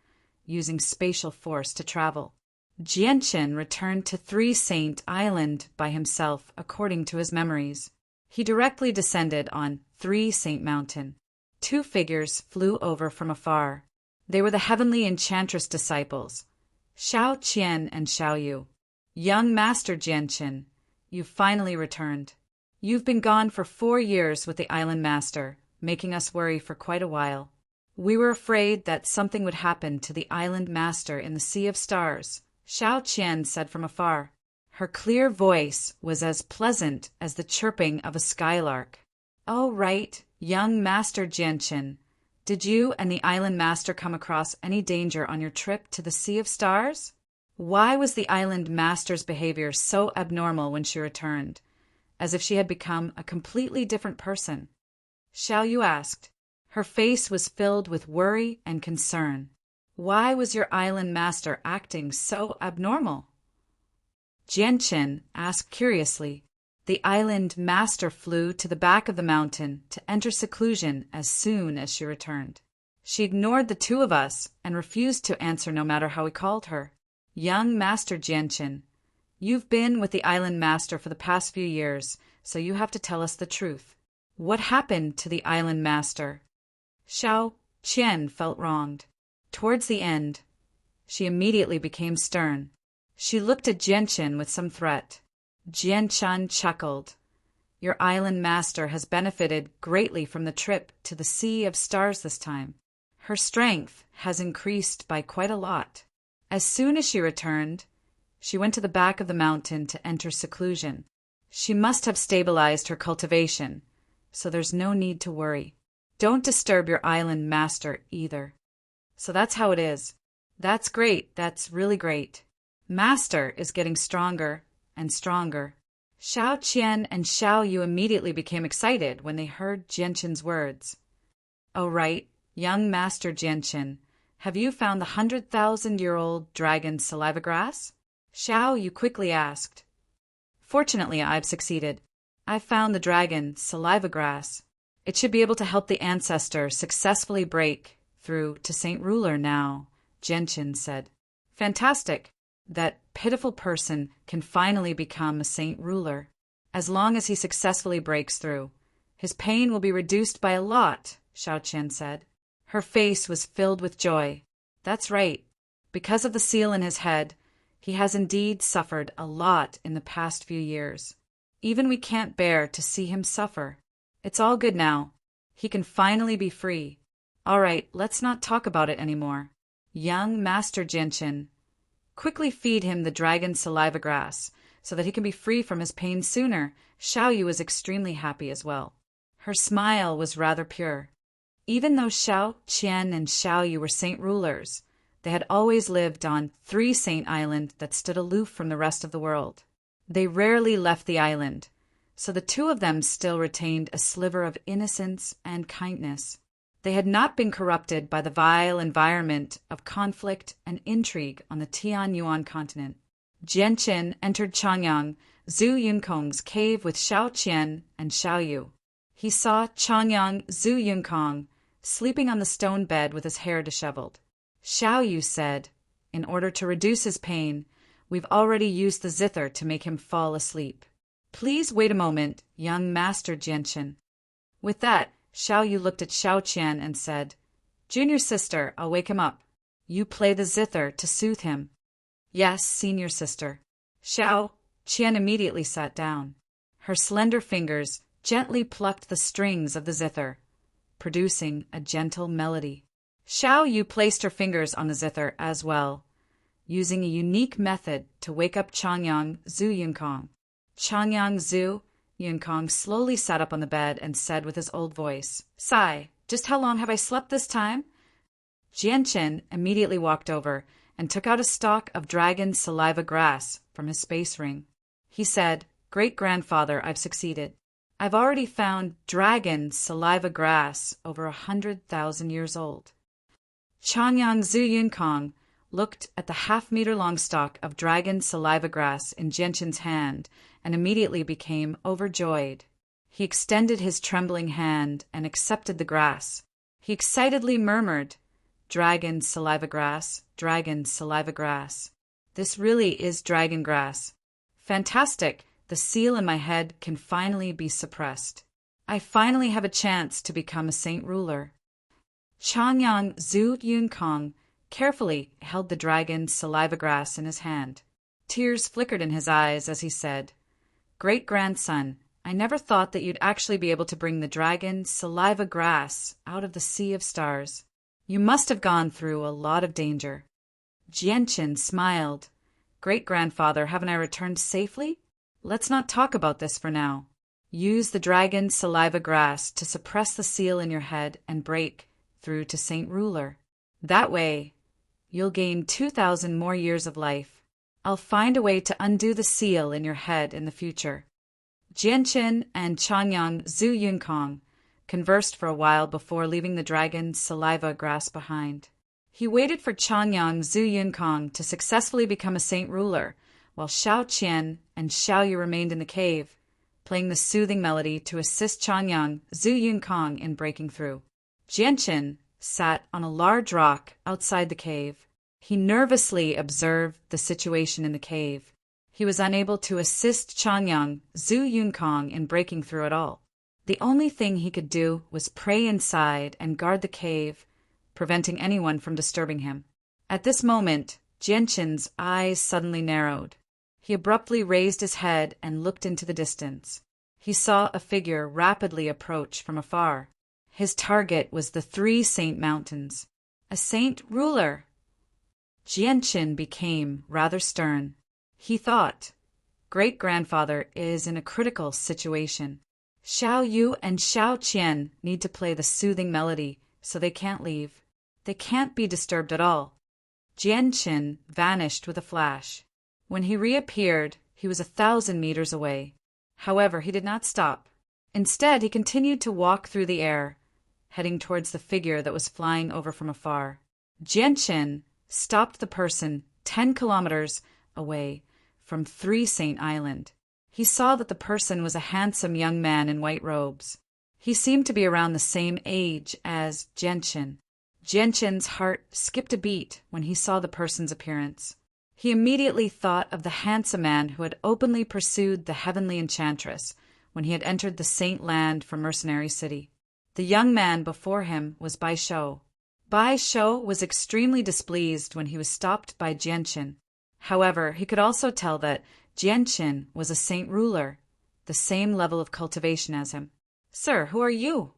using spatial force to travel. Gentian returned to Three Saint Island by himself according to his memories. He directly descended on Three Saint Mountain. Two figures flew over from afar. They were the heavenly enchantress disciples, Xiao Qian and Xiao Yu. "Young Master Gentian, you've finally returned. You've been gone for 4 years with the Island Master, making us worry for quite a while. We were afraid that something would happen to the Island Master in the Sea of Stars," Xiao Qian said from afar. Her clear voice was as pleasant as the chirping of a skylark. "Oh, right, young Master Gentian. Did you and the Island Master come across any danger on your trip to the Sea of Stars? Why was the Island Master's behavior so abnormal when she returned, as if she had become a completely different person?" Xiao Yu asked. Her face was filled with worry and concern. "Why was your Island Master acting so abnormal?" Gentian asked curiously. "The Island Master flew to the back of the mountain to enter seclusion as soon as she returned. She ignored the two of us and refused to answer no matter how we called her. Young Master Gentian, you've been with the Island Master for the past few years, so you have to tell us the truth. What happened to the Island Master?" Xiao Qian felt wronged. Towards the end, she immediately became stern. She looked at Gentian with some threat. Gentian chuckled. "Your Island Master has benefited greatly from the trip to the Sea of Stars this time. Her strength has increased by quite a lot. As soon as she returned, she went to the back of the mountain to enter seclusion. She must have stabilized her cultivation, so there's no need to worry. Don't disturb your Island Master either." So that's how it is. That's great. That's really great. Master is getting stronger and stronger. Xiao Qian and Xiao Yu immediately became excited when they heard Gentian's words. "Oh, right, young Master Gentian, have you found the 100,000-year-old dragon saliva grass?" Xiao Yu quickly asked. "Fortunately, I've succeeded. I've found the dragon saliva grass. It should be able to help the ancestor successfully break through to Saint Ruler now," Gentian said. "Fantastic. That pitiful person can finally become a Saint Ruler. As long as he successfully breaks through, his pain will be reduced by a lot," Xiao Qian said. Her face was filled with joy. "That's right. Because of the seal in his head, he has indeed suffered a lot in the past few years. Even we can't bear to see him suffer. It's all good now. He can finally be free. All right, let's not talk about it anymore. Young Master Gentian, quickly feed him the dragon saliva grass so that he can be free from his pain sooner." Xiao Yu was extremely happy as well. Her smile was rather pure. Even though Xiao Qian and Xiao Yu were Saint Rulers, they had always lived on Three Saint Island that stood aloof from the rest of the world. They rarely left the island, so the two of them still retained a sliver of innocence and kindness. They had not been corrupted by the vile environment of conflict and intrigue on the Tianyuan continent. Gentian entered Changyang Zhu Yunkong's cave with Xiao Qian and Xiao Yu. He saw Changyang Zhu Yunkong sleeping on the stone bed with his hair disheveled. Xiao Yu said, "In order to reduce his pain, we've already used the zither to make him fall asleep. Please wait a moment, young Master Jianchen." With that, Xiao Yu looked at Xiao Qian and said, "Junior sister, I'll wake him up. You play the zither to soothe him." "Yes, senior sister." Xiao Qian immediately sat down. Her slender fingers gently plucked the strings of the zither, producing a gentle melody. Xiao Yu placed her fingers on the zither as well, using a unique method to wake up Changyang Zhu Yunkong. Changyang Zhu Yunkong slowly sat up on the bed and said with his old voice, "Sai, just how long have I slept this time?" Jianchen immediately walked over and took out a stalk of dragon saliva grass from his space ring. He said, "Great-grandfather, I've succeeded. I've already found dragon saliva grass over 100,000 years old." Changyang Zhu Yunkong looked at the half-meter-long stalk of dragon saliva grass in Jianchen's hand and immediately became overjoyed. He extended his trembling hand and accepted the grass. He excitedly murmured, "Dragon saliva grass, dragon saliva grass. This really is dragon grass. Fantastic, the seal in my head can finally be suppressed. I finally have a chance to become a saint ruler." Changyang Zhu Yunkong carefully held the dragon saliva grass in his hand. Tears flickered in his eyes as he said, "Great-grandson, I never thought that you'd actually be able to bring the dragon saliva grass out of the sea of stars. You must have gone through a lot of danger." Jianchen smiled. "Great-grandfather, haven't I returned safely? Let's not talk about this for now. Use the dragon saliva grass to suppress the seal in your head and break through to Saint Ruler. That way, you'll gain 2,000 more years of life. I'll find a way to undo the seal in your head in the future." Jianchen and Changyang Zhu Yunkong conversed for a while before leaving the dragon saliva grass behind. He waited for Changyang Zhu Yunkong to successfully become a saint ruler, while Xiao Qian and Xiao Yu remained in the cave, playing the soothing melody to assist Changyang Zhu Yunkong in breaking through. Jianchen sat on a large rock outside the cave. He nervously observed the situation in the cave. He was unable to assist Changyang Zhu Yunkong in breaking through at all. The only thing he could do was pray inside and guard the cave, preventing anyone from disturbing him. At this moment, Jianchen's eyes suddenly narrowed. He abruptly raised his head and looked into the distance. He saw a figure rapidly approach from afar. His target was the 3 Saint Mountains. A saint ruler! Jianchen became rather stern. He thought, "Great-grandfather is in a critical situation. Xiao Yu and Xiao Qian need to play the soothing melody, so they can't leave. They can't be disturbed at all." Jianchen vanished with a flash. When he reappeared, he was 1,000 meters away. However, he did not stop. Instead, he continued to walk through the air, heading towards the figure that was flying over from afar. Jianchen stopped the person 10 kilometers away from 3 Saint Island. He saw that the person was a handsome young man in white robes. He seemed to be around the same age as Jianchen. Jianchen's heart skipped a beat when he saw the person's appearance. He immediately thought of the handsome man who had openly pursued the heavenly enchantress when he had entered the Saint Land from Mercenary City. The young man before him was Bai Shou. Bai Shou was extremely displeased when he was stopped by Jianchen. However, he could also tell that Jianchen was a saint ruler, the same level of cultivation as him. "Sir, who are you?"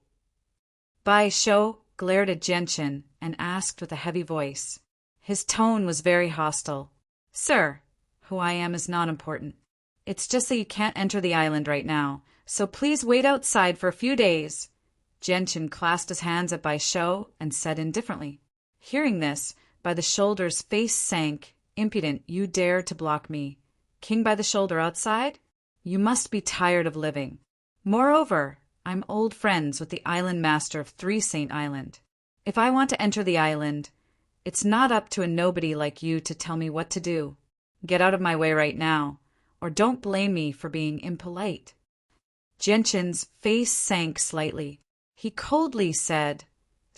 Bai Shou glared at Jianchen and asked with a heavy voice. His tone was very hostile. "Sir, who I am is not important. It's just that you can't enter the island right now, so please wait outside for a few days." Jianchen clasped his hands at Bai Shou and said indifferently. Hearing this, By the Shoulder's face sank. "Impudent, you dare to block me. King by the Shoulder outside? You must be tired of living. Moreover, I'm old friends with the island master of 3 Saint Island. If I want to enter the island, it's not up to a nobody like you to tell me what to do. Get out of my way right now, or don't blame me for being impolite." Jianchen's face sank slightly. He coldly said,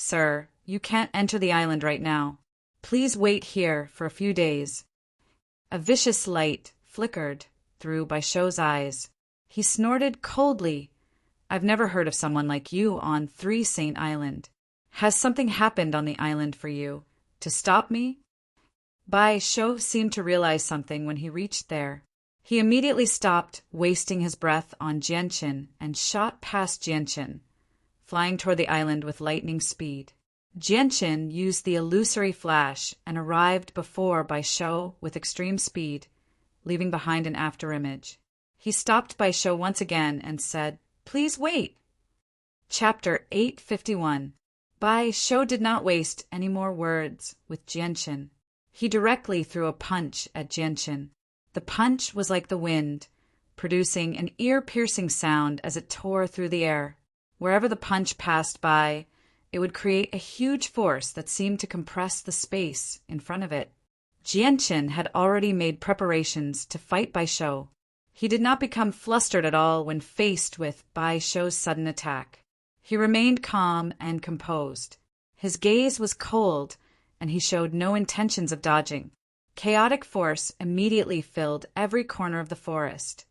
Sir, you can't enter the island right now. Please wait here for a few days. A vicious light flickered through Baisho's eyes. He snorted coldly. I've never heard of someone like you on 3 Saint Island. Has something happened on the island for you? To stop me? Baisho seemed to realize something when he reached there. He immediately stopped wasting his breath on Jianqin and shot past Jianqin, flying toward the island with lightning speed. Jianqin used the illusory flash and arrived before Baisho with extreme speed, leaving behind an afterimage. He stopped Baisho once again and said, "Please wait." Chapter 851. Baisho did not waste any more words with Jianqin. He directly threw a punch at Jianqin. The punch was like the wind, producing an ear-piercing sound as it tore through the air. Wherever the punch passed by, it would create a huge force that seemed to compress the space in front of it. Jianqin had already made preparations to fight Baisho. He did not become flustered at all when faced with Baisho's sudden attack. He remained calm and composed. His gaze was cold, and he showed no intentions of dodging. Chaotic force immediately filled every corner of the forest,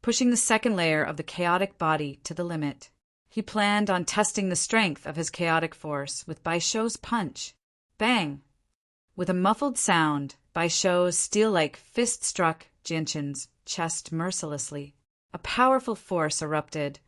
pushing the second layer of the chaotic body to the limit. He planned on testing the strength of his chaotic force with Baisho's punch. Bang! With a muffled sound, Baisho's steel-like fist struck Jianqin's chest mercilessly. A powerful force erupted,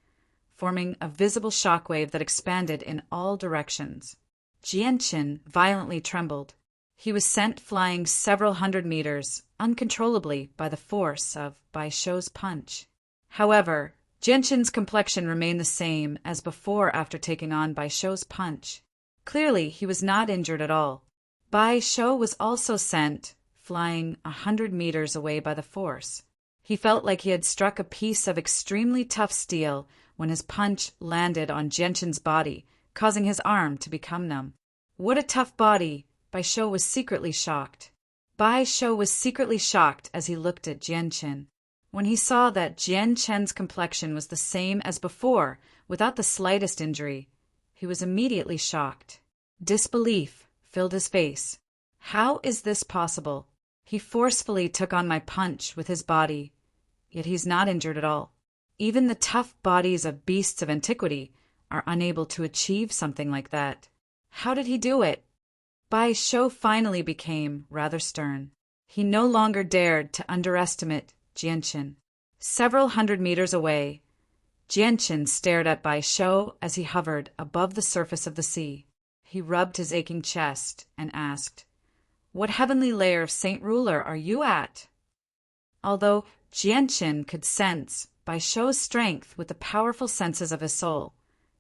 forming a visible shockwave that expanded in all directions. Jianqin violently trembled. He was sent flying several hundred meters, uncontrollably by the force of Baisho's punch. However, Jianqin's complexion remained the same as before after taking on Baisho's punch. Clearly, he was not injured at all. Baisho was also sent flying 100 meters away by the force. He felt like he had struck a piece of extremely tough steel when his punch landed on Jianqin's body, causing his arm to become numb. What a tough body! Baisho was secretly shocked. Baisho was secretly shocked as he looked at Jianqin. When he saw that Jianqin's complexion was the same as before, without the slightest injury, he was immediately shocked. Disbelief filled his face. How is this possible? He forcefully took on my punch with his body, yet he's not injured at all. Even the tough bodies of beasts of antiquity are unable to achieve something like that. How did he do it? Baisho finally became rather stern. He no longer dared to underestimate Jianqin. Several hundred meters away, Jianqin stared at Baisho as he hovered above the surface of the sea. He rubbed his aching chest and asked, "What heavenly layer of Saint Ruler are you at?" Although Jianqin could sense Baisho's strength with the powerful senses of his soul,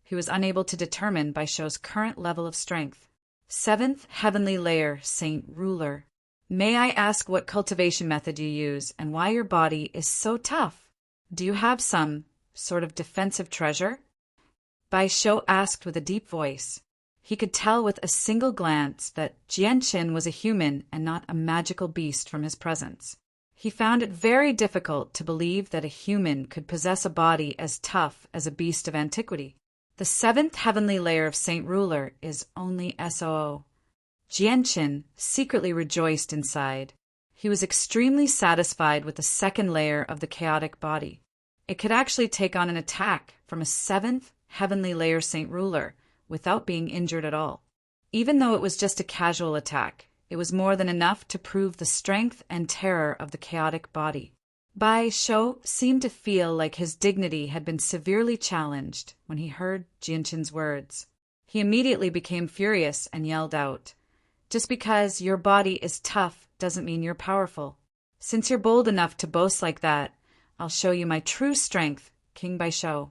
he was unable to determine Baisho's current level of strength. 7th heavenly layer, Saint Ruler. May I ask what cultivation method you use and why your body is so tough? Do you have some sort of defensive treasure? Baisho asked with a deep voice. He could tell with a single glance that Jianqin was a human and not a magical beast from his presence. He found it very difficult to believe that a human could possess a body as tough as a beast of antiquity. The 7th heavenly layer of Saint Ruler is only SOO. Jianqin secretly rejoiced inside. He was extremely satisfied with the second layer of the chaotic body. It could actually take on an attack from a 7th heavenly layer Saint Ruler without being injured at all. Even though it was just a casual attack, it was more than enough to prove the strength and terror of the chaotic body. Baisho seemed to feel like his dignity had been severely challenged when he heard Jianqin's words. He immediately became furious and yelled out, "Just because your body is tough doesn't mean you're powerful. Since you're bold enough to boast like that, I'll show you my true strength, King Baisho."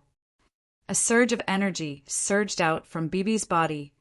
A surge of energy surged out from Bibi's body,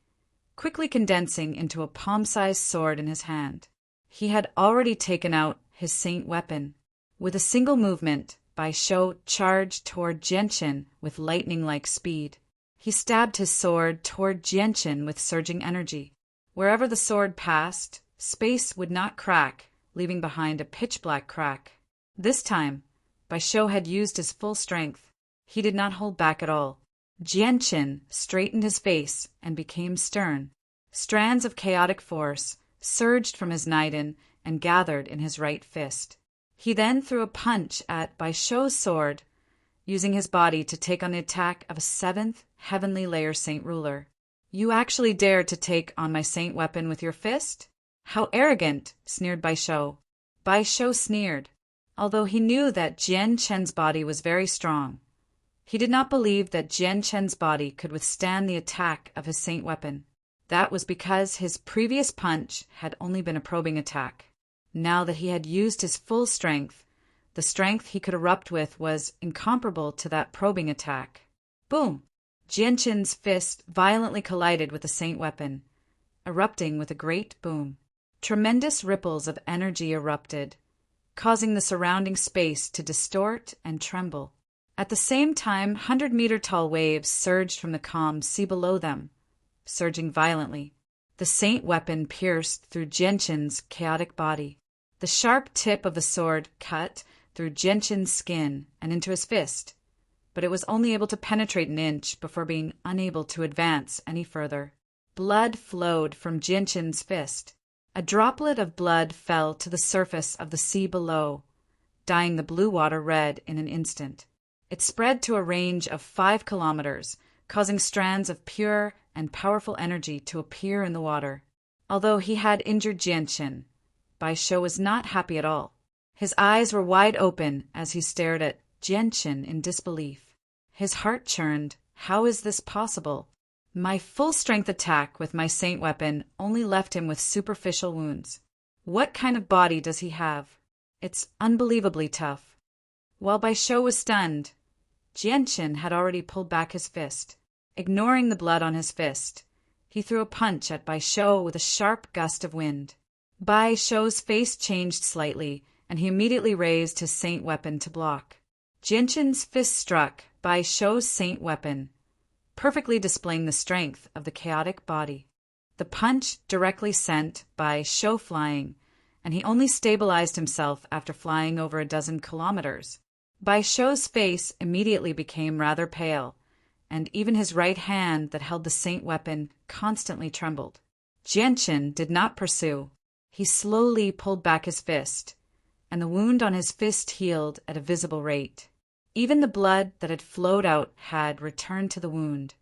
quickly condensing into a palm-sized sword in his hand. He had already taken out his saint weapon. With a single movement, Baisho charged toward Jianqin with lightning-like speed. He stabbed his sword toward Jianqin with surging energy. Wherever the sword passed, space would not crack, leaving behind a pitch-black crack. This time, Baisho had used his full strength. He did not hold back at all. Jianqin straightened his face and became stern. Strands of chaotic force surged from his naiden and gathered in his right fist. He then threw a punch at Bai Shou's sword, using his body to take on the attack of a 7th heavenly layer saint ruler. You actually dared to take on my saint weapon with your fist? How arrogant, sneered Bai Shou. Bai Shou sneered. Although he knew that Jianqin's body was very strong, he did not believe that Jianqin's body could withstand the attack of his saint weapon. That was because his previous punch had only been a probing attack. Now that he had used his full strength, the strength he could erupt with was incomparable to that probing attack. Boom! Jianqin's fist violently collided with the saint weapon, erupting with a great boom. Tremendous ripples of energy erupted, causing the surrounding space to distort and tremble. At the same time, 100-meter-tall waves surged from the calm sea below them, surging violently. The saint weapon pierced through Jianqin's chaotic body. The sharp tip of the sword cut through Jianqin's skin and into his fist, but it was only able to penetrate an inch before being unable to advance any further. Blood flowed from Jianqin's fist. A droplet of blood fell to the surface of the sea below, dyeing the blue water red in an instant. It spread to a range of 5 kilometers, causing strands of pure and powerful energy to appear in the water. Although he had injured Jianqin, Bai Shou was not happy at all. His eyes were wide open as he stared at Jianqin in disbelief. His heart churned. How is this possible? My full-strength attack with my saint weapon only left him with superficial wounds. What kind of body does he have? It's unbelievably tough. While Bai Shou was stunned, Jianqin had already pulled back his fist. Ignoring the blood on his fist, he threw a punch at Bai Shou with a sharp gust of wind. Bai Shou's face changed slightly, and he immediately raised his saint weapon to block. Jianqin's fist struck Bai Shou's saint weapon, perfectly displaying the strength of the chaotic body. The punch directly sent Bai Shou flying, and he only stabilized himself after flying over a dozen kilometers. Bai Shou's face immediately became rather pale, and even his right hand that held the saint weapon constantly trembled. Jianqin did not pursue. He slowly pulled back his fist, and the wound on his fist healed at a visible rate. Even the blood that had flowed out had returned to the wound,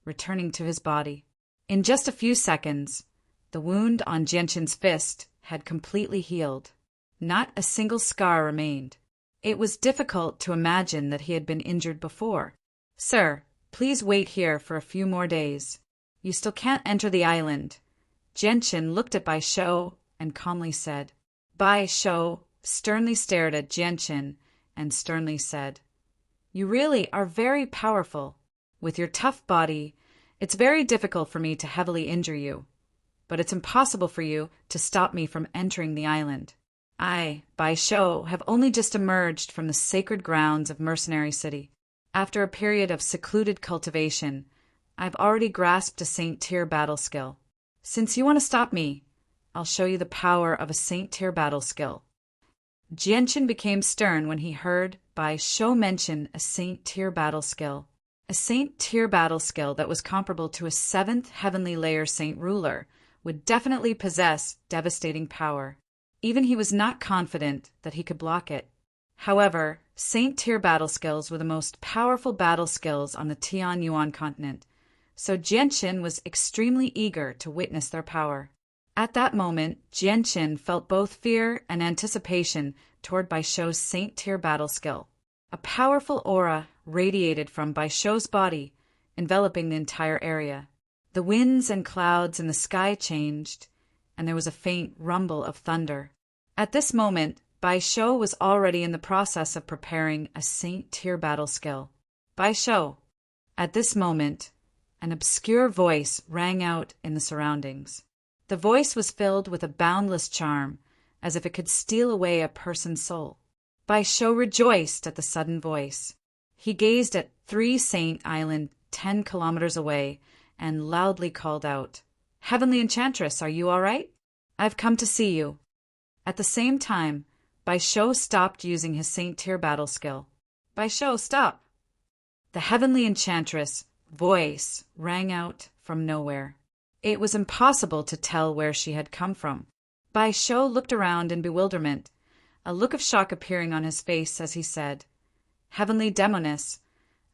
returning to his body. In just a few seconds, the wound on Jianqin's fist had completely healed. Not a single scar remained. It was difficult to imagine that he had been injured before. Sir, please wait here for a few more days. You still can't enter the island. Jianqin looked at Bai Shou and calmly said. Bai Shou sternly stared at Jianqin and sternly said, You really are very powerful. With your tough body, it's very difficult for me to heavily injure you, but it's impossible for you to stop me from entering the island. I, Bai Shou, have only just emerged from the sacred grounds of Mercenary City. After a period of secluded cultivation, I've already grasped a Saint-tier battle skill. Since you want to stop me, I'll show you the power of a Saint-tier battle skill. Jianqin became stern when he heard Bai Shou mention a Saint-tier battle skill. A Saint-tier battle skill that was comparable to a 7th heavenly layer Saint ruler would definitely possess devastating power. Even he was not confident that he could block it. However, Saint-tier battle skills were the most powerful battle skills on the Tianyuan continent, so Jianqin was extremely eager to witness their power. At that moment, Jianqin felt both fear and anticipation toward Bai Shou's Saint-tier battle skill. A powerful aura radiated from Bai Shou's body, enveloping the entire area. The winds and clouds in the sky changed, and there was a faint rumble of thunder. At this moment, Bai Shou was already in the process of preparing a Saint-tier battle skill. Bai Shou. At this moment, an obscure voice rang out in the surroundings. The voice was filled with a boundless charm, as if it could steal away a person's soul. Bai Shou rejoiced at the sudden voice. He gazed at 3 Saint Island 10 kilometers away and loudly called out, Heavenly Enchantress, are you all right? I've come to see you. At the same time, Bai Shou stopped using his Saint-tier battle skill. Bai Shou, stop! The Heavenly Enchantress voice rang out from nowhere. It was impossible to tell where she had come from. Bai Shou looked around in bewilderment, a look of shock appearing on his face as he said, "Heavenly Demoness,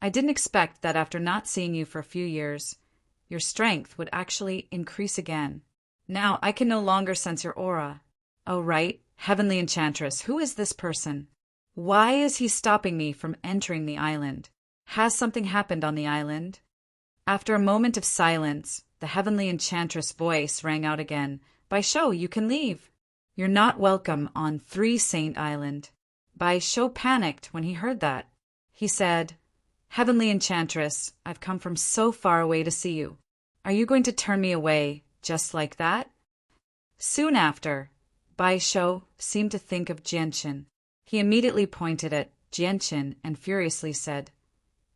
I didn't expect that after not seeing you for a few years, your strength would actually increase again. Now I can no longer sense your aura. Oh, right, Heavenly Enchantress, who is this person? Why is he stopping me from entering the island? Has something happened on the island?" After a moment of silence, the Heavenly Enchantress' voice rang out again. "Bai Shou, you can leave. You're not welcome on 3 Saint Island." Bai Shou panicked when he heard that. He said, "Heavenly Enchantress, I've come from so far away to see you. Are you going to turn me away just like that?" Soon after, Bai Shou seemed to think of Jianqin. He immediately pointed at Jianqin and furiously said,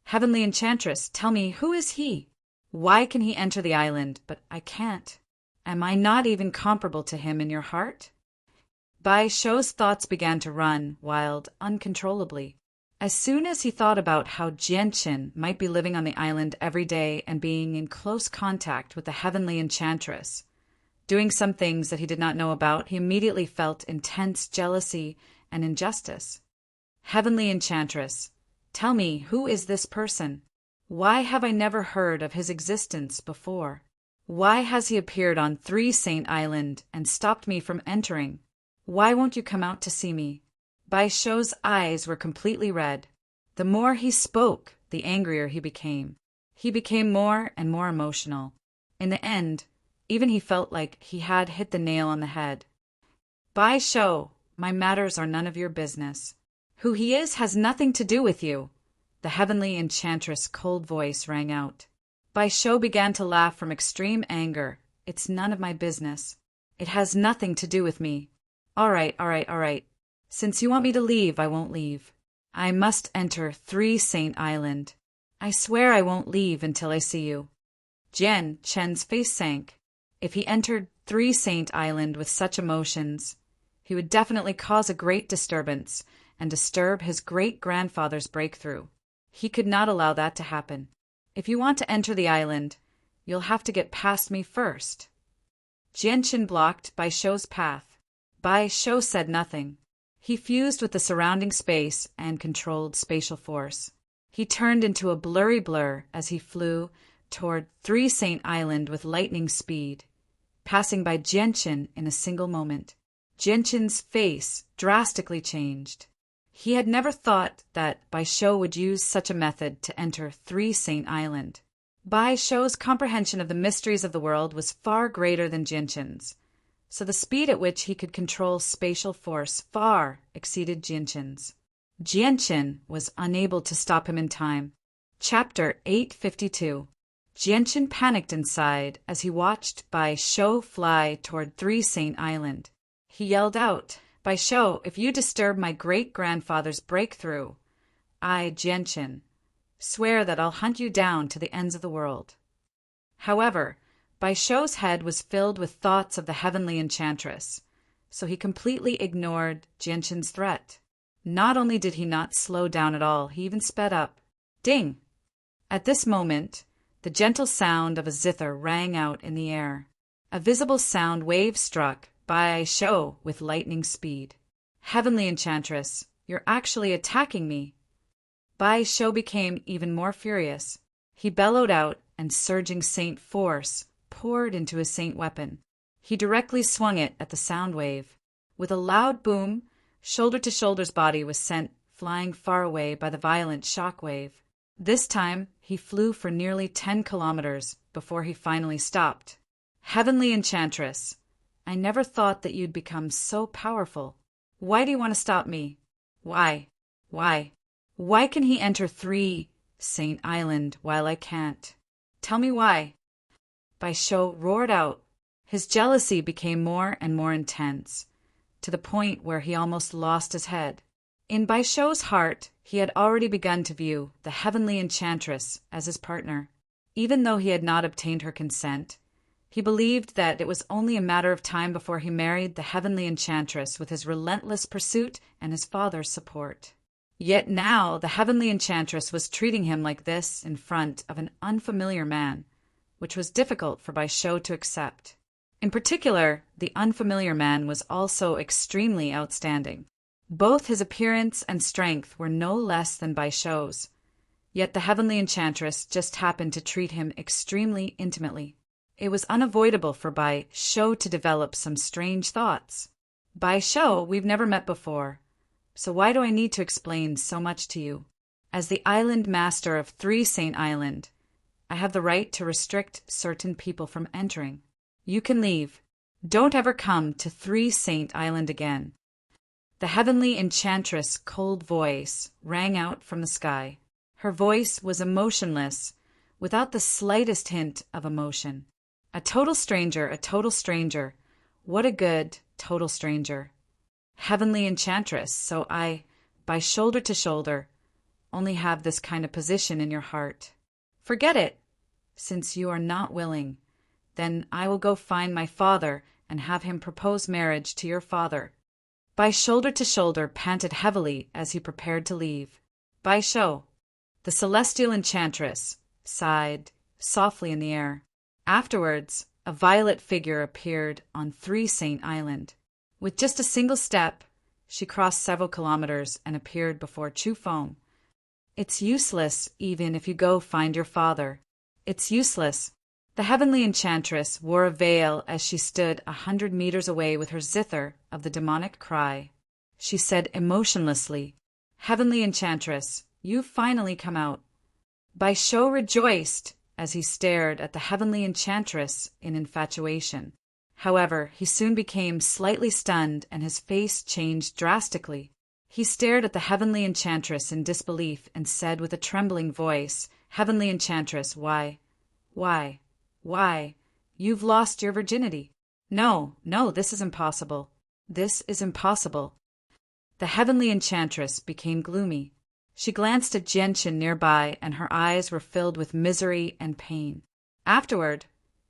"Heavenly Enchantress, tell me, who is he? Why can he enter the island, but I can't? Am I not even comparable to him in your heart?" Bai Shou's thoughts began to run wild uncontrollably. As soon as he thought about how Jianqin might be living on the island every day and being in close contact with the Heavenly Enchantress, doing some things that he did not know about, he immediately felt intense jealousy and injustice. "Heavenly Enchantress, tell me, who is this person? Why have I never heard of his existence before? Why has he appeared on 3 Saint Island and stopped me from entering? Why won't you come out to see me?" Bai Shou's eyes were completely red. The more he spoke, the angrier he became. He became more and more emotional. In the end, even he felt like he had hit the nail on the head. "Bai Shou, my matters are none of your business. Who he is has nothing to do with you." The Heavenly Enchantress' cold voice rang out. Bai Shou began to laugh from extreme anger. "It's none of my business. It has nothing to do with me. All right. Since you want me to leave, I won't leave. I must enter 3 Saint Island. I swear I won't leave until I see you." Jianqin's face sank. If he entered 3 Saint Island with such emotions, he would definitely cause a great disturbance and disturb his great-grandfather's breakthrough. He could not allow that to happen. "If you want to enter the island, you'll have to get past me first." Jianqin blocked Bai Shou's path. Bai Shou said nothing. He fused with the surrounding space and controlled spatial force. He turned into a blurry blur as he flew toward 3 Saint Island with lightning speed, passing by Jianqin in a single moment. Jianqin's face drastically changed. He had never thought that Bai Shou would use such a method to enter 3 Saint Island. Bai Shou's comprehension of the mysteries of the world was far greater than Jianqin's, so the speed at which he could control spatial force far exceeded Jianqin's. Jianqin was unable to stop him in time. Chapter 852. Jianqin panicked inside as he watched Bai Shou fly toward 3 Saint Island. He yelled out, "Bai Shou, if you disturb my great-grandfather's breakthrough, I, Jianqin, swear that I'll hunt you down to the ends of the world." However, Bai Shou's head was filled with thoughts of the Heavenly Enchantress, so he completely ignored Jianqin's threat. Not only did he not slow down at all, he even sped up. Ding! At this moment, the gentle sound of a zither rang out in the air. A visible sound wave struck Bai Shou with lightning speed. "Heavenly Enchantress, you're actually attacking me." Bai Shou became even more furious. He bellowed out, and surging saint force poured into his saint weapon. He directly swung it at the sound wave. With a loud boom, Shoulder to Shoulder's body was sent flying far away by the violent shock wave. This time, he flew for nearly 10 kilometers before he finally stopped. "Heavenly Enchantress, I never thought that you'd become so powerful. Why do you want to stop me? Why? Why can he enter 3 Saint Island while I can't? Tell me why." Bai Shou roared out. His jealousy became more and more intense, to the point where he almost lost his head. In Bai Shou's heart, he had already begun to view the Heavenly Enchantress as his partner. Even though he had not obtained her consent, he believed that it was only a matter of time before he married the Heavenly Enchantress with his relentless pursuit and his father's support. Yet now the heavenly enchantress was treating him like this in front of an unfamiliar man, which was difficult for Bai Shou to accept. In particular, the unfamiliar man was also extremely outstanding. Both his appearance and strength were no less than Bai Shou's, yet the heavenly enchantress just happened to treat him extremely intimately. It was unavoidable for Bai Shou to develop some strange thoughts. Bai Shou, we've never met before, so why do I need to explain so much to you? As the island master of 3 Saint Island, I have the right to restrict certain people from entering. You can leave. Don't ever come to 3 Saint Island again. The heavenly enchantress' cold voice rang out from the sky. Her voice was emotionless, without the slightest hint of emotion. A total stranger, what a good total stranger. Heavenly enchantress, so I, by shoulder to shoulder, only have this kind of position in your heart. Forget it. Since you are not willing, then I will go find my father and have him propose marriage to your father. By shoulder to shoulder panted heavily as he prepared to leave. Bai Shou, the celestial enchantress, sighed softly in the air. Afterwards, a violet figure appeared on 3 Saint Island. With just a single step, she crossed several kilometers and appeared before Chu Feng. It's useless, even if you go find your father. It's useless. The heavenly enchantress wore a veil as she stood 100 meters away with her zither of the demonic cry. She said emotionlessly, Heavenly enchantress, you've finally come out. Bai Shou rejoiced as he stared at the heavenly enchantress in infatuation. However, he soon became slightly stunned and his face changed drastically. He stared at the heavenly enchantress in disbelief and said with a trembling voice, Heavenly enchantress, why? You've lost your virginity. No, this is impossible. This is impossible. The heavenly enchantress became gloomy. She glanced at Jianqin nearby and her eyes were filled with misery and pain. Afterward,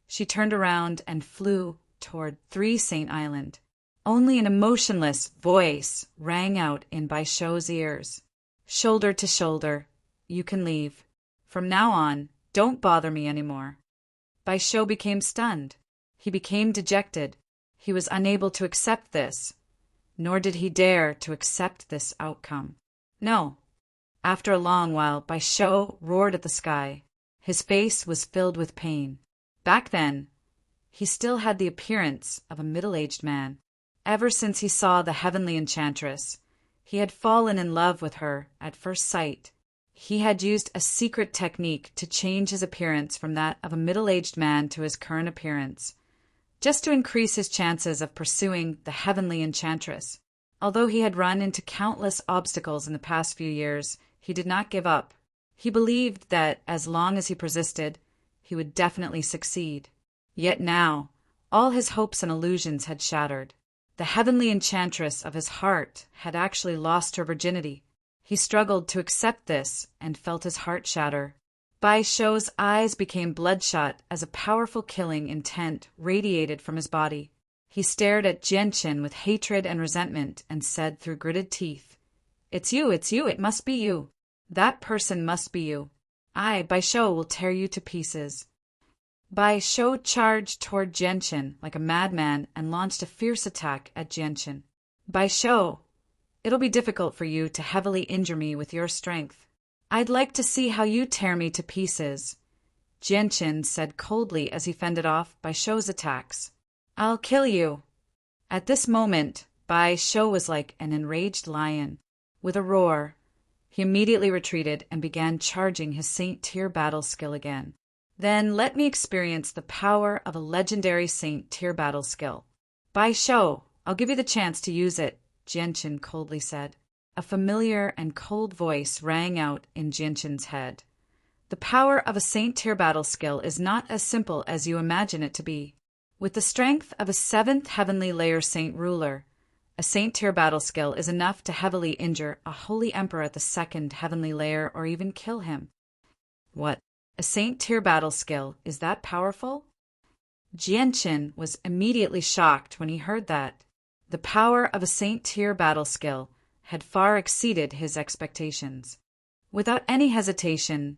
she turned around and flew toward 3 Saint Island. Only an emotionless voice rang out in Bai Shou's ears. Shoulder to shoulder, you can leave. From now on, don't bother me anymore. Bai Shou became stunned. He became dejected. He was unable to accept this, nor did he dare to accept this outcome. No. After a long while, Bai Shou roared at the sky. His face was filled with pain. Back then, he still had the appearance of a middle-aged man. Ever since he saw the heavenly enchantress, he had fallen in love with her at first sight. He had used a secret technique to change his appearance from that of a middle-aged man to his current appearance, just to increase his chances of pursuing the heavenly enchantress. Although he had run into countless obstacles in the past few years, he did not give up. He believed that as long as he persisted, he would definitely succeed. Yet now, all his hopes and illusions had shattered. The heavenly enchantress of his heart had actually lost her virginity. He struggled to accept this and felt his heart shatter. Bai Shou's eyes became bloodshot as a powerful killing intent radiated from his body. He stared at Jianqin with hatred and resentment and said through gritted teeth, It's you, it must be you. That person must be you. I, Bai Shou, will tear you to pieces. Bai Shou charged toward Jianqin like a madman and launched a fierce attack at Jianqin. Bai Shou, it'll be difficult for you to heavily injure me with your strength. I'd like to see how you tear me to pieces, Jianqin said coldly as he fended off Bai Shou's attacks. I'll kill you. At this moment, Bai Shou was like an enraged lion. With a roar, he immediately retreated and began charging his Saint Tier battle skill again. Then let me experience the power of a legendary Saint Tier battle skill. Bai Shou, I'll give you the chance to use it, Jianqin coldly said. A familiar and cold voice rang out in Jianqin's head. The power of a Saint Tier battle skill is not as simple as you imagine it to be. With the strength of a 7th heavenly layer Saint ruler, a Saint Tier battle skill is enough to heavily injure a holy emperor at the 2nd heavenly layer or even kill him. What? A Saint Tier battle skill is that powerful? Jianqin was immediately shocked when he heard that. The power of a Saint Tier battle skill had far exceeded his expectations. Without any hesitation,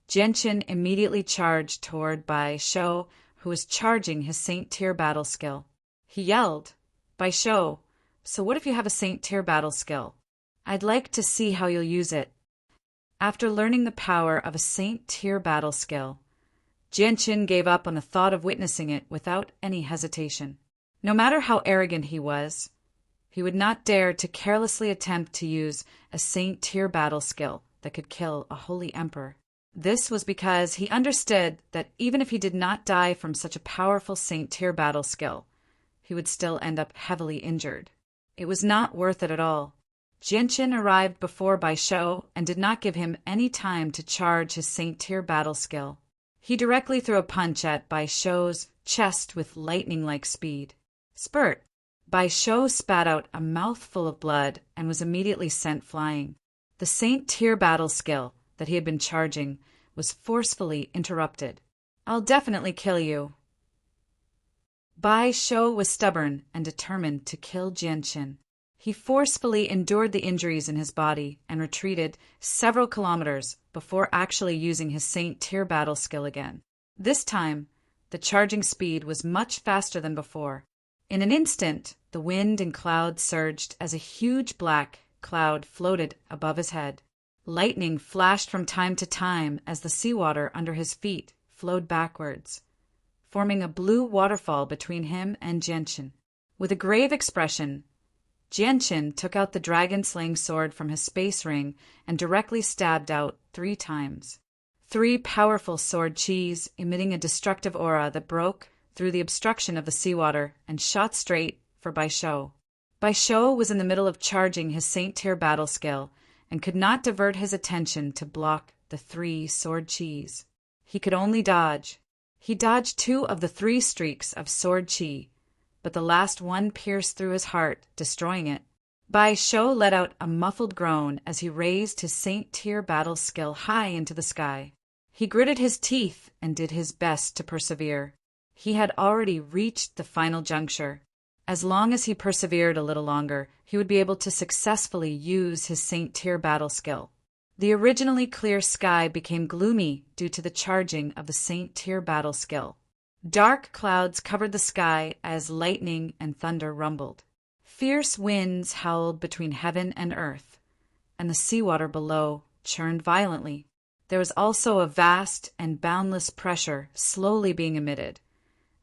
Genshin immediately charged toward Bai Shou, who was charging his Saint Tier battle skill. He yelled, "Bai Shou, so what if you have a Saint Tier battle skill? I'd like to see how you'll use it." After learning the power of a Saint Tier battle skill, Genshin gave up on the thought of witnessing it without any hesitation. No matter how arrogant he was, he would not dare to carelessly attempt to use a Saint Tier battle skill that could kill a holy emperor. This was because he understood that even if he did not die from such a powerful Saint Tier battle skill, he would still end up heavily injured. It was not worth it at all. Genshin arrived before Bai Shou and did not give him any time to charge his Saint Tier battle skill. He directly threw a punch at Bai Shou's chest with lightning-like speed. Spurt! Bai Shou spat out a mouthful of blood and was immediately sent flying. The Saint Tier battle skill that he had been charging was forcefully interrupted. "I'll definitely kill you." Bai Shou was stubborn and determined to kill Genshin. He forcefully endured the injuries in his body and retreated several kilometers before actually using his Saint Tier battle skill again. This time, the charging speed was much faster than before. In an instant, the wind and clouds surged as a huge black cloud floated above his head. Lightning flashed from time to time as the seawater under his feet flowed backwards, forming a blue waterfall between him and Genshin. With a grave expression, Genshin took out the dragon-slaying sword from his space ring and directly stabbed out 3 times. 3 powerful sword chis emitting a destructive aura that broke through the obstruction of the seawater and shot straight for Bai Shou. Bai Shou was in the middle of charging his Saint Tier battle skill and could not divert his attention to block the 3 sword chis. He could only dodge. He dodged 2 of the 3 streaks of sword chi, but the last one pierced through his heart, destroying it. Bai Shou let out a muffled groan as he raised his Saint Tier battle skill high into the sky. He gritted his teeth and did his best to persevere. He had already reached the final juncture. As long as he persevered a little longer, he would be able to successfully use his Saint Tier battle skill. The originally clear sky became gloomy due to the charging of the Saint Tier battle skill. Dark clouds covered the sky as lightning and thunder rumbled. Fierce winds howled between heaven and earth, and the seawater below churned violently. There was also a vast and boundless pressure slowly being emitted,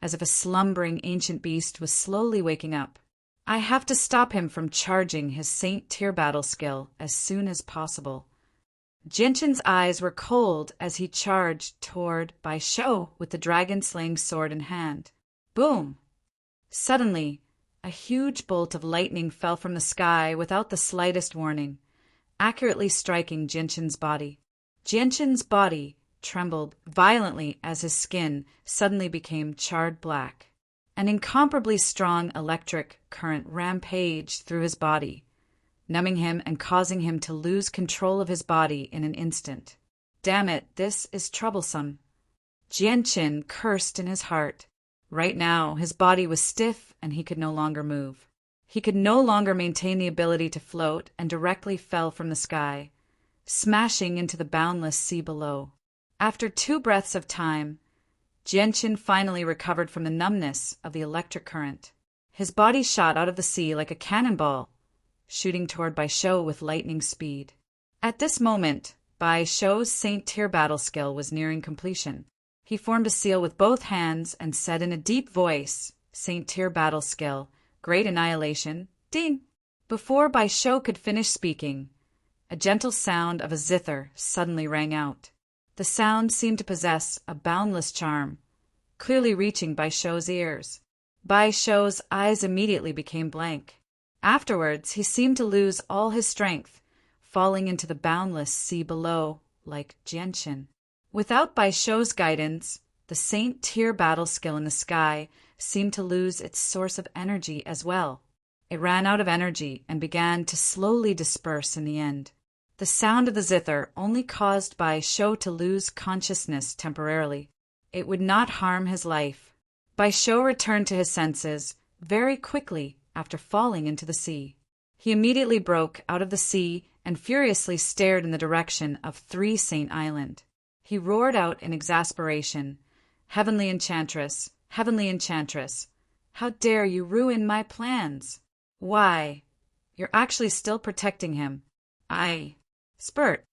as if a slumbering ancient beast was slowly waking up. "I have to stop him from charging his Saint Tier battle skill as soon as possible." Genshin's eyes were cold as he charged toward Bai Shou with the dragon-slaying sword in hand. Boom! Suddenly, a huge bolt of lightning fell from the sky without the slightest warning, accurately striking Genshin's body. Genshin's body trembled violently as his skin suddenly became charred black. An incomparably strong electric current rampaged through his body, numbing him and causing him to lose control of his body in an instant. "Damn it, this is troublesome." Genshin cursed in his heart. Right now, his body was stiff and he could no longer move. He could no longer maintain the ability to float and directly fell from the sky, smashing into the boundless sea below. After 2 breaths of time, Genshin finally recovered from the numbness of the electric current. His body shot out of the sea like a cannonball, shooting toward Bai Shou with lightning speed. At this moment, Bai Shou's Saint Tier battle skill was nearing completion. He formed a seal with both hands and said in a deep voice, "Saint Tier battle skill, great annihilation, ding!" Before Bai Shou could finish speaking, a gentle sound of a zither suddenly rang out. The sound seemed to possess a boundless charm, clearly reaching Bai Shou's ears. Bai Shou's eyes immediately became blank. Afterwards, he seemed to lose all his strength, falling into the boundless sea below, like Genshin. Without Bai Shou's guidance, the Saint Tier battle skill in the sky seemed to lose its source of energy as well. It ran out of energy and began to slowly disperse in the end. The sound of the zither only caused Bai Shou to lose consciousness temporarily. It would not harm his life. Bai Shou returned to his senses very quickly after falling into the sea. He immediately broke out of the sea and furiously stared in the direction of Three Saint Island. He roared out in exasperation, "Heavenly Enchantress, Heavenly Enchantress, how dare you ruin my plans? Why, you're actually still protecting him. Spurt."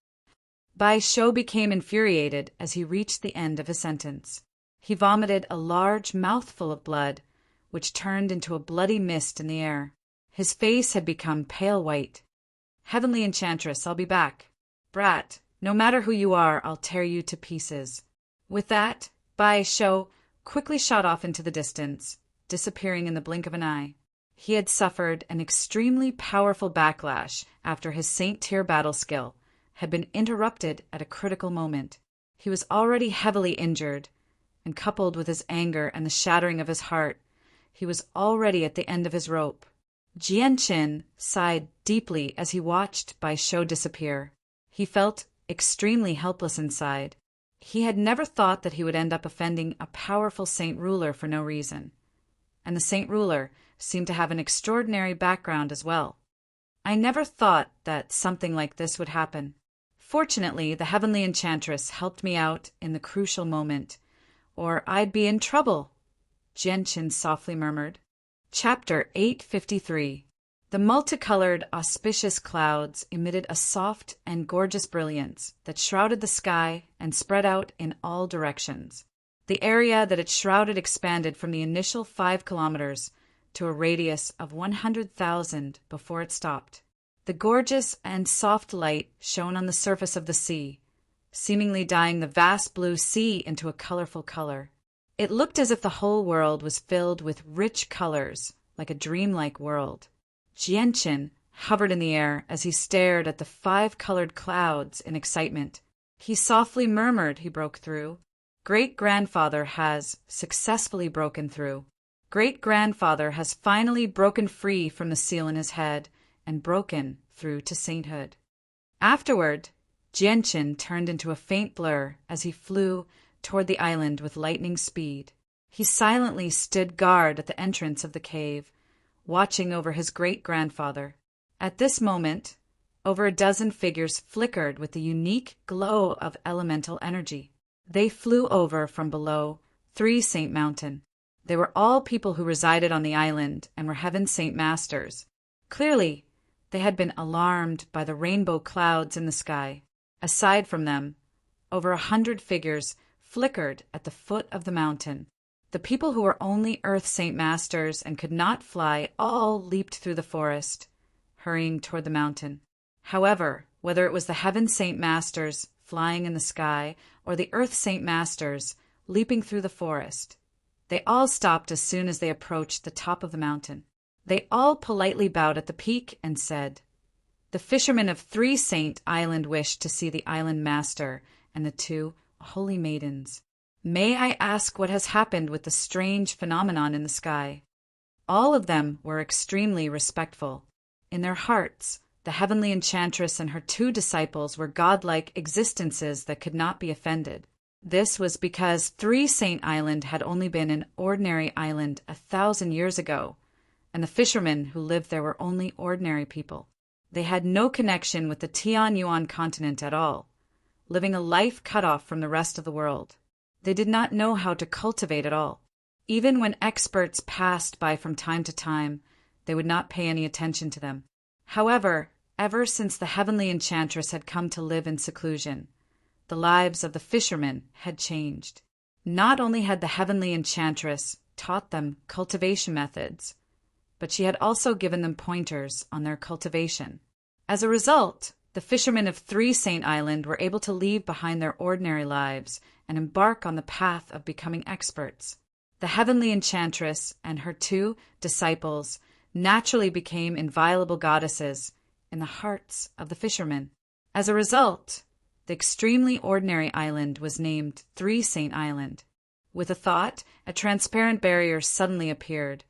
Bai Sho became infuriated as he reached the end of his sentence. He vomited a large mouthful of blood, which turned into a bloody mist in the air. His face had become pale white. "Heavenly Enchantress, I'll be back. Brat, no matter who you are, I'll tear you to pieces." With that, Bai Sho quickly shot off into the distance, disappearing in the blink of an eye. He had suffered an extremely powerful backlash after his Saint Tier battle skill had been interrupted at a critical moment. He was already heavily injured, and coupled with his anger and the shattering of his heart, he was already at the end of his rope. Jianqin sighed deeply as he watched Bai Sho disappear. He felt extremely helpless inside. He had never thought that he would end up offending a powerful saint ruler for no reason. And the saint ruler seemed to have an extraordinary background as well. I never thought that something like this would happen. Fortunately, the Heavenly Enchantress helped me out in the crucial moment, or I'd be in trouble, Jianqin softly murmured. Chapter 853. The multicolored, auspicious clouds emitted a soft and gorgeous brilliance that shrouded the sky and spread out in all directions. The area that it shrouded expanded from the initial 5 kilometers to a radius of 100,000 before it stopped. The gorgeous and soft light shone on the surface of the sea, seemingly dyeing the vast blue sea into a colorful color. It looked as if the whole world was filled with rich colors, like a dreamlike world. Jianqin hovered in the air as he stared at the 5-colored clouds in excitement. He softly murmured, he broke through. Great-grandfather has successfully broken through. Great-grandfather has finally broken free from the seal in his head and broken through to sainthood. Afterward, Jianqin turned into a faint blur as he flew toward the island with lightning speed. He silently stood guard at the entrance of the cave, watching over his great-grandfather. At this moment, over a dozen figures flickered with the unique glow of elemental energy. They flew over from below Three Saint Mountain. They were all people who resided on the island and were Heaven Saint Masters. Clearly, they had been alarmed by the rainbow clouds in the sky. Aside from them, over 100 figures flickered at the foot of the mountain. The people who were only Earth Saint Masters and could not fly all leaped through the forest, hurrying toward the mountain. However, whether it was the Heaven Saint Masters flying in the sky or the Earth Saint Masters leaping through the forest, they all stopped as soon as they approached the top of the mountain. They all politely bowed at the peak and said, "The fishermen of Three Saint Island wish to see the island master and the 2 holy maidens. May I ask what has happened with the strange phenomenon in the sky?" All of them were extremely respectful. In their hearts, the Heavenly Enchantress and her 2 disciples were godlike existences that could not be offended. This was because Three Saint Island had only been an ordinary island 1,000 years ago, and the fishermen who lived there were only ordinary people. They had no connection with the Tianyuan continent at all, living a life cut off from the rest of the world. They did not know how to cultivate at all. Even when experts passed by from time to time, they would not pay any attention to them. However, ever since the Heavenly Enchantress had come to live in seclusion, the lives of the fishermen had changed. Not only had the Heavenly Enchantress taught them cultivation methods, but she had also given them pointers on their cultivation. As a result, the fishermen of Three Saint Island were able to leave behind their ordinary lives and embark on the path of becoming experts. The Heavenly Enchantress and her 2 disciples naturally became inviolable goddesses in the hearts of the fishermen. As a result, the extremely ordinary island was named Three Saint Island. With a thought, a transparent barrier suddenly appeared,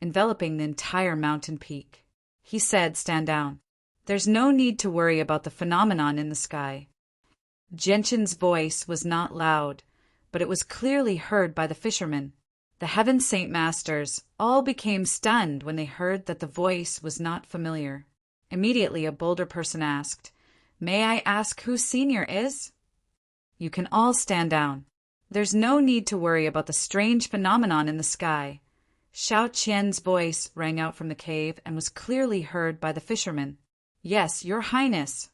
enveloping the entire mountain peak. He said, "Stand down. There's no need to worry about the phenomenon in the sky." Jianqin's voice was not loud, but it was clearly heard by the fishermen. The Heaven Saint Masters all became stunned when they heard that the voice was not familiar. Immediately, a bolder person asked, "May I ask who senior is?" "You can all stand down. There's no need to worry about the strange phenomenon in the sky." Xiao Qian's voice rang out from the cave and was clearly heard by the fishermen. "Yes, Your Highness."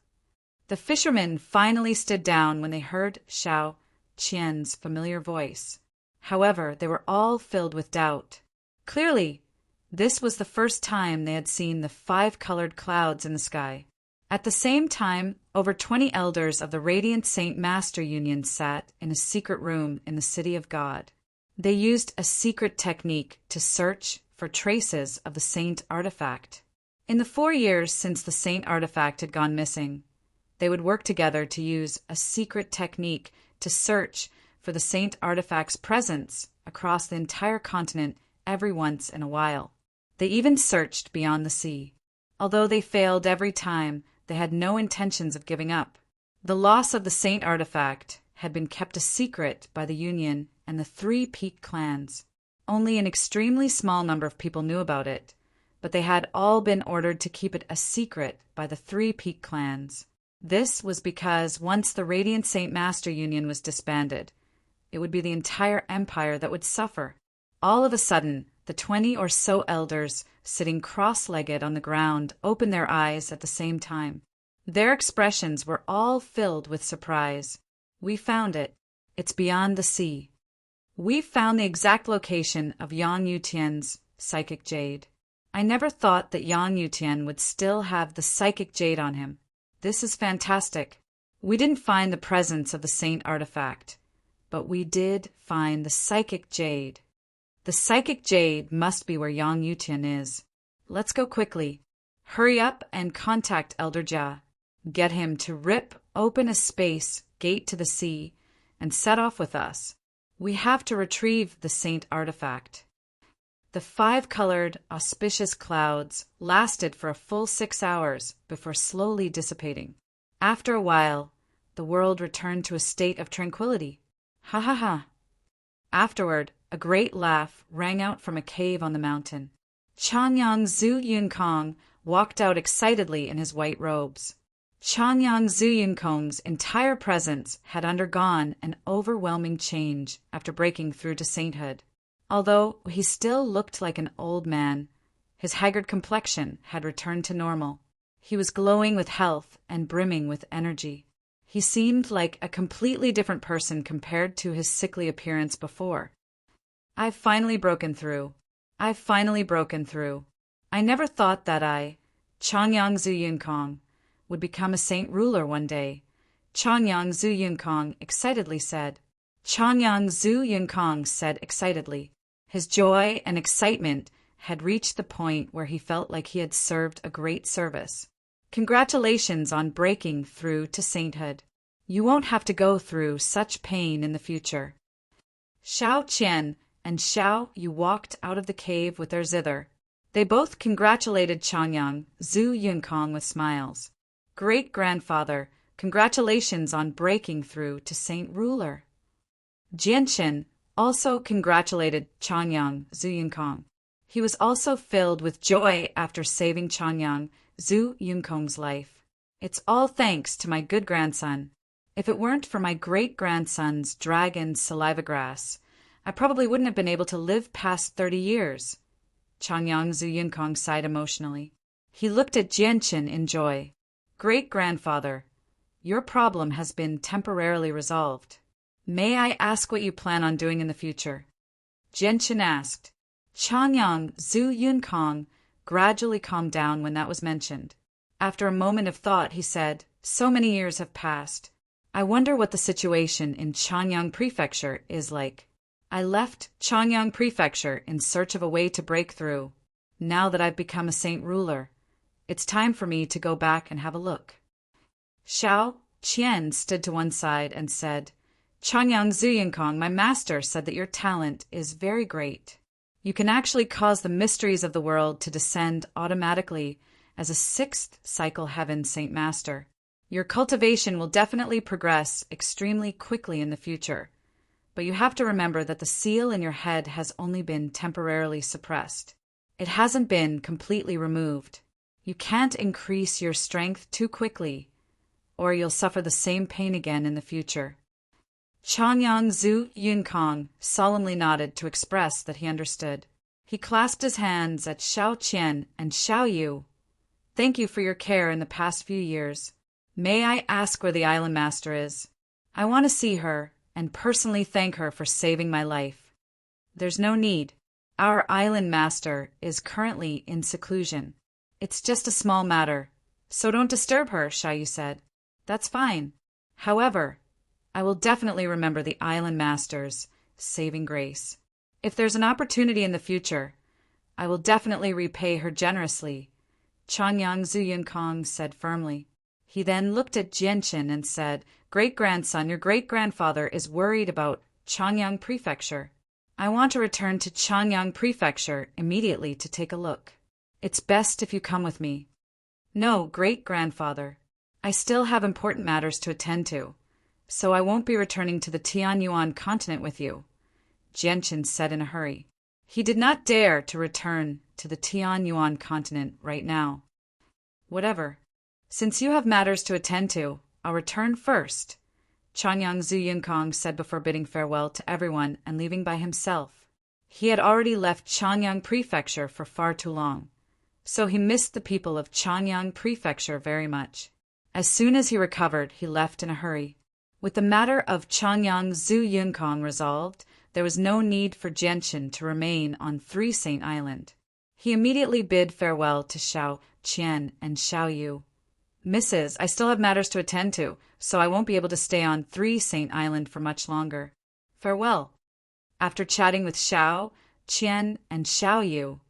The fishermen finally stood down when they heard Xiao Qian's familiar voice. However, they were all filled with doubt. Clearly, this was the first time they had seen the 5-colored clouds in the sky. At the same time, over 20 elders of the Radiant Saint Master Union sat in a secret room in the City of God. They used a secret technique to search for traces of the Saint artifact. In the 4 years since the Saint artifact had gone missing, they would work together to use a secret technique to search for the Saint artifact's presence across the entire continent every once in a while. They even searched beyond the sea. Although they failed every time, they had no intentions of giving up. The loss of the Saint artifact had been kept a secret by the Union and the 3 Peak clans. Only an extremely small number of people knew about it, but they had all been ordered to keep it a secret by the 3 Peak clans. This was because once the Radiant Saint Master Union was disbanded, it would be the entire empire that would suffer. All of a sudden, the 20 or so elders sitting cross-legged on the ground opened their eyes at the same time. Their expressions were all filled with surprise. "We found it. It's beyond the sea. We found the exact location of Yang Yutian's psychic jade. I never thought that Yang Yutian would still have the psychic jade on him. This is fantastic. We didn't find the presence of the Saint artifact, but we did find the psychic jade. The psychic jade must be where Yang Yutian is. Let's go quickly. Hurry up and contact Elder Jia. Get him to rip open a space gate to the sea and set off with us. We have to retrieve the Saint artifact." The 5-colored, auspicious clouds lasted for a full 6 hours before slowly dissipating. After a while, the world returned to a state of tranquility. Ha ha ha! Afterward, a great laugh rang out from a cave on the mountain. Changyang Zhu Yunkong walked out excitedly in his white robes. Changyang Zhu Yunkong's entire presence had undergone an overwhelming change after breaking through to sainthood. Although he still looked like an old man, his haggard complexion had returned to normal. He was glowing with health and brimming with energy. He seemed like a completely different person compared to his sickly appearance before. "I've finally broken through. I've finally broken through. I never thought that I, Changyang Zhu Yunkong, would become a saint ruler one day," Changyang Zhu Yunkong excitedly said. Changyang Zhu Yunkong said excitedly. His joy and excitement had reached the point where he felt like he had served a great service. "Congratulations on breaking through to sainthood. You won't have to go through such pain in the future." Xiao Qian and Xiao Yu walked out of the cave with their zither. They both congratulated Changyang Zhu Yunkong with smiles. "Great-grandfather, congratulations on breaking through to saint ruler." Jianchen also congratulated Changyang Zhu Yunkong. He was also filled with joy after saving Changyang Zhu Yunkong's life. "It's all thanks to my good grandson. If it weren't for my great-grandson's dragon saliva grass, I probably wouldn't have been able to live past 30 years. Changyang Zhu Yunkong sighed emotionally. He looked at Jianchen in joy. "Great-grandfather, your problem has been temporarily resolved. May I ask what you plan on doing in the future?" Jianchen asked. Changyang Zhu Yunkong gradually calmed down when that was mentioned. After a moment of thought, he said, "So many years have passed. I wonder what the situation in Changyang Prefecture is like. I left Changyang Prefecture in search of a way to break through. Now that I've become a saint ruler, it's time for me to go back and have a look." Xiao Qian stood to one side and said, "Changyang Zhu Yunkong, my master said that your talent is very great. You can actually cause the mysteries of the world to descend automatically as a 6th cycle heaven Saint Master. Your cultivation will definitely progress extremely quickly in the future, but you have to remember that the seal in your head has only been temporarily suppressed. It hasn't been completely removed. You can't increase your strength too quickly, or you'll suffer the same pain again in the future. Changyang Zhu Yunkong solemnly nodded to express that he understood. He clasped his hands at Xiao Qian and Xiao Yu. Thank you for your care in the past few years. May I ask where the island master is? I want to see her and personally thank her for saving my life. There's no need. Our island master is currently in seclusion. It's just a small matter, so don't disturb her, Xiaoyu said. That's fine. However, I will definitely remember the island master's saving grace. If there's an opportunity in the future, I will definitely repay her generously, Changyang Zuyunkong said firmly. He then looked at Jianqin and said, Great-grandson, your great-grandfather is worried about Changyang Prefecture. I want to return to Changyang Prefecture immediately to take a look. It's best if you come with me. No, great-grandfather. I still have important matters to attend to, so I won't be returning to the Tianyuan continent with you, Jianqin said in a hurry. He did not dare to return to the Tianyuan continent right now. Whatever. Since you have matters to attend to, I'll return first, Changyang Zuyunkong said before bidding farewell to everyone and leaving by himself. He had already left Changyang Prefecture for far too long, so he missed the people of Changyang Prefecture very much. As soon as he recovered, he left in a hurry. With the matter of Changyang Zuyunkong resolved, there was no need for Jianqin to remain on Three Saint Island. He immediately bid farewell to Xiao Qian and Xiao Yu. Mrs., I still have matters to attend to, so I won't be able to stay on Three Saint Island for much longer. Farewell. After chatting with Xiao Qian and Xiao Yu,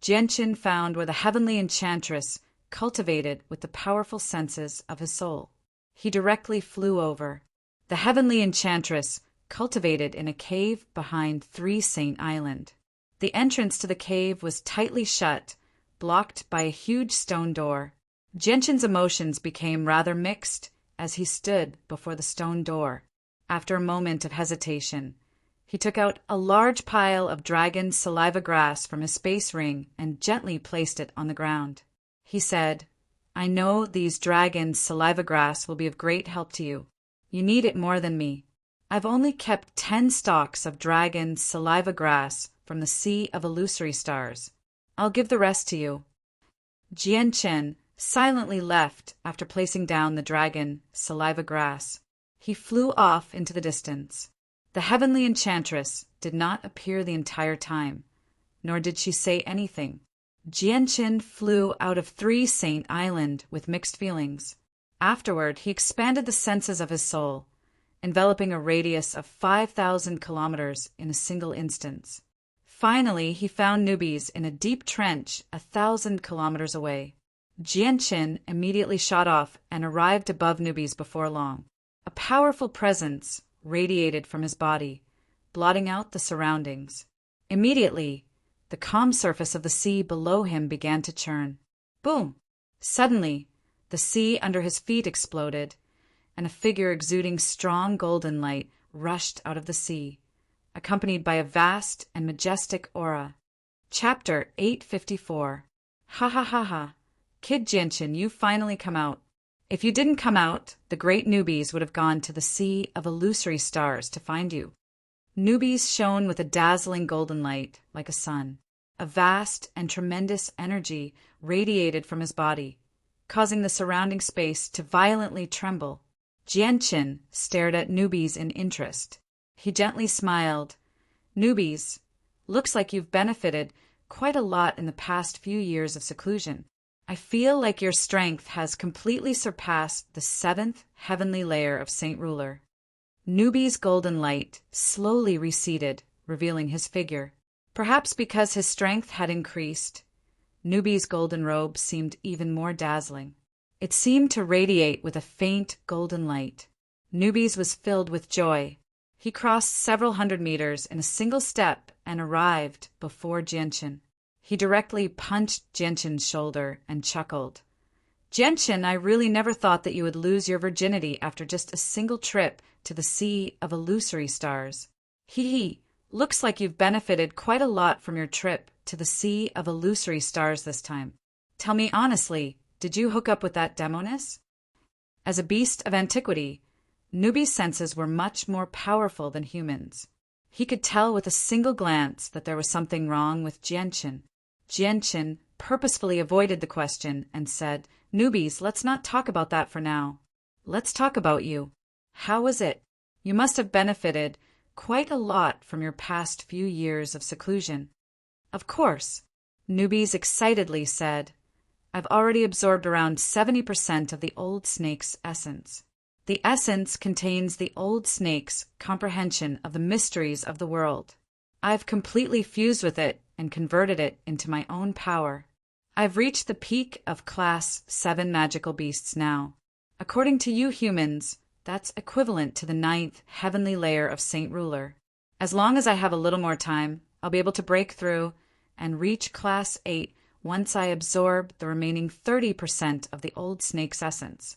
Jianqin found where the heavenly enchantress cultivated with the powerful senses of his soul. He directly flew over. The heavenly enchantress cultivated in a cave behind Three Saint Island. The entrance to the cave was tightly shut, blocked by a huge stone door. Jianqin's emotions became rather mixed as he stood before the stone door. After a moment of hesitation, he took out a large pile of dragon saliva grass from his space ring and gently placed it on the ground. He said, I know these dragon saliva grass will be of great help to you. You need it more than me. I've only kept 10 stalks of dragon saliva grass from the sea of illusory stars. I'll give the rest to you. Jianqin silently left after placing down the dragon saliva grass. He flew off into the distance. The heavenly enchantress did not appear the entire time, nor did she say anything. Jianqin flew out of Three Saint Island with mixed feelings. Afterward, he expanded the senses of his soul, enveloping a radius of 5,000 kilometers in a single instance. Finally, he found newbies in a deep trench 1,000 kilometers away. Jianqin immediately shot off and arrived above newbies before long. A powerful presence radiated from his body, blotting out the surroundings. Immediately, the calm surface of the sea below him began to churn. Boom! Suddenly, the sea under his feet exploded, and a figure exuding strong golden light rushed out of the sea, accompanied by a vast and majestic aura. Chapter 854. Ha ha ha ha. Kid Jianqin, you finally come out. If you didn't come out, the great newbies would have gone to the sea of illusory stars to find you. Newbies shone with a dazzling golden light, like a sun. A vast and tremendous energy radiated from his body, causing the surrounding space to violently tremble. Jianqin stared at newbies in interest. He gently smiled. Newbies, looks like you've benefited quite a lot in the past few years of seclusion. I feel like your strength has completely surpassed the 7th heavenly layer of Saint Ruler. Newbie's golden light slowly receded, revealing his figure. Perhaps because his strength had increased, Newbie's golden robe seemed even more dazzling. It seemed to radiate with a faint golden light. Newbie's was filled with joy. He crossed several hundred meters in a single step and arrived before Jianqin. He directly punched Jianqin's shoulder and chuckled. Jianqin, I really never thought that you would lose your virginity after just a single trip to the sea of illusory stars. Hee, looks like you've benefited quite a lot from your trip to the sea of illusory stars this time. Tell me honestly, did you hook up with that demoness? As a beast of antiquity, Nubi's senses were much more powerful than humans. He could tell with a single glance that there was something wrong with Jianchen. Jianchen purposefully avoided the question and said, "Newbies, let's not talk about that for now. Let's talk about you. How was it? You must have benefited quite a lot from your past few years of seclusion." "Of course," Newbies excitedly said. "I've already absorbed around 70% of the old snake's essence. The essence contains the old snake's comprehension of the mysteries of the world. I've completely fused with it and converted it into my own power. I've reached the peak of Class 7 magical beasts now. According to you humans, that's equivalent to the 9th heavenly layer of Saint Ruler. As long as I have a little more time, I'll be able to break through and reach Class 8 once I absorb the remaining 30% of the old snake's essence."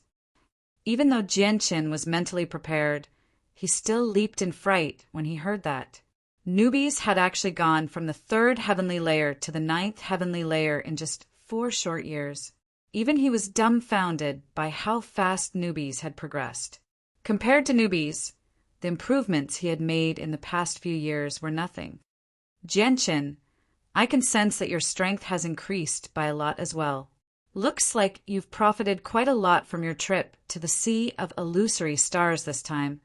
Even though Jianchen was mentally prepared, he still leaped in fright when he heard that. Newbies had actually gone from the 3rd heavenly layer to the 9th heavenly layer in just 4 short years. Even he was dumbfounded by how fast Newbies had progressed. Compared to Newbies, the improvements he had made in the past few years were nothing. "Jianchen, I can sense that your strength has increased by a lot as well. Looks like you've profited quite a lot from your trip to the Sea of Illusory Stars this time."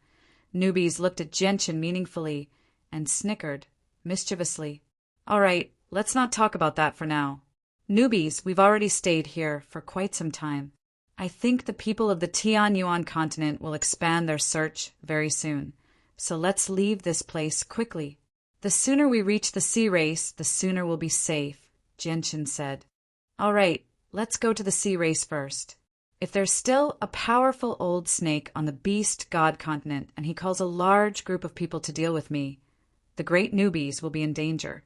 Newbies looked at Jianchen meaningfully and snickered mischievously. "All right, let's not talk about that for now. Newbies, we've already stayed here for quite some time. I think the people of the Tianyuan continent will expand their search very soon, so let's leave this place quickly. The sooner we reach the sea race, the sooner we'll be safe," Jianchen said. "All right, let's go to the sea race first. If there's still a powerful old snake on the beast god continent and he calls a large group of people to deal with me, the great Newbies will be in danger."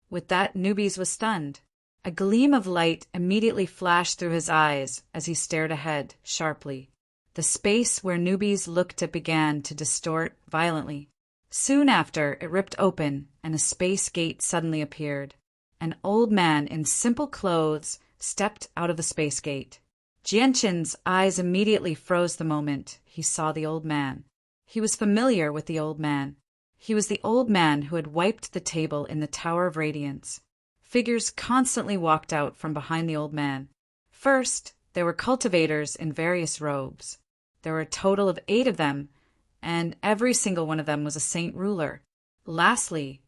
With that, Newbies was stunned. A gleam of light immediately flashed through his eyes as he stared ahead sharply. The space where Newbies looked at began to distort violently. Soon after, it ripped open and a space gate suddenly appeared. An old man in simple clothes stepped out of the space gate. Jianchen's eyes immediately froze the moment he saw the old man. He was familiar with the old man. He was the old man who had wiped the table in the Tower of Radiance. Figures constantly walked out from behind the old man. First, there were cultivators in various robes. There were a total of 8 of them, and every single one of them was a Saint Ruler. Lastly,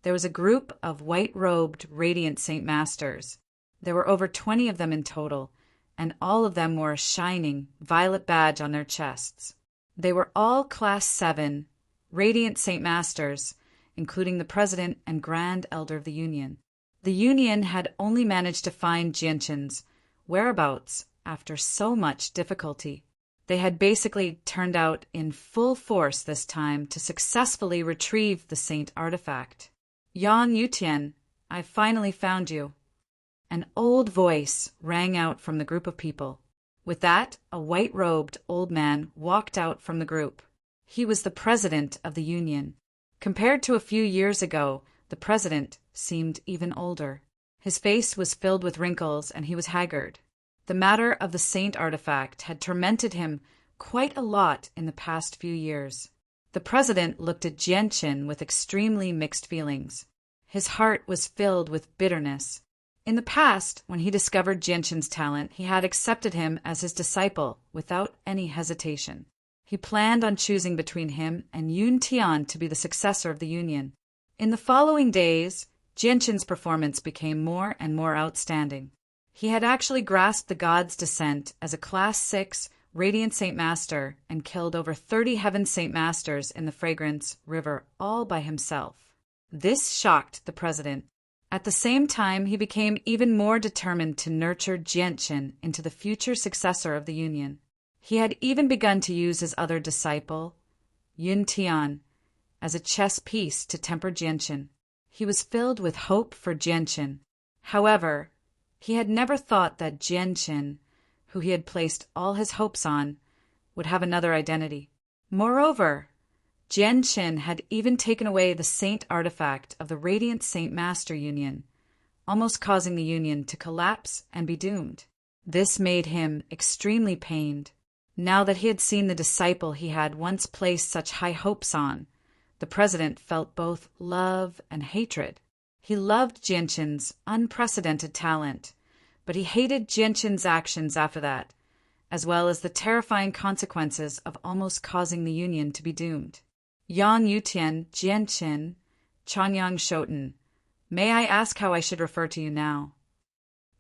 there was a group of white-robed Radiant Saint Masters. There were over 20 of them in total, and all of them wore a shining violet badge on their chests. They were all Class 7 Radiant Saint Masters, including the President and Grand Elder of the Union. The Union had only managed to find Jianchen's whereabouts after so much difficulty. They had basically turned out in full force this time to successfully retrieve the Saint artifact. "Yan Yutian, I finally found you." An old voice rang out from the group of people. With that, a white-robed old man walked out from the group. He was the President of the Union. Compared to a few years ago, the President seemed even older. His face was filled with wrinkles and he was haggard. The matter of the Saint artifact had tormented him quite a lot in the past few years. The President looked at Jianchen with extremely mixed feelings. His heart was filled with bitterness. In the past, when he discovered Jianchen's talent, he had accepted him as his disciple without any hesitation. He planned on choosing between him and Yun Tian to be the successor of the Union. In the following days, Jianchen's performance became more and more outstanding. He had actually grasped the god's descent as a Class 6 Radiant Saint Master and killed over 30 Heaven Saint Masters in the Fragrance River all by himself. This shocked the President. At the same time, he became even more determined to nurture Jianchen into the future successor of the Union. He had even begun to use his other disciple, Yun Tian, as a chess piece to temper Jianchen. He was filled with hope for Jianchen. However, he had never thought that Jianchen, who he had placed all his hopes on, would have another identity. Moreover, Jianchen had even taken away the Saint artifact of the Radiant Saint Master Union, almost causing the Union to collapse and be doomed. This made him extremely pained. Now that he had seen the disciple he had once placed such high hopes on, the president felt both love and hatred. He loved Jianshin's unprecedented talent, but he hated Jianshin's actions after that, as well as the terrifying consequences of almost causing the Union to be doomed. Yang Yutian, Jianshin, Changyang Shoten, may I ask how I should refer to you now?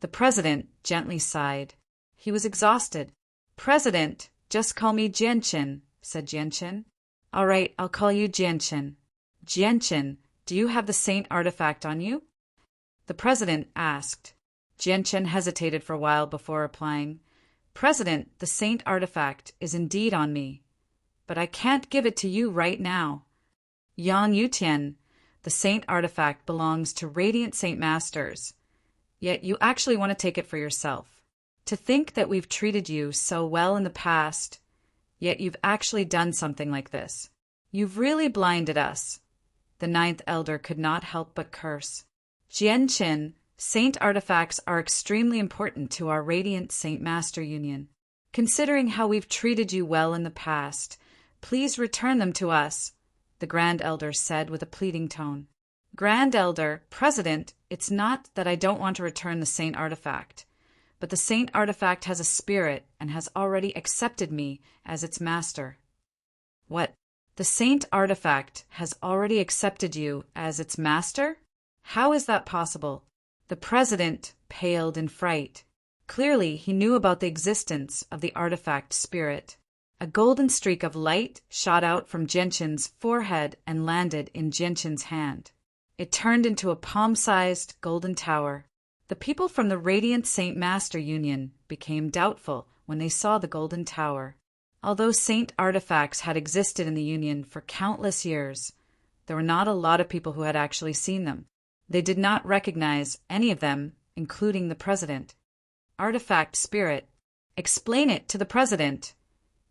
The president gently sighed. He was exhausted. President, just call me Jianshin, said Jianshin. All right, I'll call you Jianshin. Jianshin, do you have the saint artifact on you? The president asked. Jianshin hesitated for a while before replying. President, the saint artifact is indeed on me, but I can't give it to you right now. Yang Yutian, the saint artifact belongs to Radiant Saint Masters, yet you actually want to take it for yourself. To think that we've treated you so well in the past, yet you've actually done something like this. You've really blinded us. The ninth elder could not help but curse. Jianshin, saint artifacts are extremely important to our Radiant Saint Master Union. Considering how we've treated you well in the past, please return them to us, the Grand Elder said with a pleading tone. Grand Elder, President, it's not that I don't want to return the saint artifact, but the saint artifact has a spirit and has already accepted me as its master. What? The saint artifact has already accepted you as its master? How is that possible? The president paled in fright. Clearly, he knew about the existence of the artifact spirit. A golden streak of light shot out from Jianshin's forehead and landed in Jianshin's hand. It turned into a palm-sized golden tower. The people from the Radiant Saint Master Union became doubtful when they saw the golden tower. Although saint artifacts had existed in the Union for countless years, there were not a lot of people who had actually seen them. They did not recognize any of them, including the president. Artifact spirit. Explain it to the president,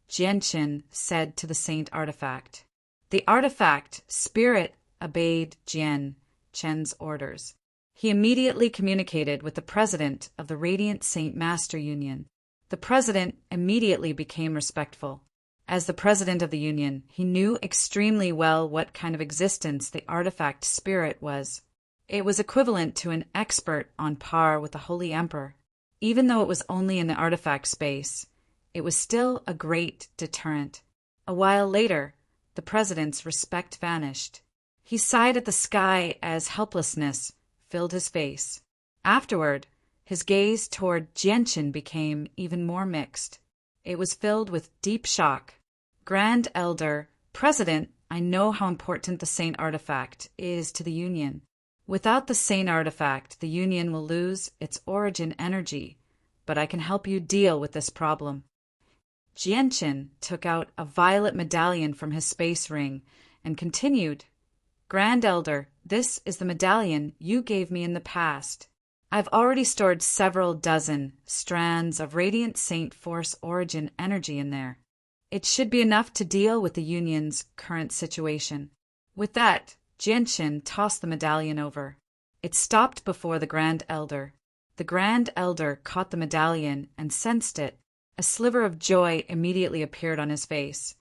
Jianshin said to the saint artifact. The artifact spirit obeyed Chen's orders. He immediately communicated with the president of the Radiant Saint Master Union. The president immediately became respectful. As the president of the Union, he knew extremely well what kind of existence the artifact spirit was. It was equivalent to an expert on par with the Holy Emperor. Even though it was only in the artifact space, it was still a great deterrent. A while later, the president's respect vanished. He sighed at the sky as helplessness filled his face. Afterward, his gaze toward Jianshin became even more mixed. It was filled with deep shock. Grand Elder, President, I know how important the saint artifact is to the Union. Without the saint artifact, the Union will lose its origin energy, but I can help you deal with this problem. Jianshin took out a violet medallion from his space ring and continued, Grand Elder, this is the medallion you gave me in the past. I've already stored several dozen strands of Radiant Saint Force origin energy in there. It should be enough to deal with the Union's current situation. With that, Jianshin tossed the medallion over. It stopped before the Grand Elder. The Grand Elder caught the medallion and sensed it. A sliver of joy immediately appeared on his face.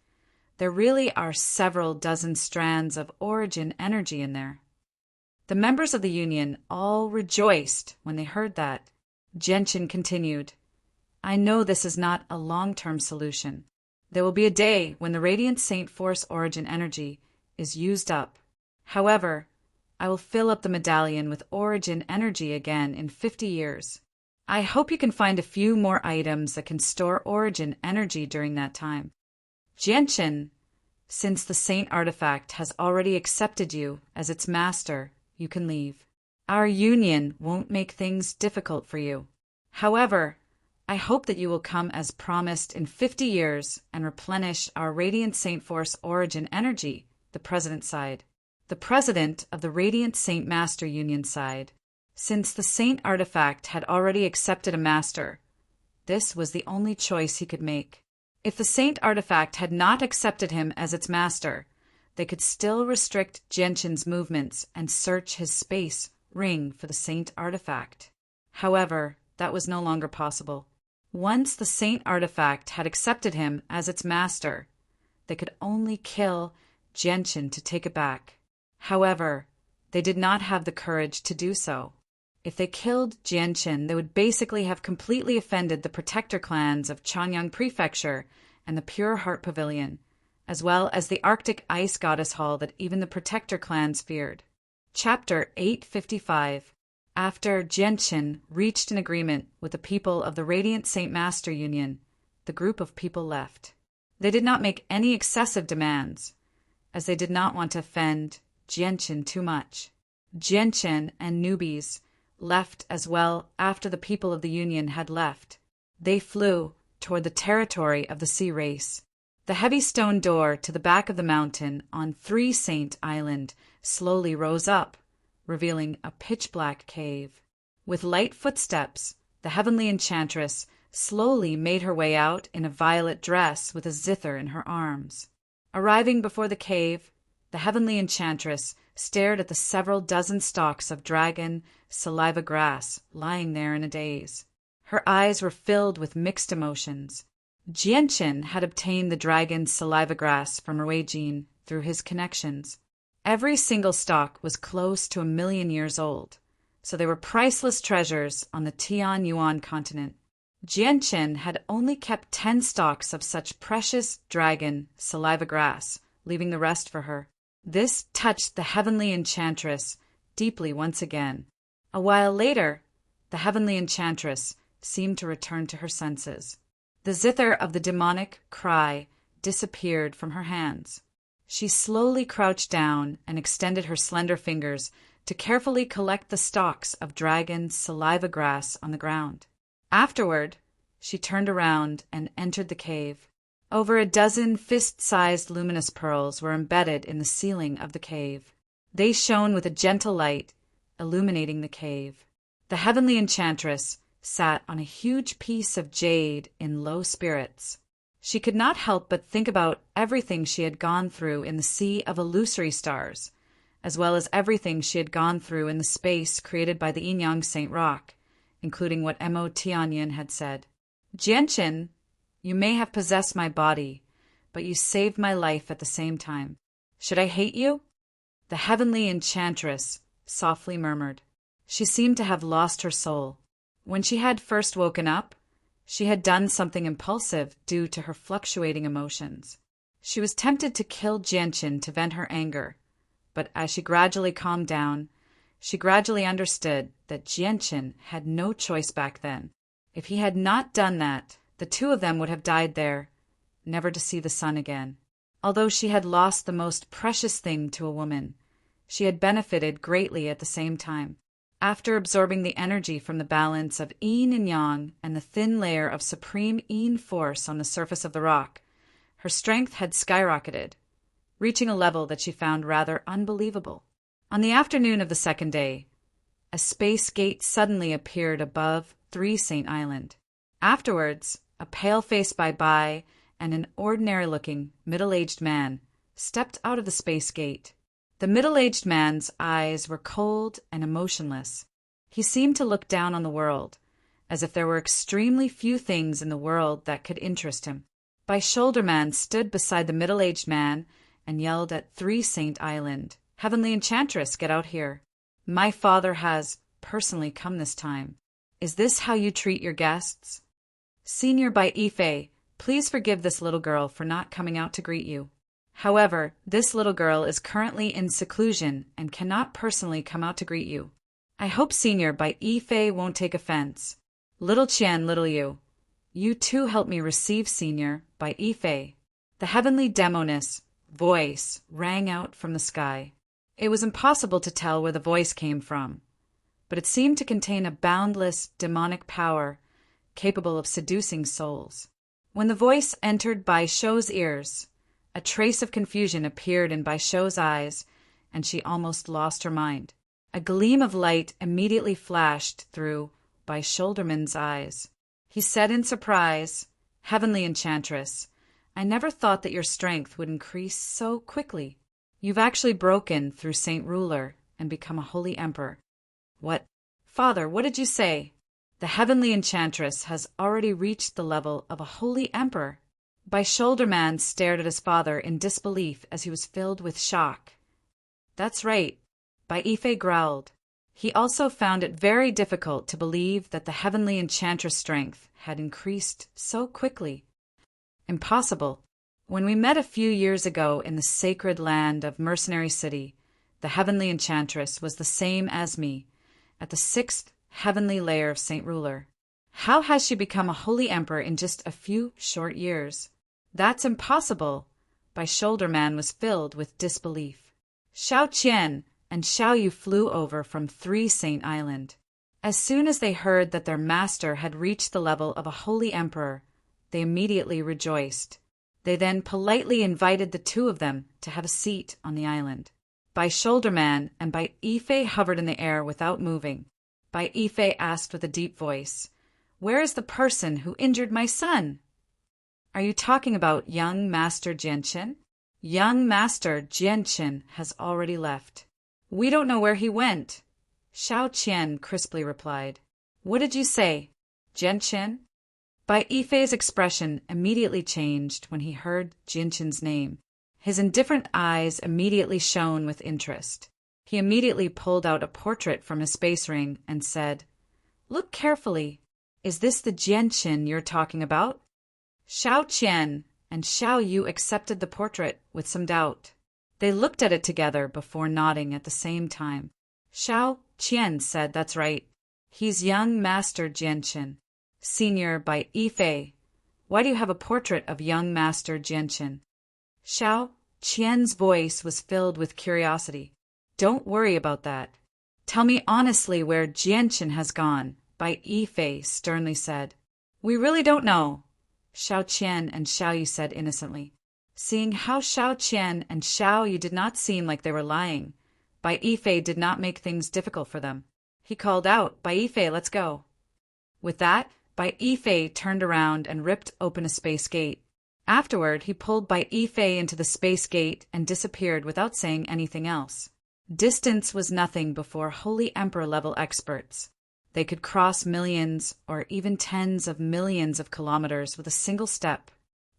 There really are several dozen strands of origin energy in there. The members of the Union all rejoiced when they heard that. Jianshin continued, I know this is not a long-term solution. There will be a day when the Radiant Saint Force origin energy is used up. However, I will fill up the medallion with origin energy again in 50 years. I hope you can find a few more items that can store origin energy during that time. Jianshin, since the saint artifact has already accepted you as its master, you can leave. Our union won't make things difficult for you. However, I hope that you will come as promised in 50 years and replenish our Radiant Saint Force origin energy, the president sighed. The president of the Radiant Saint Master Union sighed. Since the saint artifact had already accepted a master, this was the only choice he could make. If the saint artifact had not accepted him as its master, they could still restrict Jianshin's movements and search his space ring for the saint artifact. However, that was no longer possible. Once the saint artifact had accepted him as its master, they could only kill Genshin to take it back. However, they did not have the courage to do so. If they killed Genshin, they would basically have completely offended the protector clans of Chanyang Prefecture and the Pure Heart Pavilion, as well as the Arctic Ice Goddess Hall that even the protector clans feared. Chapter 855. After Genshin reached an agreement with the people of the Radiant Saint Master Union, the group of people left. They did not make any excessive demands, as they did not want to offend Genshin too much. Genshin and newbies left as well after the people of the Union had left. They flew toward the territory of the sea race. The heavy stone door to the back of the mountain on Three Saint Island slowly rose up, revealing a pitch-black cave. With light footsteps, the heavenly enchantress slowly made her way out in a violet dress with a zither in her arms. Arriving before the cave, the heavenly enchantress stared at the several dozen stalks of dragon saliva grass lying there in a daze. Her eyes were filled with mixed emotions. Genshin had obtained the dragon saliva grass from Ruijin through his connections. Every single stalk was close to 1,000,000 years old, so they were priceless treasures on the Tian Yuan continent. Genshin had only kept 10 stalks of such precious dragon saliva grass, leaving the rest for her. This touched the heavenly enchantress deeply once again. A while later, the heavenly enchantress seemed to return to her senses. The zither of the demonic cry disappeared from her hands. She slowly crouched down and extended her slender fingers to carefully collect the stalks of dragon saliva grass on the ground. Afterward, she turned around and entered the cave. Over a dozen fist-sized luminous pearls were embedded in the ceiling of the cave. They shone with a gentle light, illuminating the cave. The heavenly enchantress sat on a huge piece of jade in low spirits. She could not help but think about everything she had gone through in the sea of illusory stars, as well as everything she had gone through in the space created by the Inyang Saint Rock, including what Mo Tianyin had said. Genshin, you may have possessed my body, but you saved my life at the same time. Should I hate you? The heavenly enchantress softly murmured. She seemed to have lost her soul. When she had first woken up, she had done something impulsive due to her fluctuating emotions. She was tempted to kill Genshin to vent her anger, but as she gradually calmed down, she gradually understood that Genshin had no choice back then. If he had not done that, the two of them would have died there, never to see the sun again. Although she had lost the most precious thing to a woman, she had benefited greatly at the same time. After absorbing the energy from the balance of yin and yang and the thin layer of supreme yin force on the surface of the rock, her strength had skyrocketed, reaching a level that she found rather unbelievable. On the afternoon of the second day, a space gate suddenly appeared above Three Saint Island. Afterwards, a pale-faced Bai and an ordinary-looking, middle-aged man stepped out of the space gate. The middle-aged man's eyes were cold and emotionless. He seemed to look down on the world, as if there were extremely few things in the world that could interest him. Shoulderman stood beside the middle-aged man and yelled at Three Saint Island, "Heavenly Enchantress, get out here. My father has personally come this time. Is this how you treat your guests? Senior by Ife, please forgive this little girl for not coming out to greet you. However, this little girl is currently in seclusion and cannot personally come out to greet you. I hope Senior by Ife won't take offense. Little Qian, little you too help me receive Senior by Ife." The heavenly demoness voice rang out from the sky. It was impossible to tell where the voice came from, but it seemed to contain a boundless demonic power capable of seducing souls. When the voice entered Bai Shou's ears, a trace of confusion appeared in Bai Shou's eyes, and she almost lost her mind. A gleam of light immediately flashed through Bai Shoulderman's eyes. He said in surprise, "Heavenly Enchantress, I never thought that your strength would increase so quickly. You've actually broken through Saint Ruler and become a holy emperor. What? Father, what did you say? The heavenly enchantress has already reached the level of a holy emperor. Shoulderman stared at his father in disbelief as he was filled with shock. That's right, Ife growled. He also found it very difficult to believe that the heavenly enchantress' strength had increased so quickly. Impossible. When we met a few years ago in the sacred land of Mercenary City, the heavenly enchantress was the same as me, at the 6th heavenly layer of Saint Ruler. How has she become a holy emperor in just a few short years? That's impossible. Shoulderman was filled with disbelief. Xiao Qian and Xiao Yu flew over from 3 Saint Island. As soon as they heard that their master had reached the level of a holy emperor, they immediately rejoiced. They then politely invited the 2 of them to have a seat on the island. Shoulderman and Ife hovered in the air without moving. Ife asked with a deep voice, "Where is the person who injured my son?" "Are you talking about young Master Jianqin?" "Young Master Jianqin has already left. We don't know where he went," Xiao Qian crisply replied. "What did you say? Jianqin?" Ife's expression immediately changed when he heard Jianqin's name. His indifferent eyes immediately shone with interest. He immediately pulled out a portrait from his space ring and said, "Look carefully. Is this the Jianqin you're talking about?" Xiao Qian and Xiao Yu accepted the portrait with some doubt. They looked at it together before nodding at the same time. Xiao Qian said, "That's right. He's young Master Jianqin." "Senior Ife, why do you have a portrait of young Master Jianqin?" Xiao Qian's voice was filled with curiosity. "Don't worry about that. Tell me honestly where Jianqin has gone," Ife sternly said. "We really don't know," Xiao Qian and Xiao Yu said innocently. Seeing how Xiao Qian and Xiao Yu did not seem like they were lying, Ife did not make things difficult for them. He called out, "Ife, let's go." With that, Ife turned around and ripped open a space gate. Afterward, he pulled Ife into the space gate and disappeared without saying anything else. Distance was nothing before Holy Emperor-level experts. They could cross millions or even tens of millions of kilometers with a single step.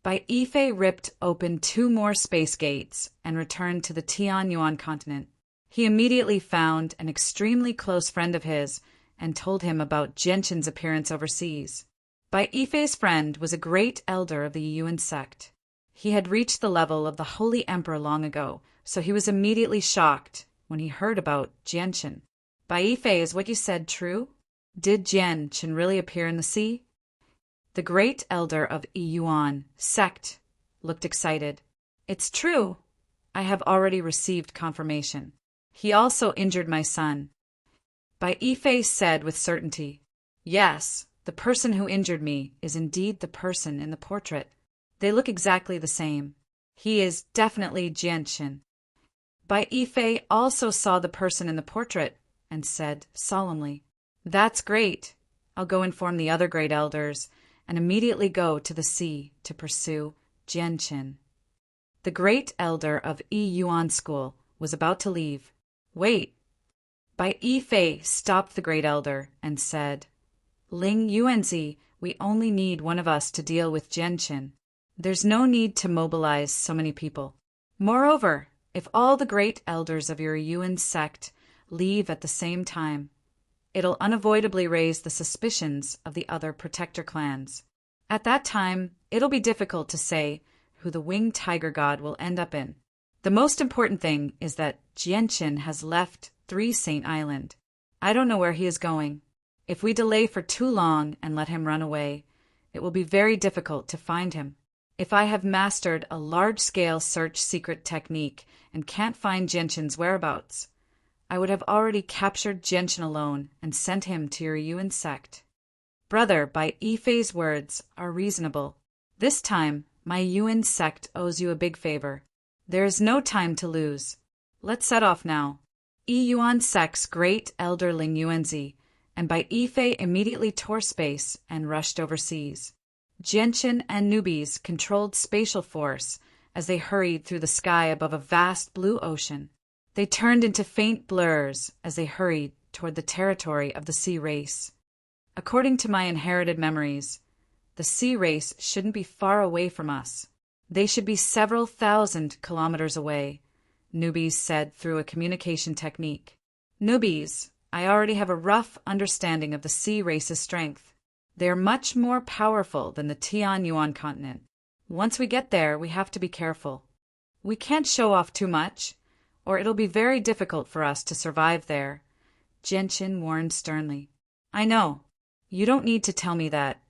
Ife ripped open 2 more space gates and returned to the Tianyuan continent. He immediately found an extremely close friend of his and told him about Jianqin's appearance overseas. Ife's friend was a great elder of the Yuan sect. He had reached the level of the Holy Emperor long ago, so he was immediately shocked when he heard about Jianqin. "Ife, is what you said true? Did Jianqin really appear in the sea?" The great elder of Yuan sect looked excited. "It's true. I have already received confirmation. He also injured my son." Ife said with certainty, "Yes, the person who injured me is indeed the person in the portrait. They look exactly the same. He is definitely Jianqin." Ife also saw the person in the portrait and said solemnly, "That's great. I'll go inform the other great elders and immediately go to the sea to pursue Jianqin." The great elder of Yuan school was about to leave. "Wait." Ife stopped the great elder and said, "Ling Yuanzi, we only need one of us to deal with Jianqin. There's no need to mobilize so many people. Moreover, if all the great elders of your Yuan sect leave at the same time, it'll unavoidably raise the suspicions of the other protector clans. At that time, it'll be difficult to say who the winged tiger god will end up in. The most important thing is that Jianqin has left 3 Saint Island. I don't know where he is going. If we delay for too long and let him run away, it will be very difficult to find him. If I have mastered a large-scale search secret technique and can't find Jianqin's whereabouts, I would have already captured Jianqin alone and sent him to your Yuan sect. Brother, Ife's words are reasonable. This time, my Yuan sect owes you a big favor. There is no time to lose. Let's set off now." Yuan sect's great elder Ling Yuanzi and Ife immediately tore space and rushed overseas. Jianqin and newbies controlled spatial force as they hurried through the sky above a vast blue ocean. They turned into faint blurs as they hurried toward the territory of the sea race. According to my inherited memories, the sea race shouldn't be far away from us. They should be several thousand kilometers away, Newbies said through a communication technique. Newbies, I already have a rough understanding of the sea race's strength. They are much more powerful than the Tianyuan continent. Once we get there, we have to be careful. We can't show off too much, or it'll be very difficult for us to survive there, Genshin warned sternly. I know. You don't need to tell me that.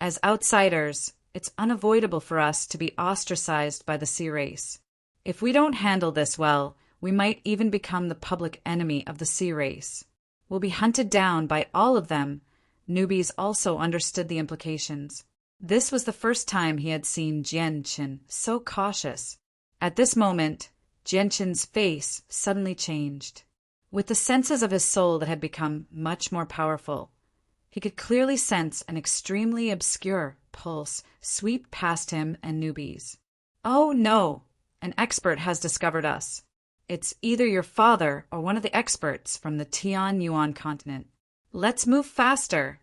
As outsiders, it's unavoidable for us to be ostracized by the sea race. If we don't handle this well, we might even become the public enemy of the sea race. We'll be hunted down by all of them. Newbies also understood the implications. This was the first time he had seen Genshin so cautious. At this moment, Genshin's face suddenly changed. With the senses of his soul that had become much more powerful, he could clearly sense an extremely obscure pulse sweep past him and Newbies. Oh no! An expert has discovered us. It's either your father or one of the experts from the Tianyuan continent. Let's move faster,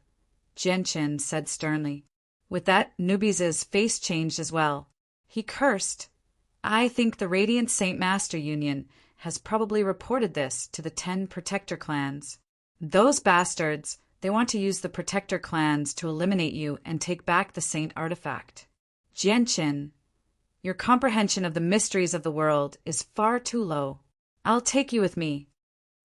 Genshin said sternly. With that, Newbies' face changed as well. He cursed. I think the Radiant Saint Master Union has probably reported this to the 10 Protector clans. Those bastards, they want to use the Protector clans to eliminate you and take back the Saint artifact. Genshin, your comprehension of the mysteries of the world is far too low. I'll take you with me.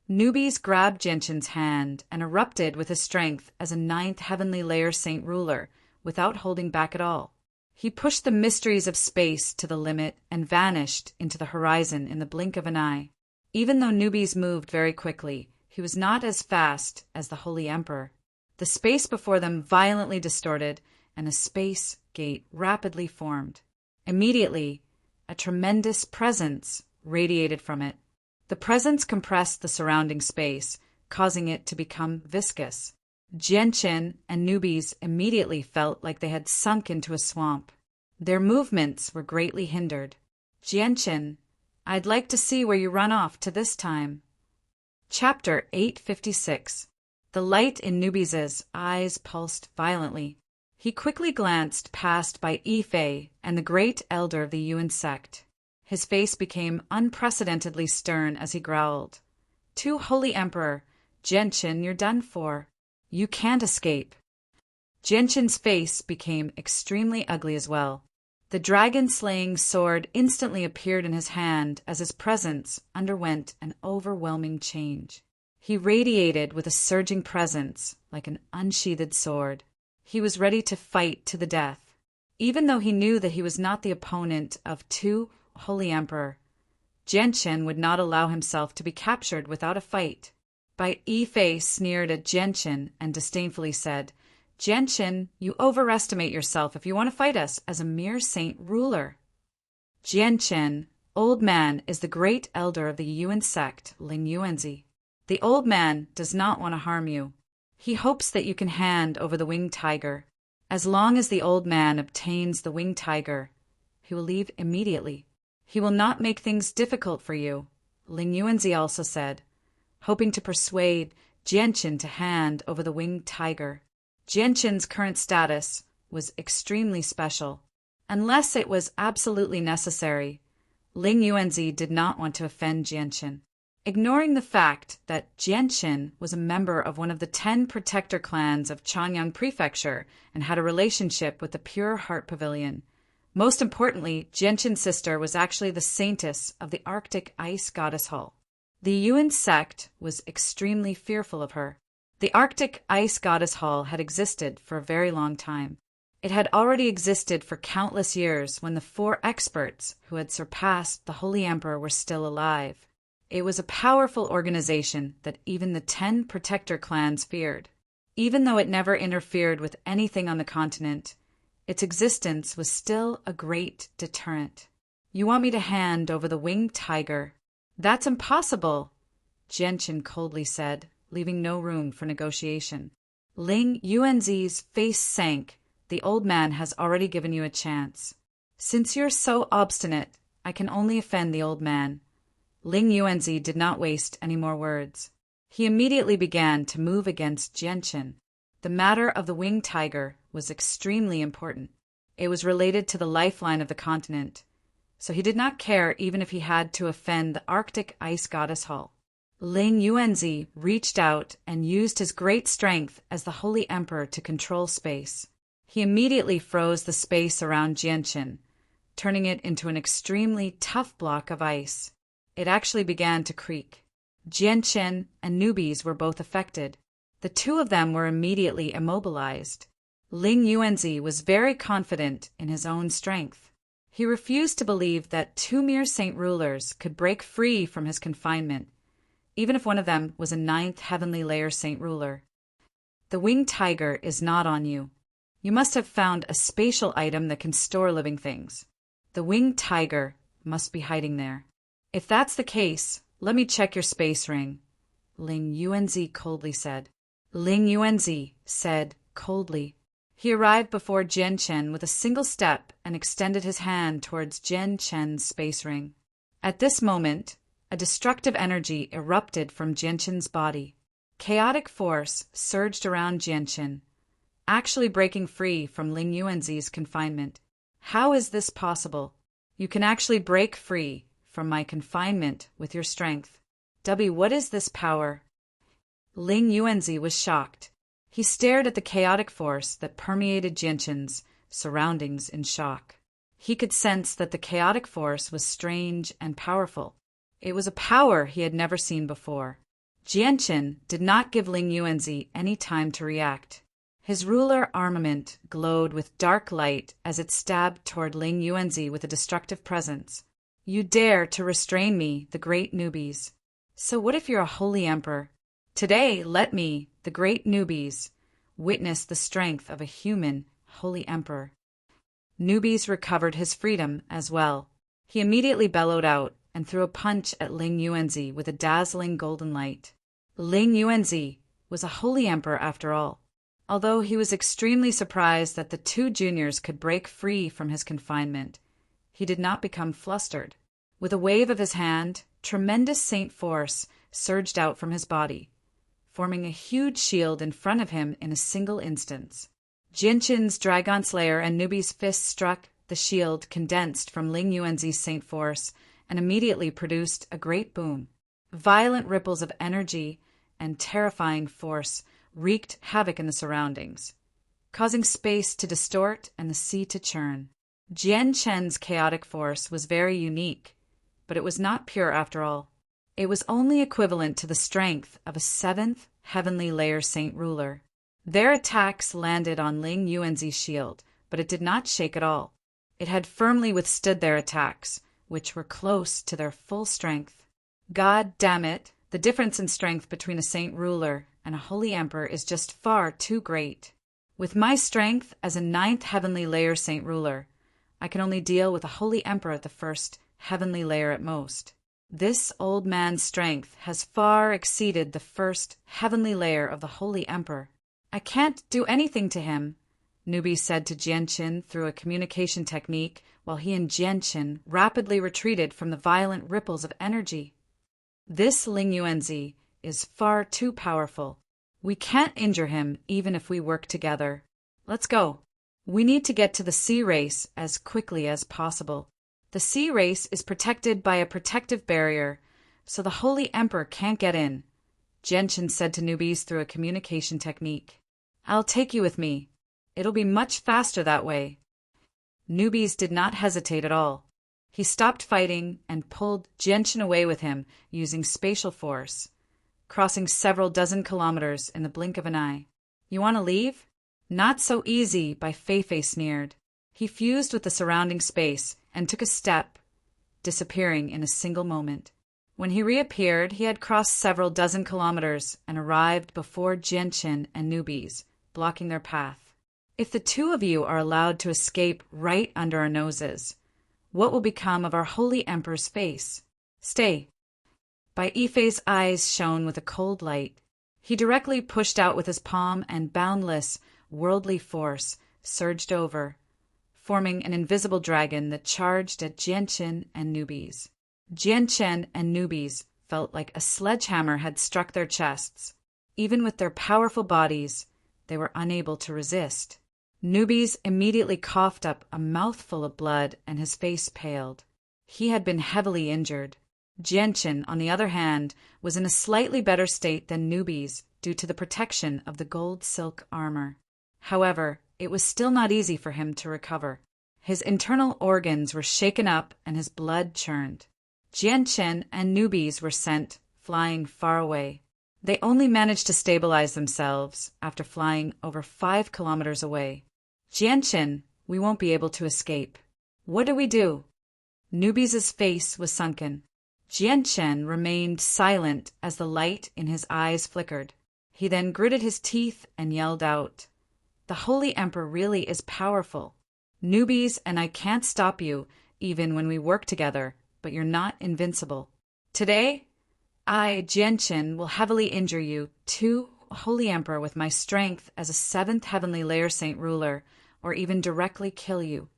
Newbies grabbed Genshin's hand and erupted with his strength as a 9th heavenly layer saint ruler without holding back at all. He pushed the mysteries of space to the limit and vanished into the horizon in the blink of an eye. Even though Newbies moved very quickly, he was not as fast as the Holy Emperor. The space before them violently distorted, and a space gate rapidly formed. Immediately, a tremendous presence radiated from it. The presence compressed the surrounding space, causing it to become viscous. Genshin and Newbies immediately felt like they had sunk into a swamp. Their movements were greatly hindered. Genshin, I'd like to see where you run off to this time. Chapter 856. The light in Newbies' eyes pulsed violently. He quickly glanced past by Yifei and the great elder of the Yuan sect. His face became unprecedentedly stern as he growled. To Holy Emperor, Genshin, you're done for. You can't escape. Genshin's face became extremely ugly as well. The dragon-slaying sword instantly appeared in his hand as his presence underwent an overwhelming change. He radiated with a surging presence like an unsheathed sword. He was ready to fight to the death. Even though he knew that he was not the opponent of Tu Holy Emperor, Genshin would not allow himself to be captured without a fight. Bai Yifei sneered at Genshin and disdainfully said, Genshin, you overestimate yourself if you want to fight us as a mere saint ruler. Genshin, old man, is the great elder of the Yuan sect, Ling Yuanzi. The old man does not want to harm you. He hopes that you can hand over the winged tiger. As long as the old man obtains the winged tiger, he will leave immediately. He will not make things difficult for you, Ling Yuanzi also said, hoping to persuade Genshin to hand over the winged tiger. Genshin's current status was extremely special. Unless it was absolutely necessary, Ling Yuanzi did not want to offend Genshin. Ignoring the fact that Genshin was a member of one of the 10 protector clans of Chanyang Prefecture and had a relationship with the Pure Heart Pavilion. Most importantly, Genshin's sister was actually the saintess of the Arctic Ice Goddess Hall. The Yuan sect was extremely fearful of her. The Arctic Ice Goddess Hall had existed for a very long time. It had already existed for countless years when the 4 experts who had surpassed the Holy Emperor were still alive. It was a powerful organization that even the 10 protector clans feared. Even though it never interfered with anything on the continent, its existence was still a great deterrent. You want me to hand over the winged tiger? That's impossible, Genshin coldly said, leaving no room for negotiation. Ling Yuanzi's face sank. The old man has already given you a chance. Since you're so obstinate, I can only offend the old man. Ling Yuanzi did not waste any more words. He immediately began to move against Jianchen. The matter of the winged tiger was extremely important. It was related to the lifeline of the continent, so he did not care even if he had to offend the Arctic ice goddess Hall. Ling Yuanzi reached out and used his great strength as the Holy Emperor to control space. He immediately froze the space around Jianchen, turning it into an extremely tough block of ice. It actually began to creak. Jianchen and newbies were both affected. The two of them were immediately immobilized. Ling Yuanzi was very confident in his own strength. He refused to believe that two mere saint rulers could break free from his confinement, even if one of them was a 9th heavenly layer saint ruler. The winged tiger is not on you. You must have found a spatial item that can store living things. The winged tiger must be hiding there. If that's the case, let me check your space ring, Ling Yuanzi coldly said. Ling Yuanzi said coldly. He arrived before Jianchen with a single step and extended his hand towards Jianchen's space ring. At this moment, a destructive energy erupted from Jianchen's body. Chaotic force surged around Jianchen, actually breaking free from Ling Yuanzi's confinement. How is this possible? You can actually break free from my confinement with your strength. What is this power? Ling Yuanzi was shocked. He stared at the chaotic force that permeated Jianchen's surroundings in shock. He could sense that the chaotic force was strange and powerful. It was a power he had never seen before. Jianchen did not give Ling Yuanzi any time to react. His ruler armament glowed with dark light as it stabbed toward Ling Yuanzi with a destructive presence. You dare to restrain me, the great newbies. So what if you're a holy emperor? Today, let me, the great newbies, witness the strength of a human holy emperor. Newbies recovered his freedom as well. He immediately bellowed out and threw a punch at Ling Yuanzi with a dazzling golden light. Ling Yuanzi was a holy emperor after all. Although he was extremely surprised that the two juniors could break free from his confinement, he did not become flustered. With a wave of his hand, tremendous saint force surged out from his body, forming a huge shield in front of him in a single instance. Jianchen's Dragon Slayer and Newbie's fist struck the shield condensed from Ling Yuanzi's saint force and immediately produced a great boom. Violent ripples of energy and terrifying force wreaked havoc in the surroundings, causing space to distort and the sea to churn. Jianchen's chaotic force was very unique, but it was not pure after all. It was only equivalent to the strength of a 7th heavenly layer saint ruler. Their attacks landed on Ling Yuanzi's shield, but it did not shake at all. It had firmly withstood their attacks, which were close to their full strength. God damn it, the difference in strength between a saint ruler and a holy emperor is just far too great. With my strength as a 9th heavenly layer saint ruler, I can only deal with a holy emperor at the 1st heavenly layer at most. This old man's strength has far exceeded the 1st heavenly layer of the holy emperor. I can't do anything to him, Newbie said to Jianchen through a communication technique while he and Jianchen rapidly retreated from the violent ripples of energy. This Ling Yuanzi is far too powerful. We can't injure him even if we work together. Let's go. We need to get to the sea race as quickly as possible. The sea race is protected by a protective barrier, so the Holy Emperor can't get in, Jianchen said to newbies through a communication technique. I'll take you with me. It'll be much faster that way. Newbies did not hesitate at all. He stopped fighting and pulled Jianchen away with him using spatial force, crossing several dozen kilometers in the blink of an eye. You want to leave? Not so easy, Bai Feifei sneered. He fused with the surrounding space and took a step, disappearing in a single moment. When he reappeared, he had crossed several dozen kilometers and arrived before Jianchen and newbies, blocking their path. If the two of you are allowed to escape right under our noses, what will become of our holy emperor's face? Stay. Bai Feifei's eyes shone with a cold light. He directly pushed out with his palm and boundless, worldly force surged over, forming an invisible dragon that charged at Jianchen and newbies. Jianchen and newbies felt like a sledgehammer had struck their chests. Even with their powerful bodies, they were unable to resist. Newbies immediately coughed up a mouthful of blood and his face paled. He had been heavily injured. Jianchen, on the other hand, was in a slightly better state than Newbies due to the protection of the gold silk armor. However, it was still not easy for him to recover. His internal organs were shaken up and his blood churned. Jianchen and Newbies were sent flying far away. They only managed to stabilize themselves after flying over 5 kilometers away. Jianchen, we won't be able to escape. What do we do? Newbies' face was sunken. Jianchen remained silent as the light in his eyes flickered. He then gritted his teeth and yelled out, "The Holy Emperor really is powerful. Newbies and I can't stop you, even when we work together, but you're not invincible. Today, I, Jianchen, will heavily injure you, too, Holy Emperor, with my strength as a 7th heavenly layer saint ruler, or even directly kill you."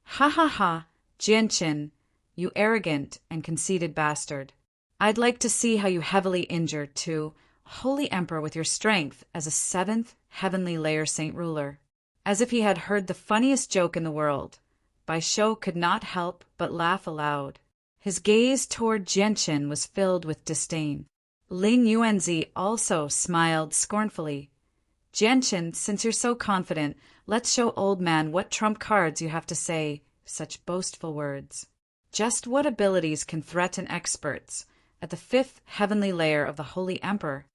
"Ha ha ha, Jianchen, you arrogant and conceited bastard. I'd like to see how you heavily injure, too, Holy Emperor, with your strength as a 7th heavenly layer saint ruler." As if he had heard the funniest joke in the world, Bai Shou could not help but laugh aloud. His gaze toward Jianchen was filled with disdain. Ling Yuanzi also smiled scornfully. "Jianchen, since you're so confident, let's show old man what trump cards you have to say such boastful words. Just what abilities can threaten experts at the 5th heavenly layer of the Holy Emperor?"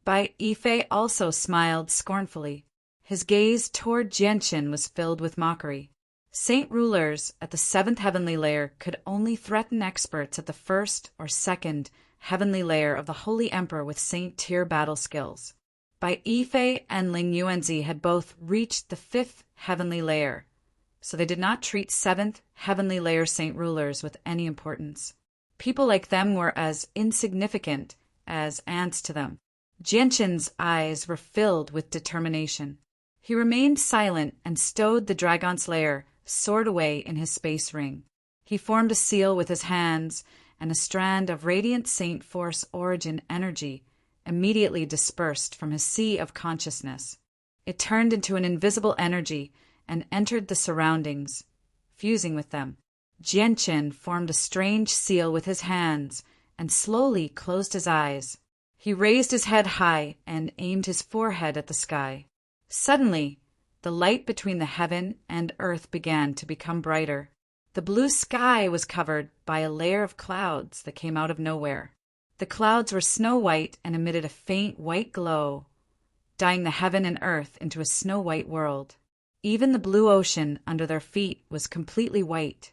Bai Yifei also smiled scornfully. His gaze toward Jianchen was filled with mockery. Saint rulers at the 7th heavenly layer could only threaten experts at the 1st or 2nd heavenly layer of the Holy Emperor with saint tier battle skills. Bai Yifei and Ling Yuanzi had both reached the 5th heavenly layer, so they did not treat 7th heavenly layer saint rulers with any importance. People like them were as insignificant as ants to them. Jianchen's eyes were filled with determination. He remained silent and stowed the Dragon Slayer sword away in his space ring. He formed a seal with his hands, and a strand of radiant Saint Force origin energy immediately dispersed from his sea of consciousness. It turned into an invisible energy and entered the surroundings, fusing with them. Jianchen formed a strange seal with his hands and slowly closed his eyes. He raised his head high and aimed his forehead at the sky. Suddenly, the light between the heaven and earth began to become brighter. The blue sky was covered by a layer of clouds that came out of nowhere. The clouds were snow-white and emitted a faint white glow, dyeing the heaven and earth into a snow-white world. Even the blue ocean under their feet was completely white.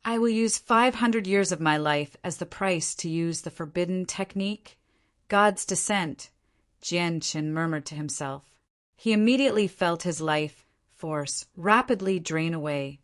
"I will use 500 years of my life as the price to use the forbidden technique, God's descent," Jianchen murmured to himself. He immediately felt his life force rapidly drain away,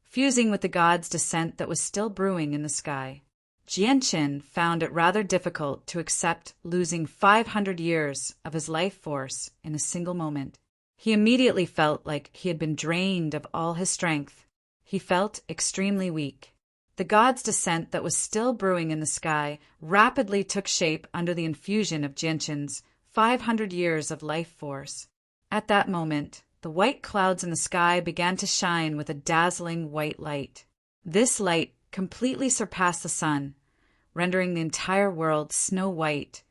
fusing with the god's descent that was still brewing in the sky. Jianchen found it rather difficult to accept losing 500 years of his life force in a single moment. He immediately felt like he had been drained of all his strength. He felt extremely weak. The god's descent that was still brewing in the sky rapidly took shape under the infusion of Jianchen's 500 years of life force. At that moment, the white clouds in the sky began to shine with a dazzling white light. This light completely surpassed the sun, rendering the entire world snow-white,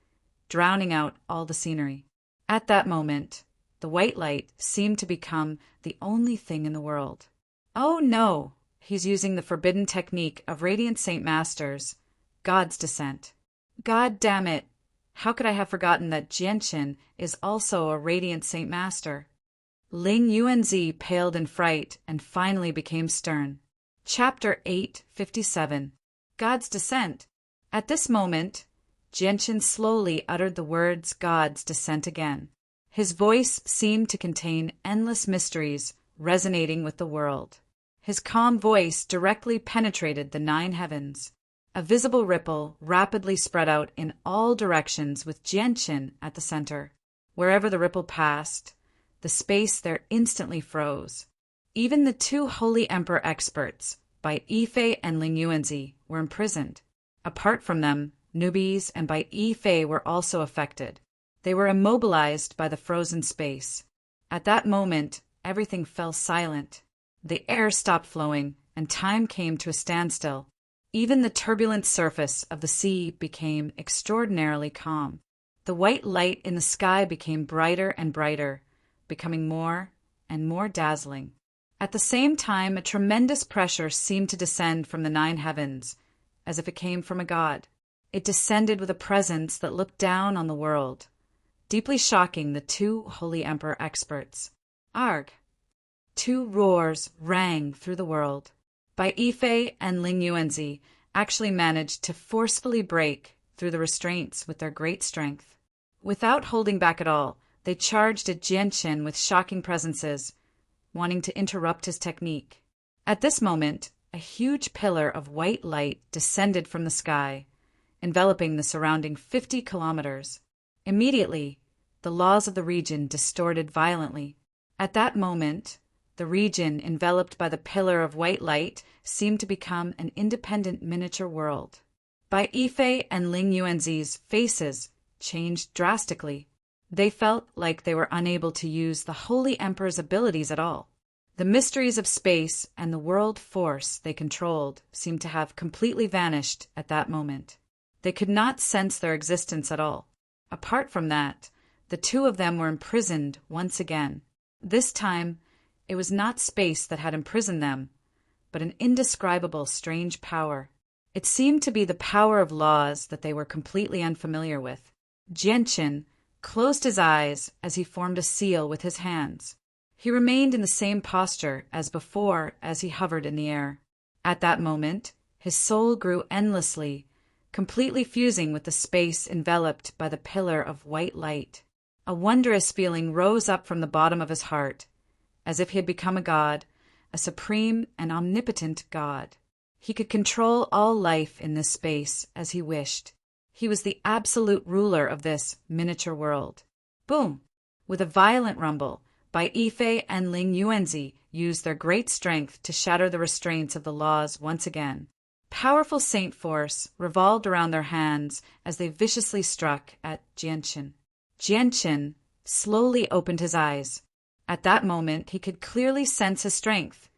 drowning out all the scenery. At that moment, the white light seemed to become the only thing in the world. "Oh no, he's using the forbidden technique of Radiant Saint Masters, God's Descent. God damn it! How could I have forgotten that Jianchen is also a Radiant Saint Master?" Ling Yuanzi paled in fright and finally became stern. Chapter 857. God's Descent. At this moment, Jianchen slowly uttered the words God's Descent again. His voice seemed to contain endless mysteries resonating with the world. His calm voice directly penetrated the 9 heavens. A visible ripple rapidly spread out in all directions with Jianchen at the center. Wherever the ripple passed, the space there instantly froze. Even the 2 Holy Emperor experts, Bai Yifei and Ling Yuanzi, were imprisoned. Apart from them, Nubes, and by Yifei were also affected. They were immobilized by the frozen space. At that moment, everything fell silent. The air stopped flowing, and time came to a standstill. Even the turbulent surface of the sea became extraordinarily calm. The white light in the sky became brighter and brighter, becoming more and more dazzling. At the same time, a tremendous pressure seemed to descend from the 9 heavens, as if it came from a god. It descended with a presence that looked down on the world, deeply shocking the 2 Holy Emperor experts. Arg! 2 roars rang through the world. Bai Yifei and Ling Yuanzi actually managed to forcefully break through the restraints with their great strength. Without holding back at all, they charged at Jianchen with shocking presences, wanting to interrupt his technique. At this moment, a huge pillar of white light descended from the sky, enveloping the surrounding 50 kilometers. Immediately, the laws of the region distorted violently. At that moment, the region enveloped by the pillar of white light seemed to become an independent miniature world. Bai Yifei and Ling Yuanzi's faces changed drastically. They felt like they were unable to use the Holy Emperor's abilities at all. The mysteries of space and the world force they controlled seemed to have completely vanished at that moment. They could not sense their existence at all. Apart from that, the 2 of them were imprisoned once again. This time, it was not space that had imprisoned them, but an indescribable strange power. It seemed to be the power of laws that they were completely unfamiliar with. Jianchen closed his eyes as he formed a seal with his hands. He remained in the same posture as before as he hovered in the air. At that moment, his soul grew endlessly, completely fusing with the space enveloped by the pillar of white light. A wondrous feeling rose up from the bottom of his heart, as if he had become a god, a supreme and omnipotent god. He could control all life in this space as he wished. He was the absolute ruler of this miniature world. Boom! With a violent rumble, Bai Yifei and Ling Yuanzi used their great strength to shatter the restraints of the laws once again. Powerful saint force revolved around their hands as they viciously struck at Jianchen. Jianchen slowly opened his eyes. At that moment, he could clearly sense his strength,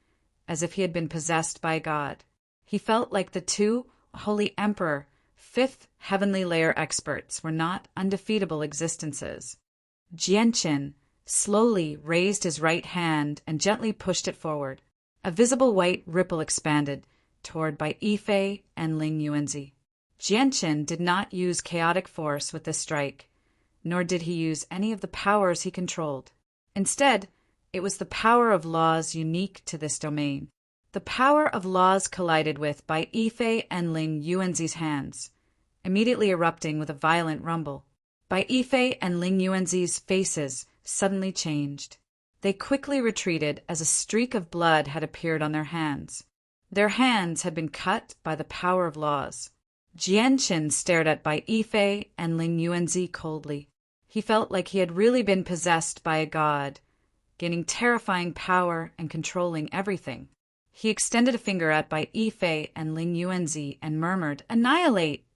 as if he had been possessed by a god. He felt like the 2 Holy Emperor, 5th heavenly layer experts were not undefeatable existences. Jianchen slowly raised his right hand and gently pushed it forward. A visible white ripple expanded toward Bai Yifei and Ling Yuanzi. Jianchen did not use chaotic force with this strike, nor did he use any of the powers he controlled. Instead, it was the power of laws unique to this domain. The power of laws collided with Bai Yifei and Ling Yuanzi's hands, immediately erupting with a violent rumble. Bai Yifei and Ling Yuanzi's faces suddenly changed. They quickly retreated as a streak of blood had appeared on their hands. Their hands had been cut by the power of laws. Jianchen stared at Bai Yifei and Ling Yuanzi coldly. He felt like he had really been possessed by a god, gaining terrifying power and controlling everything. He extended a finger at Bai Yifei and Ling Yuanzi and murmured, "Annihilate!"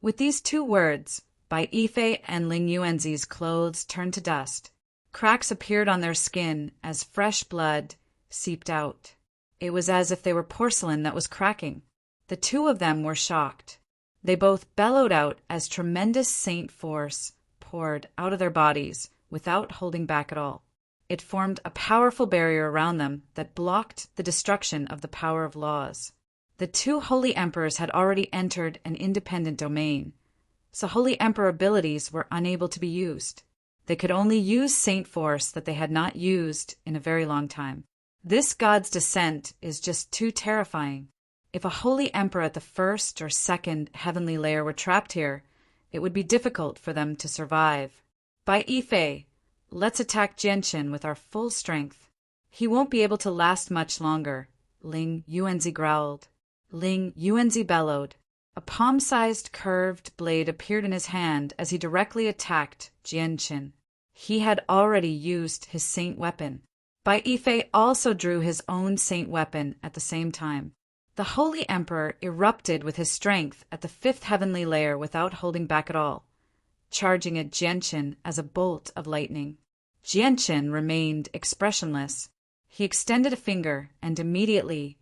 With these 2 words, Bai Yifei and Ling Yuanzi's clothes turned to dust. Cracks appeared on their skin as fresh blood seeped out. It was as if they were porcelain that was cracking. The 2 of them were shocked. They both bellowed out as tremendous saint force poured out of their bodies without holding back at all. It formed a powerful barrier around them that blocked the destruction of the power of laws. The 2 Holy Emperors had already entered an independent domain, so Holy Emperor abilities were unable to be used. They could only use saint force that they had not used in a very long time. This god's descent is just too terrifying. If a Holy Emperor at the 1st or 2nd heavenly layer were trapped here, it would be difficult for them to survive. Bai Yifei, let's attack Jianchen with our full strength. He won't be able to last much longer, Ling Yuanzi growled. Ling Yuanzi bellowed. A palm-sized curved blade appeared in his hand as he directly attacked Jianchen. He had already used his saint weapon. Bai Yifei also drew his own saint weapon at the same time. The Holy Emperor erupted with his strength at the fifth heavenly layer without holding back at all, charging at Jianchen as a bolt of lightning. Jianchen remained expressionless. He extended a finger, and immediately,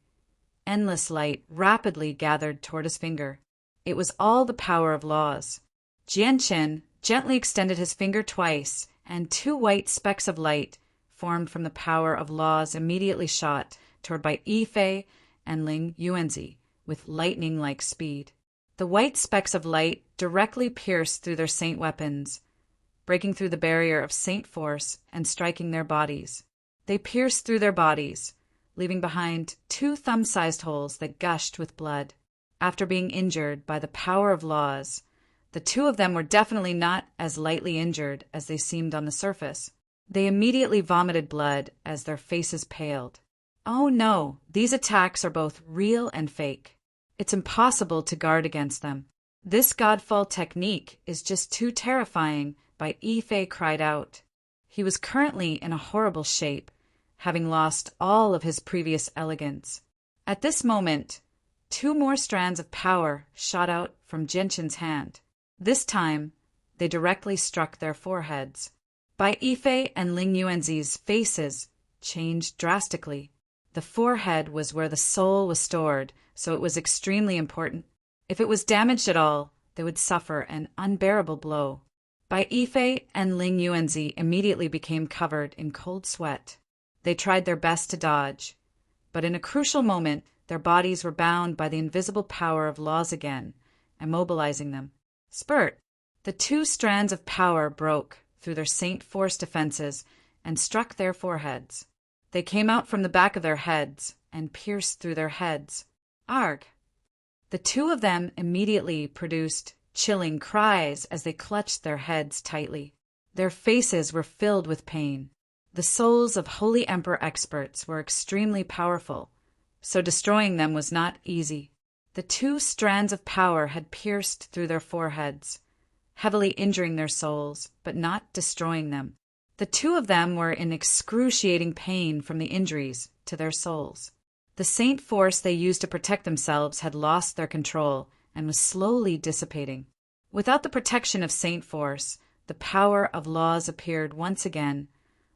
endless light rapidly gathered toward his finger. It was all the power of laws. Jianchen gently extended his finger twice, and two white specks of light formed from the power of laws immediately shot toward Bai Yifei and Ling Yuanzi with lightning-like speed. The white specks of light directly pierced through their saint weapons, breaking through the barrier of saint force and striking their bodies. They pierced through their bodies, leaving behind two thumb-sized holes that gushed with blood. After being injured by the power of laws, the two of them were definitely not as lightly injured as they seemed on the surface. They immediately vomited blood as their faces paled. Oh no, these attacks are both real and fake. It's impossible to guard against them. This godfall technique is just too terrifying, Bai Yifei cried out. He was currently in a horrible shape, having lost all of his previous elegance. At this moment, two more strands of power shot out from Jianchen's hand. This time, they directly struck their foreheads. Bai Yifei and Ling Yuanzi's faces changed drastically. The forehead was where the soul was stored, so it was extremely important. If it was damaged at all, they would suffer an unbearable blow. Bai Yifei and Ling Yuanzi immediately became covered in cold sweat. They tried their best to dodge, but in a crucial moment, their bodies were bound by the invisible power of laws again, immobilizing them. Spurt! The two strands of power broke through their saint force defenses and struck their foreheads. They came out from the back of their heads and pierced through their heads. Arg! The two of them immediately produced chilling cries as they clutched their heads tightly. Their faces were filled with pain. The souls of Holy Emperor experts were extremely powerful, so destroying them was not easy. The two strands of power had pierced through their foreheads, heavily injuring their souls, but not destroying them. The two of them were in excruciating pain from the injuries to their souls. The saint force they used to protect themselves had lost their control and was slowly dissipating. Without the protection of saint force, the power of laws appeared once again,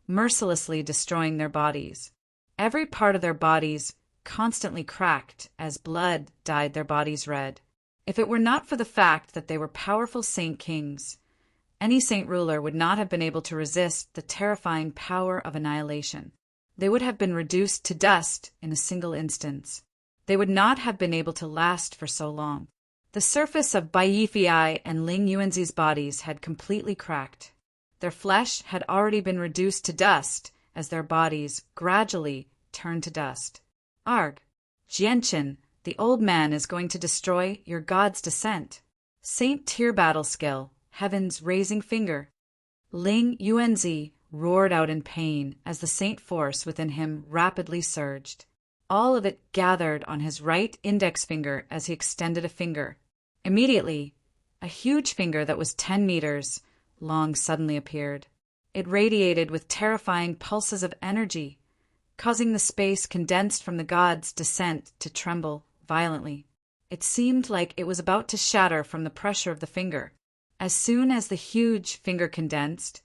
mercilessly destroying their bodies. Every part of their bodies constantly cracked as blood dyed their bodies red. If it were not for the fact that they were powerful saint kings, any saint ruler would not have been able to resist the terrifying power of annihilation. They would have been reduced to dust in a single instance. They would not have been able to last for so long. The surface of Bai Yifei and Ling Yuanzi's bodies had completely cracked. Their flesh had already been reduced to dust as their bodies gradually turned to dust. Arg! Jianchen, the old man is going to destroy your god's descent. Saint Tier battle skill, heaven's raising finger. Ling Yuanzi roared out in pain as the saint force within him rapidly surged. All of it gathered on his right index finger as he extended a finger. Immediately, a huge finger that was 10 meters long suddenly appeared. It radiated with terrifying pulses of energy, causing the space condensed from the god's descent to tremble violently. It seemed like it was about to shatter from the pressure of the finger. As soon as the huge finger condensed,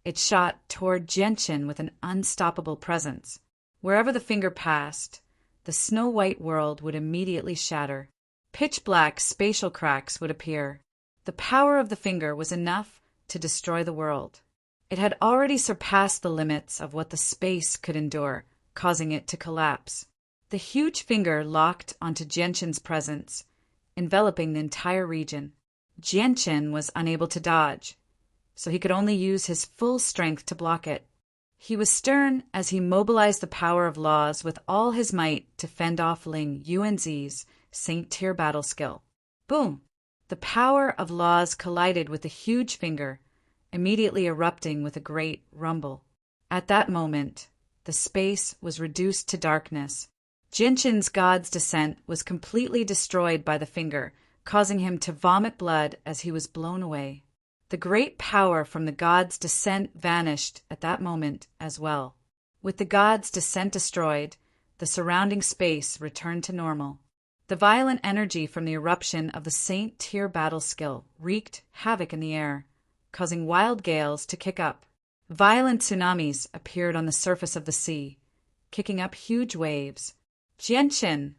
it shot toward Jianchen with an unstoppable presence. Wherever the finger passed, the snow-white world would immediately shatter. Pitch-black spatial cracks would appear. The power of the finger was enough to destroy the world. It had already surpassed the limits of what the space could endure, causing it to collapse. The huge finger locked onto Jianchen's presence, enveloping the entire region. Jianchen was unable to dodge, so he could only use his full strength to block it. He was stern as he mobilized the power of laws with all his might to fend off Ling Yuanzi's Saint Tier battle skill. Boom! The power of laws collided with the huge finger, immediately erupting with a great rumble. At that moment, the space was reduced to darkness. Jianchen's god's descent was completely destroyed by the finger, causing him to vomit blood as he was blown away. The great power from the god's descent vanished at that moment as well. With the god's descent destroyed, the surrounding space returned to normal. The violent energy from the eruption of the Saint Tyr battle skill wreaked havoc in the air, causing wild gales to kick up. Violent tsunamis appeared on the surface of the sea, kicking up huge waves. Jianshin!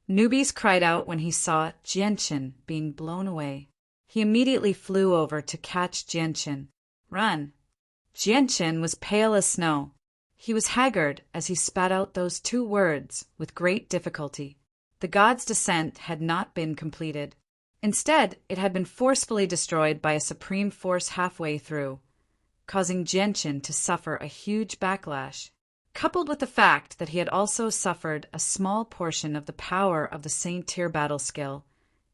Nubis cried out when he saw Jianshin being blown away. He immediately flew over to catch Jianshin. Run! Jianshin was pale as snow. He was haggard as he spat out those two words with great difficulty. The god's descent had not been completed. Instead, it had been forcefully destroyed by a supreme force halfway through, causing Jianshin to suffer a huge backlash. Coupled with the fact that he had also suffered a small portion of the power of the Saint Tyr battle skill,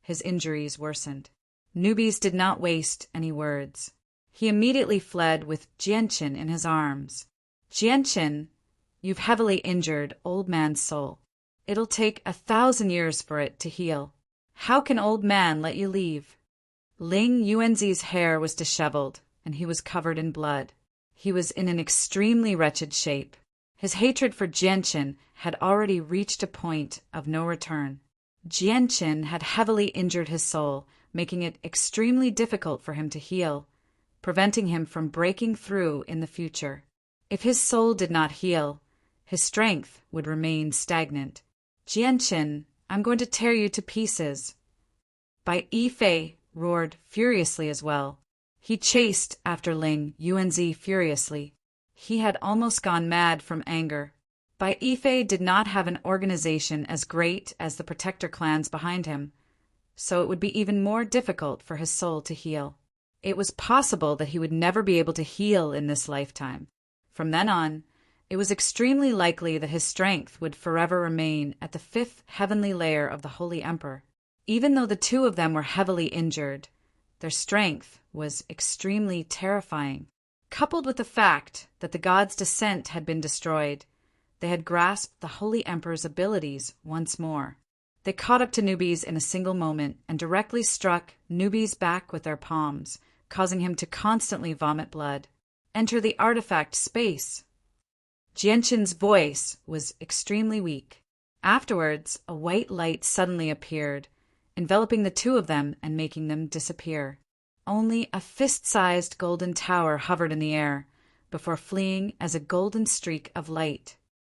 his injuries worsened. Nubis did not waste any words. He immediately fled with Jianshin in his arms. Jianshin, you've heavily injured old man's soul. It'll take 1,000 years for it to heal. How can old man let you leave? Ling Yuanzi's hair was disheveled, and he was covered in blood. He was in an extremely wretched shape. His hatred for Jianshin had already reached a point of no return. Jianshin had heavily injured his soul, making it extremely difficult for him to heal, preventing him from breaking through in the future. If his soul did not heal, his strength would remain stagnant. Jianshin, I'm going to tear you to pieces. Bai Yifei roared furiously as well. He chased after Ling Yuanzi furiously. He had almost gone mad from anger. Bai Yifei did not have an organization as great as the protector clans behind him, so it would be even more difficult for his soul to heal. It was possible that he would never be able to heal in this lifetime. From then on, it was extremely likely that his strength would forever remain at the 5th heavenly layer of the Holy Emperor. Even though the two of them were heavily injured, their strength was extremely terrifying. Coupled with the fact that the god's descent had been destroyed, they had grasped the Holy Emperor's abilities once more. They caught up to Nubis in a single moment and directly struck Nubis' back with their palms, causing him to constantly vomit blood. Enter the artifact space. Jianshin's voice was extremely weak. Afterwards, a white light suddenly appeared, enveloping the two of them and making them disappear. Only a fist-sized golden tower hovered in the air, before fleeing as a golden streak of light